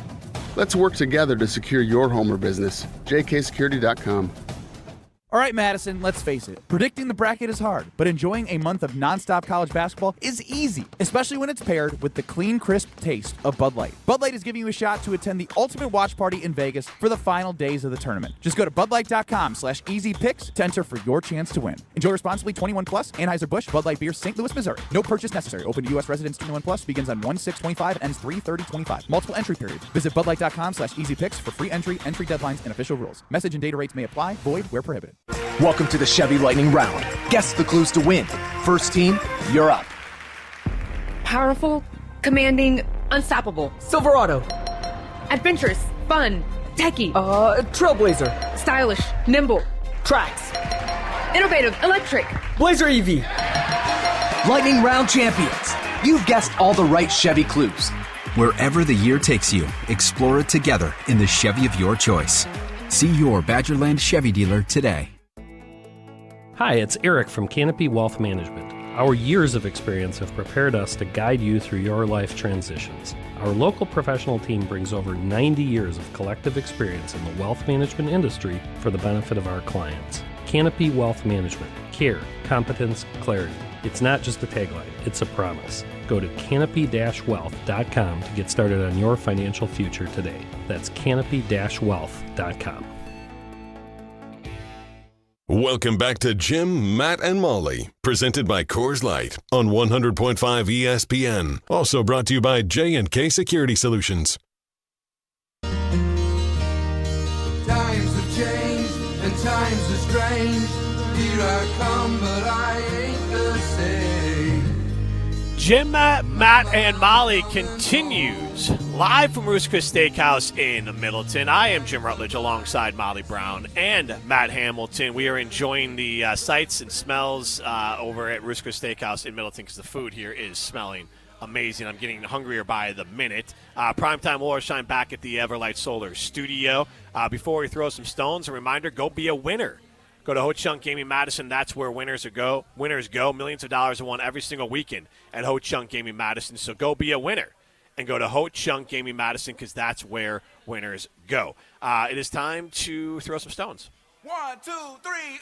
Let's work together to secure your home or business. jksecurity.com. All right, Madison, let's face it. Predicting the bracket is hard, but enjoying a month of nonstop college basketball is easy, especially when it's paired with the clean, crisp taste of Bud Light. Bud Light is giving you a shot to attend the ultimate watch party in Vegas for the final days of the tournament. Just go to budlight.com/easypicks to enter for your chance to win. Enjoy responsibly. 21 plus. Anheuser-Busch Bud Light Beer, St. Louis, Missouri. No purchase necessary. Open to U.S. residents 21 plus. Begins on 1/6/25 and ends 3/30/25. Multiple entry periods. Visit budlight.com/easypicks for free entry deadlines, and official rules. Message and data rates may apply. Void where prohibited. Welcome to the Chevy Lightning Round. Guess the clues to win. First team, you're up. Powerful, commanding, unstoppable. Silverado. Adventurous, fun, techie. Trailblazer. Stylish, nimble. Tracks. Innovative, electric. Blazer EV. Lightning Round champions. You've guessed all the right Chevy clues. Wherever the year takes you, explore it together in the Chevy of your choice. See your Badgerland Chevy dealer today. Hi, it's Eric from Canopy Wealth Management. Our years of experience have prepared us to guide you through your life transitions. Our local professional team brings over 90 years of collective experience in the wealth management industry for the benefit of our clients. Canopy Wealth Management. Care, competence, clarity. It's not just a tagline, it's a promise. Go to canopy-wealth.com to get started on your financial future today. That's canopy-wealth.com. Welcome back to Jim, Matt, and Molly, presented by Coors Light on 100.5 ESPN. Also brought to you by J&K Security Solutions. Times have changed and times are strange. Here I come, but I ain't the same. Jim, Matt, and Molly continues live from Ruth's Chris Steakhouse in Middleton. I am Jim Rutledge alongside Molly Brown and Matt Hamilton. We are enjoying the sights and smells over at Ruth's Chris Steakhouse in Middleton because the food here is smelling amazing. I'm getting hungrier by the minute. Primetime War shine back at the Everlight Solar Studio. Before we throw some stones, a reminder, go be a winner. Go to Ho Chunk Gaming Madison. That's where winners go. Millions of dollars are won every single weekend at Ho Chunk Gaming Madison. So go be a winner and go to Ho Chunk Gaming Madison because that's where winners go. It is time to throw some stones. 1, 2, 3,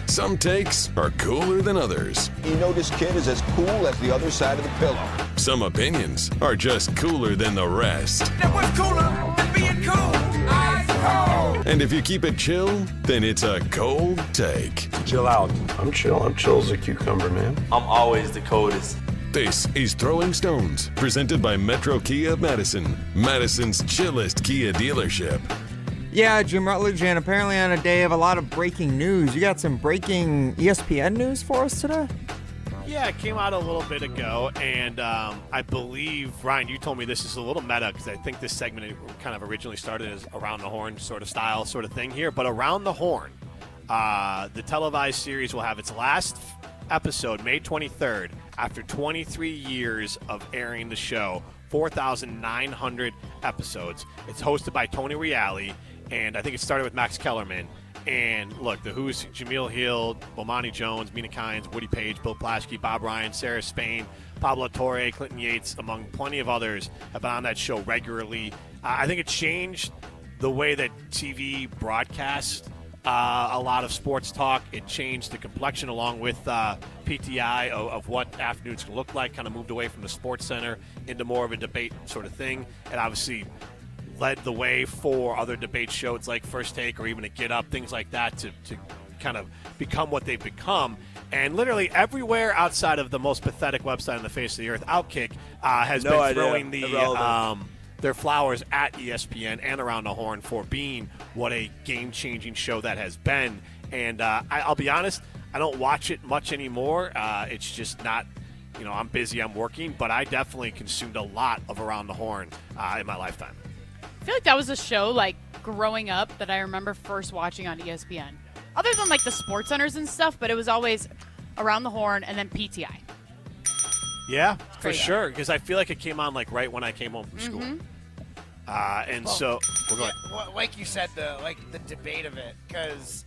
Some takes are cooler than others. You know this kid is as cool as the other side of the pillow. Some opinions are just cooler than the rest. Now what's cooler than being cool? Ice cold. And if you keep it chill, then it's a cold take. Chill out. I'm chill. I'm chill as a cucumber, man. I'm always the coldest. This is Throwing Stones, presented by Metro Kia of Madison, Madison's chillest Kia dealership. Yeah, Jim Rutledge, and apparently on a day of a lot of breaking news, you got some breaking ESPN news for us today? Yeah, it came out a little bit ago, and I believe, Ryan, you told me this is a little meta because I think this segment kind of originally started as Around the Horn sort of style sort of thing here, but Around the Horn, the televised series will have its last episode May 23rd after 23 years of airing the show, 4,900 episodes. It's hosted by Tony Reale, and I think it started with Max Kellerman. And look, the Who's, Jameel Hill, Bomani Jones, Mina Kynes, Woody Page, Bill Plaschke, Bob Ryan, Sarah Spain, Pablo Torre, Clinton Yates, among plenty of others, have been on that show regularly. I think it changed the way that TV broadcast a lot of sports talk. It changed the complexion along with PTI of what afternoons can look like, kind of moved away from the Sports Center into more of a debate sort of thing. And obviously led the way for other debate shows like First Take or even a Get Up, things like that to kind of become what they've become. And literally everywhere outside of the most pathetic website on the face of the earth, Outkick, has been throwing their flowers at ESPN and Around the Horn for being what a game-changing show that has been. And I'll be honest, I don't watch it much anymore. It's just not, I'm busy, I'm working, but I definitely consumed a lot of Around the Horn in my lifetime. I feel like that was a show, like, growing up that I remember first watching on ESPN. other than like the sports centers and stuff, but it was always Around the Horn and then PTI. Yeah, for sure. Because I feel like it came on like right when I came home from school. Like you said, the debate of it, because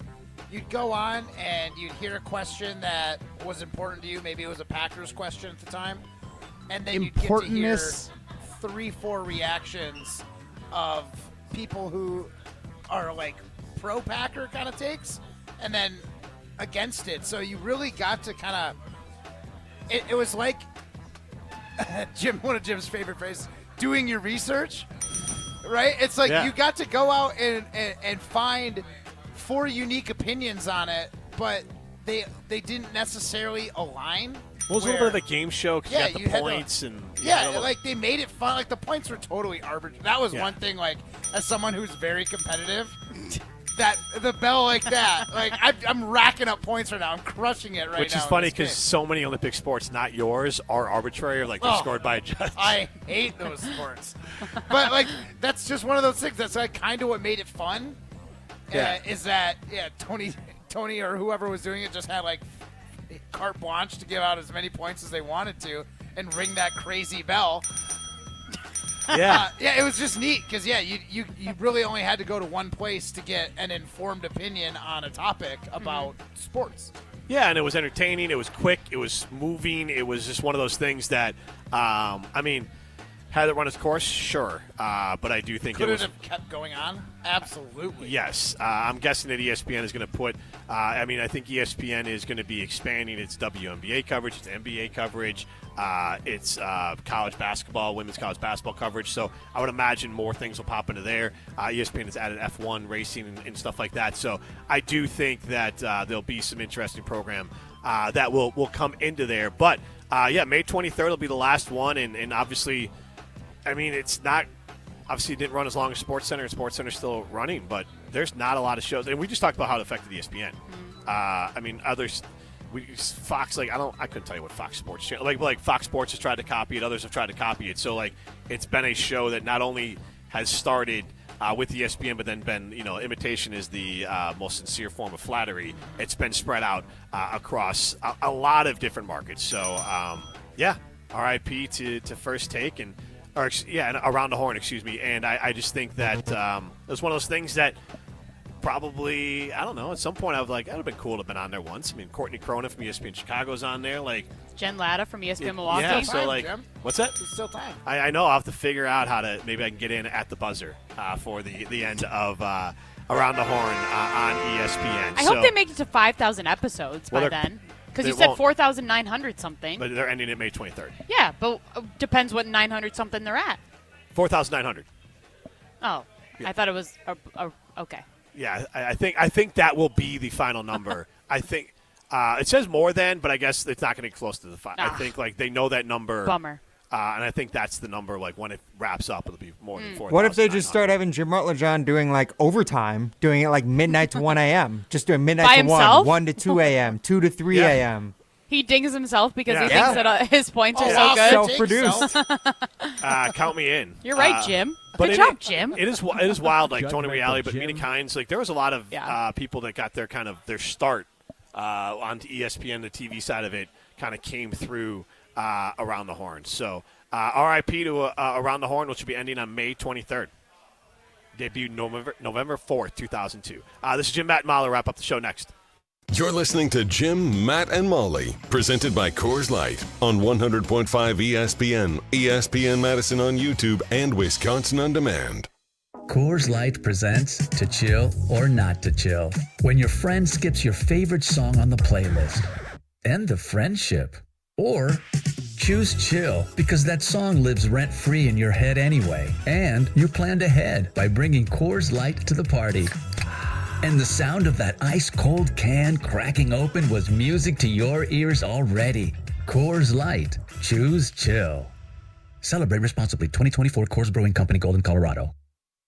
you'd go on and you'd hear a question that was important to you. Maybe it was a Packers question at the time, and then you'd get to hear 3-4 reactions of people who are like pro-Packer kind of takes, and then against it. So you really got to kind of. It was like one of Jim's favorite phrases, doing your research. Right? It's like you got to go out and find 4 unique opinions on it, but they didn't necessarily align. Well, it was a little bit of a game show because you got the points. They made it fun. Like, the points were totally arbitrary. That was one thing, like, as someone who's very competitive, that the bell like that, like, I'm racking up points right now. I'm crushing it right now. Which is funny because so many Olympic sports, not yours, are arbitrary or, like, they're scored by a judge. I hate those sports. But, like, that's just one of those things. That's, like, kind of what made it fun. Is that, Tony or whoever was doing it just had, like, carte blanche to give out as many points as they wanted to and ring that crazy bell. It was just neat because, you really only had to go to one place to get an informed opinion on a topic about sports. Yeah, and it was entertaining. It was quick. It was moving. It was just one of those things that, had it run its course, sure. But I do think Could it have kept going on? Absolutely. Yes. I'm guessing that ESPN is going to put I think ESPN is going to be expanding its WNBA coverage, its NBA coverage, its college basketball, women's college basketball coverage. So I would imagine more things will pop into there. ESPN has added F1 racing and stuff like that. So I do think that there'll be some interesting program that will come into there. But, May 23rd will be the last one. And obviously, it's not – obviously, it didn't run as long as SportsCenter, and SportsCenter's still running, but there's not a lot of shows. And we just talked about how it affected ESPN. Others – Fox, I couldn't tell you what Fox Sports channel, like Fox Sports has tried to copy it, others have tried to copy it. So, it's been a show that not only has started with ESPN, but then been, imitation is the most sincere form of flattery. It's been spread out across a lot of different markets. So, RIP to First Take and Around the Horn, excuse me. And I just think that it was one of those things that probably, I don't know, at some point I was like, that would have been cool to have been on there once. Courtney Cronin from ESPN Chicago's on there. Jen Latta from ESPN Milwaukee. Yeah, so what's that? There's still time. I know. I'll have to figure out how to, maybe I can get in at the buzzer for the end of Around the Horn on ESPN. I hope they make it to 5,000 episodes by then. Because you said 4,900 something. But they're ending it May 23rd. Yeah, but depends what 900 something they're at. 4,900. Oh, yeah. I thought it was okay. Yeah, I think that will be the final number. I think it says more than, but I guess it's not going to get close to the 5. I think they know that number. Bummer. And I think that's the number. When it wraps up, it'll be more than 4,000. What if they just start having Jim Rutledge doing overtime, doing it midnight to 1 a.m., just doing midnight By to himself? 1 to 2 a.m., 2 to 3 a.m. He dings himself because he thinks that his points are so good. Self-produced. Count me in. You're right, Jim. But Good job, Jim. It is wild, Tony Reali, but Mina Kynes, there was a lot of people that got their start on ESPN, the TV side of it, kind of came through Around the Horn. So RIP to Around the Horn, which will be ending on May 23rd. Debuted November 4th, 2002. This is Jim, Matt, and Molly. Wrap up the show next. You're listening to Jim, Matt, and Molly, presented by Coors Light on 100.5 ESPN, ESPN Madison on YouTube, and Wisconsin On Demand. Coors Light presents To Chill or Not to Chill. When your friend skips your favorite song on the playlist. End the friendship. Or choose chill because that song lives rent-free in your head anyway. And you planned ahead by bringing Coors Light to the party. And the sound of that ice-cold can cracking open was music to your ears already. Coors Light. Choose chill. Celebrate responsibly. 2024 Coors Brewing Company, Golden, Colorado.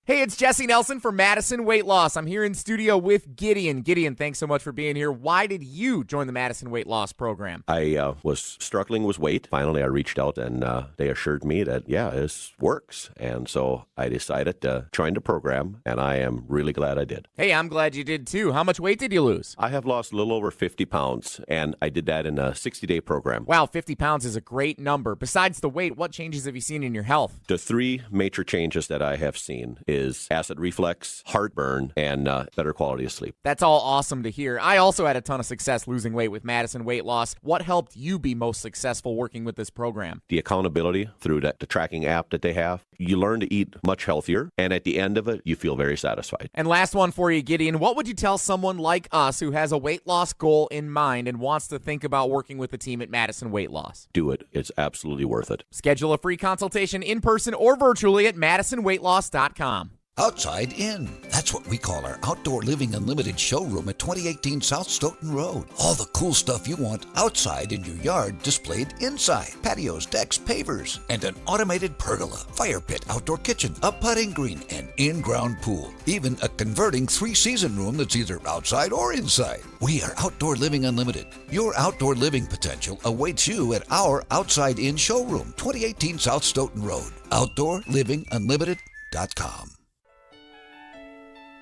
Hey, it's Jesse Nelson from Madison Weight Loss. I'm here in studio with Gideon. Gideon, thanks so much for being here. Why did you join the Madison Weight Loss program? I was struggling with weight. Finally, I reached out and they assured me that, this works. And so I decided to join the program, and I am really glad I did. Hey, I'm glad you did too. How much weight did you lose? I have lost a little over 50 pounds, and I did that in a 60-day program. Wow, 50 pounds is a great number. Besides the weight, what changes have you seen in your health? The three major changes that I have seen is acid reflux, heartburn, and better quality of sleep. That's all awesome to hear. I also had a ton of success losing weight with Madison Weight Loss. What helped you be most successful working with this program? The accountability through the tracking app that they have. You learn to eat much healthier, and at the end of it, you feel very satisfied. And last one for you, Gideon. What would you tell someone like us who has a weight loss goal in mind and wants to think about working with the team at Madison Weight Loss? Do it. It's absolutely worth it. Schedule a free consultation in person or virtually at MadisonWeightLoss.com. Outside In. That's what we call our Outdoor Living Unlimited showroom at 2018 South Stoughton Road. All the cool stuff you want outside in your yard displayed inside. Patios, decks, pavers, and an automated pergola, fire pit, outdoor kitchen, a putting green, and in-ground pool. Even a converting 3-season room that's either outside or inside. We are Outdoor Living Unlimited. Your outdoor living potential awaits you at our Outside In showroom, 2018 South Stoughton Road. OutdoorLivingUnlimited.com.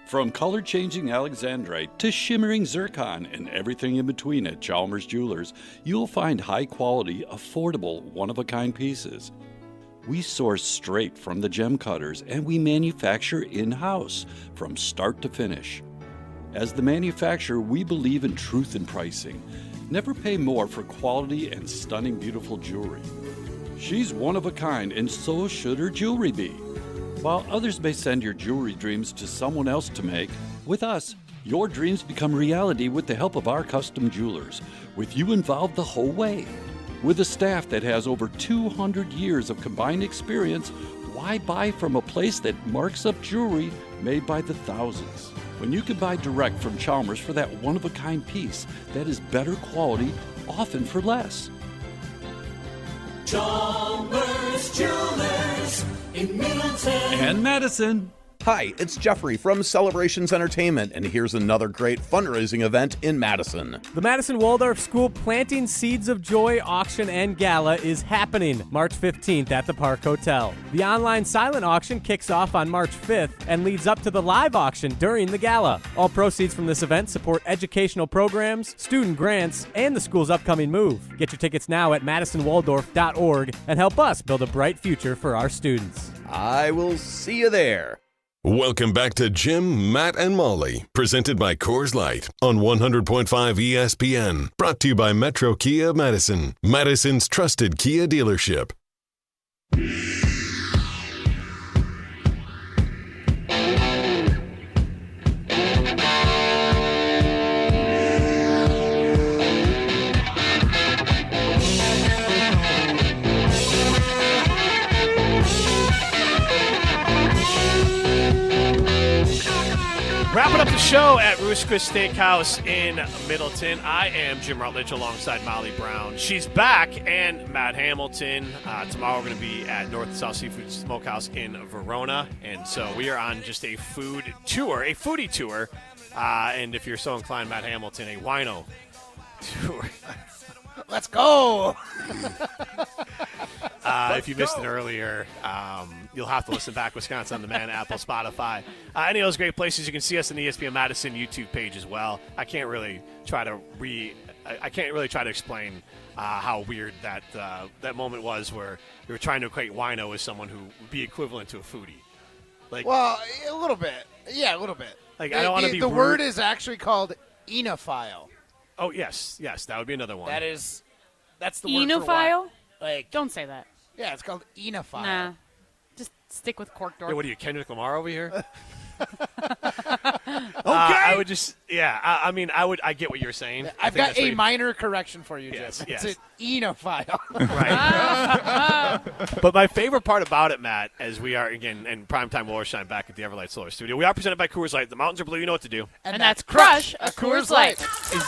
From color-changing alexandrite to shimmering zircon and everything in between at Chalmers Jewelers, you'll find high-quality, affordable, one-of-a-kind pieces. We source straight from the gem cutters, and we manufacture in-house from start to finish. As the manufacturer, we believe in truth in pricing. Never pay more for quality and stunning, beautiful jewelry. She's one of a kind, and so should her jewelry be. While others may send your jewelry dreams to someone else to make, with us, your dreams become reality with the help of our custom jewelers, with you involved the whole way. With a staff that has over 200 years of combined experience, why buy from a place that marks up jewelry made by the thousands? When you can buy direct from Chalmers for that one-of-a-kind piece that is better quality, often for less. Chalmers Jewelers in Middleton and Madison. Hi, it's Jeffrey from Celebrations Entertainment, and here's another great fundraising event in Madison. The Madison Waldorf School Planting Seeds of Joy auction and gala is happening March 15th at the Park Hotel. The online silent auction kicks off on March 5th and leads up to the live auction during the gala. All proceeds from this event support educational programs, student grants, and the school's upcoming move. Get your tickets now at MadisonWaldorf.org and help us build a bright future for our students. I will see you there. Welcome back to Jim, Matt, and Molly, presented by Coors Light on 100.5 ESPN. Brought to you by Metro Kia Madison, Madison's trusted Kia dealership. Wrapping up the show at Ruth's Chris Steakhouse in Middleton. I am Jim Rutledge alongside Molly Brown. She's back, and Matt Hamilton. Tomorrow we're going to be at North and South Seafood Smokehouse in Verona. And so we are on just a food tour, a foodie tour. And if you're so inclined, Matt Hamilton, a wino tour. Let's go! If you missed it earlier, you'll have to listen back. Wisconsin On Demand, Apple, Spotify. Any of those great places. You can see us on the ESPN Madison YouTube page as well. I can't really try to explain how weird that moment was where you were trying to equate wino with someone who would be equivalent to a foodie. Well, a little bit. Yeah, a little bit. I don't want to be the rude. word is actually called enophile. Oh, yes, that would be another one. That's the word for Enophile? wine. Don't say that. Yeah, it's called enophile. Nah. Just stick with Corkdorf. Yeah, what are you, Kendrick Lamar over here? Okay. I would just, I get what you're saying. I've got a minor correction for you, Yes, Jim. yes. It's an enophile. Right. But my favorite part about it, Matt, as we are, again, in primetime Wolvershine back at the Everlight Solar Studio, we are presented by Coors Light. The mountains are blue. You know what to do. And that's crush a Coors Light.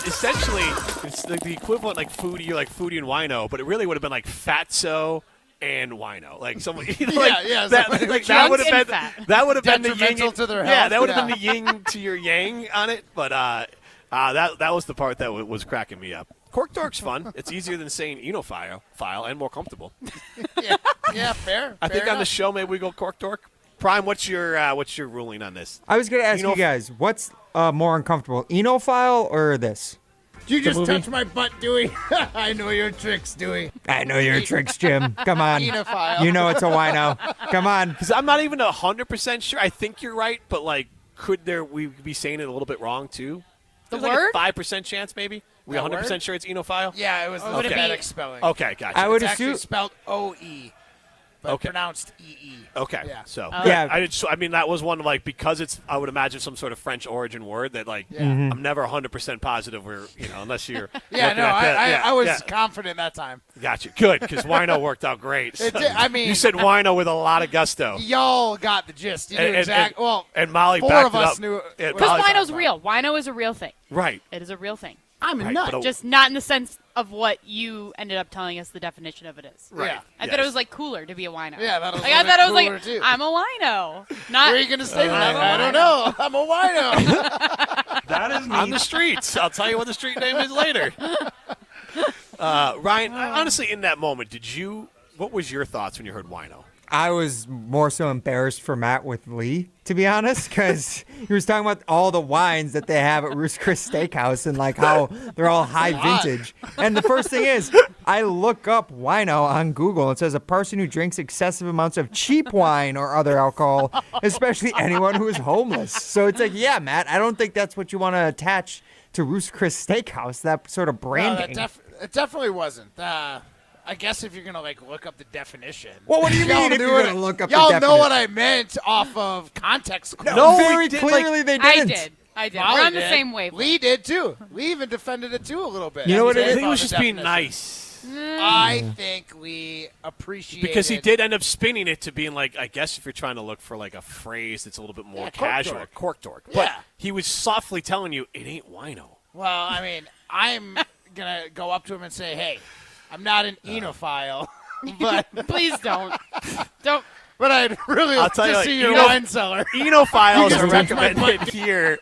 Essentially, it's like the equivalent like foodie and wino, but it really would have been like fatso and wino. Like someone, Yeah, that would have been that would have been the yin detrimental to their Yeah, health, that would have yeah. been the yin to your yang on it. But that was the part that was cracking me up. Cork dork's fun. It's easier than saying enophile and more comfortable. Yeah, fair. I think fair on the enough. show maybe we go cork dork. Prime, what's your ruling on this? I was going to ask you guys, what's more uncomfortable, enophile or this? Did you The just movie? touch my butt, Dewey? I know your tricks, Dewey. I know your tricks, Jim. Come on. Enophile. You know it's a wino. Come on. Because I'm not even 100% sure. I think you're right, but like, could we be saying it a little bit wrong too? The There's word? Like a 5% chance, maybe. We That 100% word? sure it's enophile. Yeah, it was the phonetic spelling. Okay, gotcha. I would It's actually assume. spelled O-E, but Okay. pronounced E-E. Okay, Yeah. so Yeah. I mean that was one of like because it's I would imagine some sort of French origin word that like Mhm. I'm never 100% positive where unless you're Yeah, looking no, at that. I was yeah. confident that time. Gotcha. Good, because wino worked out great. It did. I mean- you said wino with a lot of gusto. Y'all got the gist. You knew And- exactly. Well, and Molly four backed of it us up. knew. And Because Molly- wino's real. Wino is a real thing. Right. It is a real thing. I'm a Right, nut. but Just not in the sense of what you ended up telling us the definition of it is. Right. Yeah. I thought it was like cooler to be a wino. Yeah, that was like, a I bit thought it was cooler, like too. I'm a wino. Not Where are you going to stay tonight? I'm a I don't know. I'm a wino. That is On the streets. I'll tell you what the street name is later. Ryan, honestly, in that moment, what was your thoughts when you heard wino? I was more so embarrassed for Matt with Lee, to be honest, because he was talking about all the wines that they have at Roost Chris Steakhouse and like how they're all high vintage. And the first thing is, I look up wino on Google. It says a person who drinks excessive amounts of cheap wine or other alcohol, especially anyone who is homeless. So it's like, yeah, Matt, I don't think that's what you want to attach to Roost Chris Steakhouse, that sort of branding. No, it definitely wasn't. I guess if you're going to look up the definition. Well, what do you Y'all mean if knew you're what gonna look up the Y'all know definition? what I meant off of context clues. No, very clearly they didn't. I did. Molly We're on the did. same wave. Lee did too. Lee even defended it too a little bit. You know what it I is? think he was Off the just being definition. nice. I think Lee appreciated Because he did end up spinning it to being like, I guess if you're trying to look for like a phrase that's a little bit more cork casual, dork. cork dork. Yeah. But he was softly telling you it ain't wino. Well, I mean, I'm gonna go up to him and say, "Hey, I'm not an enophile, but Please don't. Don't. but I'd really I'll like tell you to what, see your eno- wine cellar." Enophiles You are can touch my recommended here.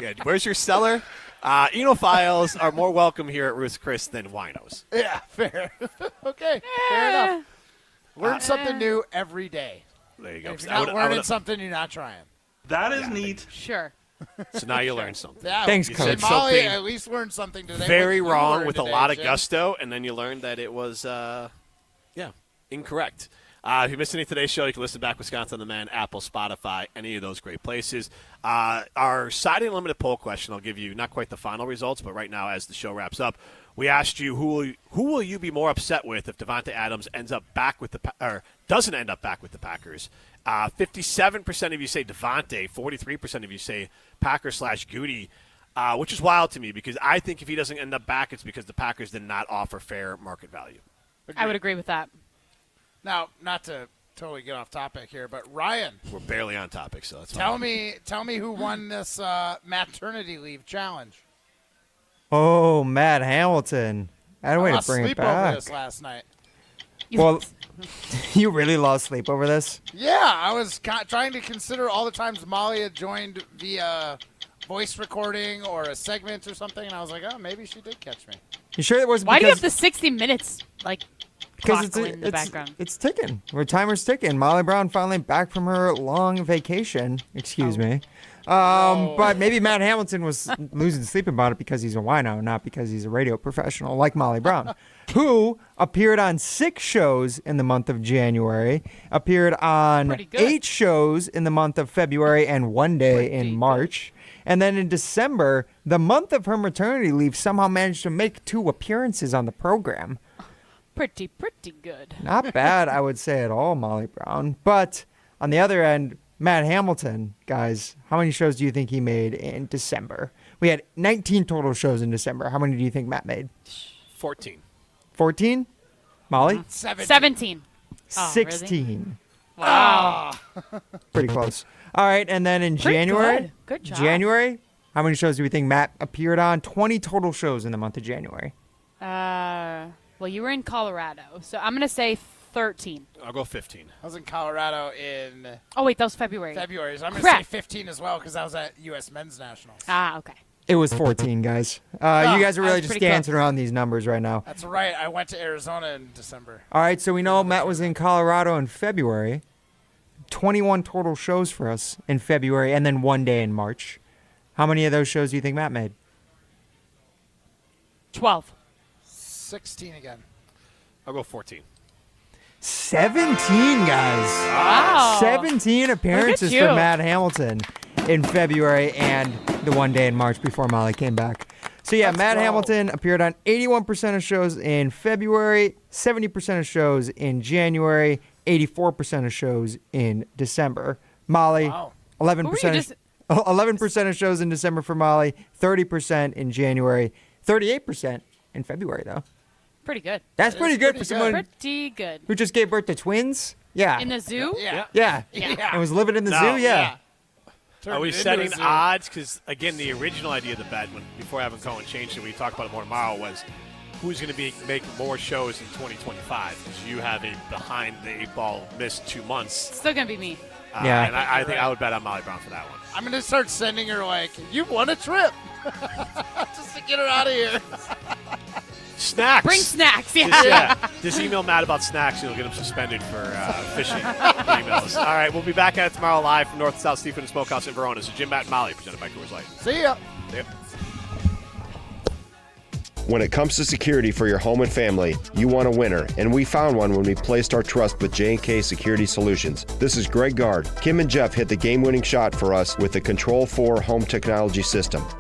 Yeah, where's your cellar? Enophiles are more welcome here at Ruth Chris than winos. Yeah, fair. Okay, fair enough. Learn something new every day. There you go. And if you're I not would- I learning would- something, you're not trying. That is neat. Sure. So now you learned something. Yeah, Thanks, you Coach. said Molly Something at least learned something today. Very What you wrong learned with a today, lot of Jim. gusto, and then you learned that it was, incorrect. If you missed any of today's show, you can listen back Wisconsin on the Man, Apple, Spotify, any of those great places. Our Siding Limited poll question, I'll give you not quite the final results, but right now as the show wraps up, we asked you who will you be more upset with if Davante Adams ends up back with or doesn't end up back with the Packers. 57% of you say Davante, 43% of you say Packer/Goody, which is wild to me because I think if he doesn't end up back, it's because the Packers did not offer fair market value. I would agree with that. Now, not to totally get off topic here, but Ryan, We're barely on topic, so that's tell fine. me who won this maternity leave challenge. Oh, Matt Hamilton. I had a way to lost bring it sleep over back. this last night. Well, you really lost sleep over this? Yeah, I was trying to consider all the times Molly had joined via voice recording or a segment or something, and I was like, oh, maybe she did catch me. You sure it was Why do you because have the 60 minutes because clock in the background? it's ticking. Our timer's ticking. Molly Brown finally back from her long vacation. Excuse me. But maybe Matt Hamilton was losing sleep about it because he's a wino, not because he's a radio professional like Molly Brown, who appeared on 6 shows in the month of January, appeared on Pretty good. 8 shows in the month of February, and 1 day in March. And then in December, the month of her maternity leave, somehow managed to make 2 appearances on the program. Pretty good. Not bad, I would say at all, Molly Brown. But on the other end, Matt Hamilton, guys, how many shows do you think he made in December? We had 19 total shows in December. How many do you think Matt made? 14. 14? Molly? 17. Oh, 16. Really? Wow. Pretty close. All right, and then in Pretty January? good. Good job. January, how many shows do we think Matt appeared on? 20 total shows in the month of January. Well, you were in Colorado, so I'm going to say 13. I'll go 15. I was in Colorado in Oh, wait, that was February. So I'm going to Crap. say 15 as well because I was at U.S. Men's Nationals. Ah, okay. It was 14, guys. You guys are really just dancing around these numbers right now. That's right. I went to Arizona in December. All right, so we know Matt was in Colorado in February. 21 total shows for us in February, and then 1 day in March. How many of those shows do you think Matt made? 12. 16 again. I'll go 14. 17, guys. Wow. 17 appearances Look at for you. Matt Hamilton in February and the 1 day in March before Molly came back. So, yeah, Matt Hamilton appeared on 81% of shows in February, 70% of shows in January, 84% of shows in December. Molly, 11% of shows in December for Molly, 30% in January, 38% in February, though. Pretty good. That's pretty good for someone Pretty good. who just gave birth to twins. Yeah. In the zoo? Yeah. And was living in the zoo. Yeah. Are we setting odds? Because, again, the original idea of the bet, before Evan Cohen changed it, we talked about it more tomorrow, was who's going to make more shows in 2025? Because you have a behind-the-8-ball missed 2 months. Still going to be me. Yeah. And I think I would bet on Molly Brown for that one. I'm going to start sending her, you won a trip. Just to get her out of here. Snacks. Bring snacks, yeah. Just email Matt about snacks. You'll get him suspended for phishing emails. All right, we'll be back at it tomorrow live from North and South Seafood and Smokehouse in Verona. So Jim, Matt, and Molly, presented by Coors Light. See ya. Yep. When it comes to security for your home and family, you want a winner, and we found one when we placed our trust with J&K Security Solutions. This is Greg Gard. Kim and Jeff hit the game-winning shot for us with the Control 4 home technology system.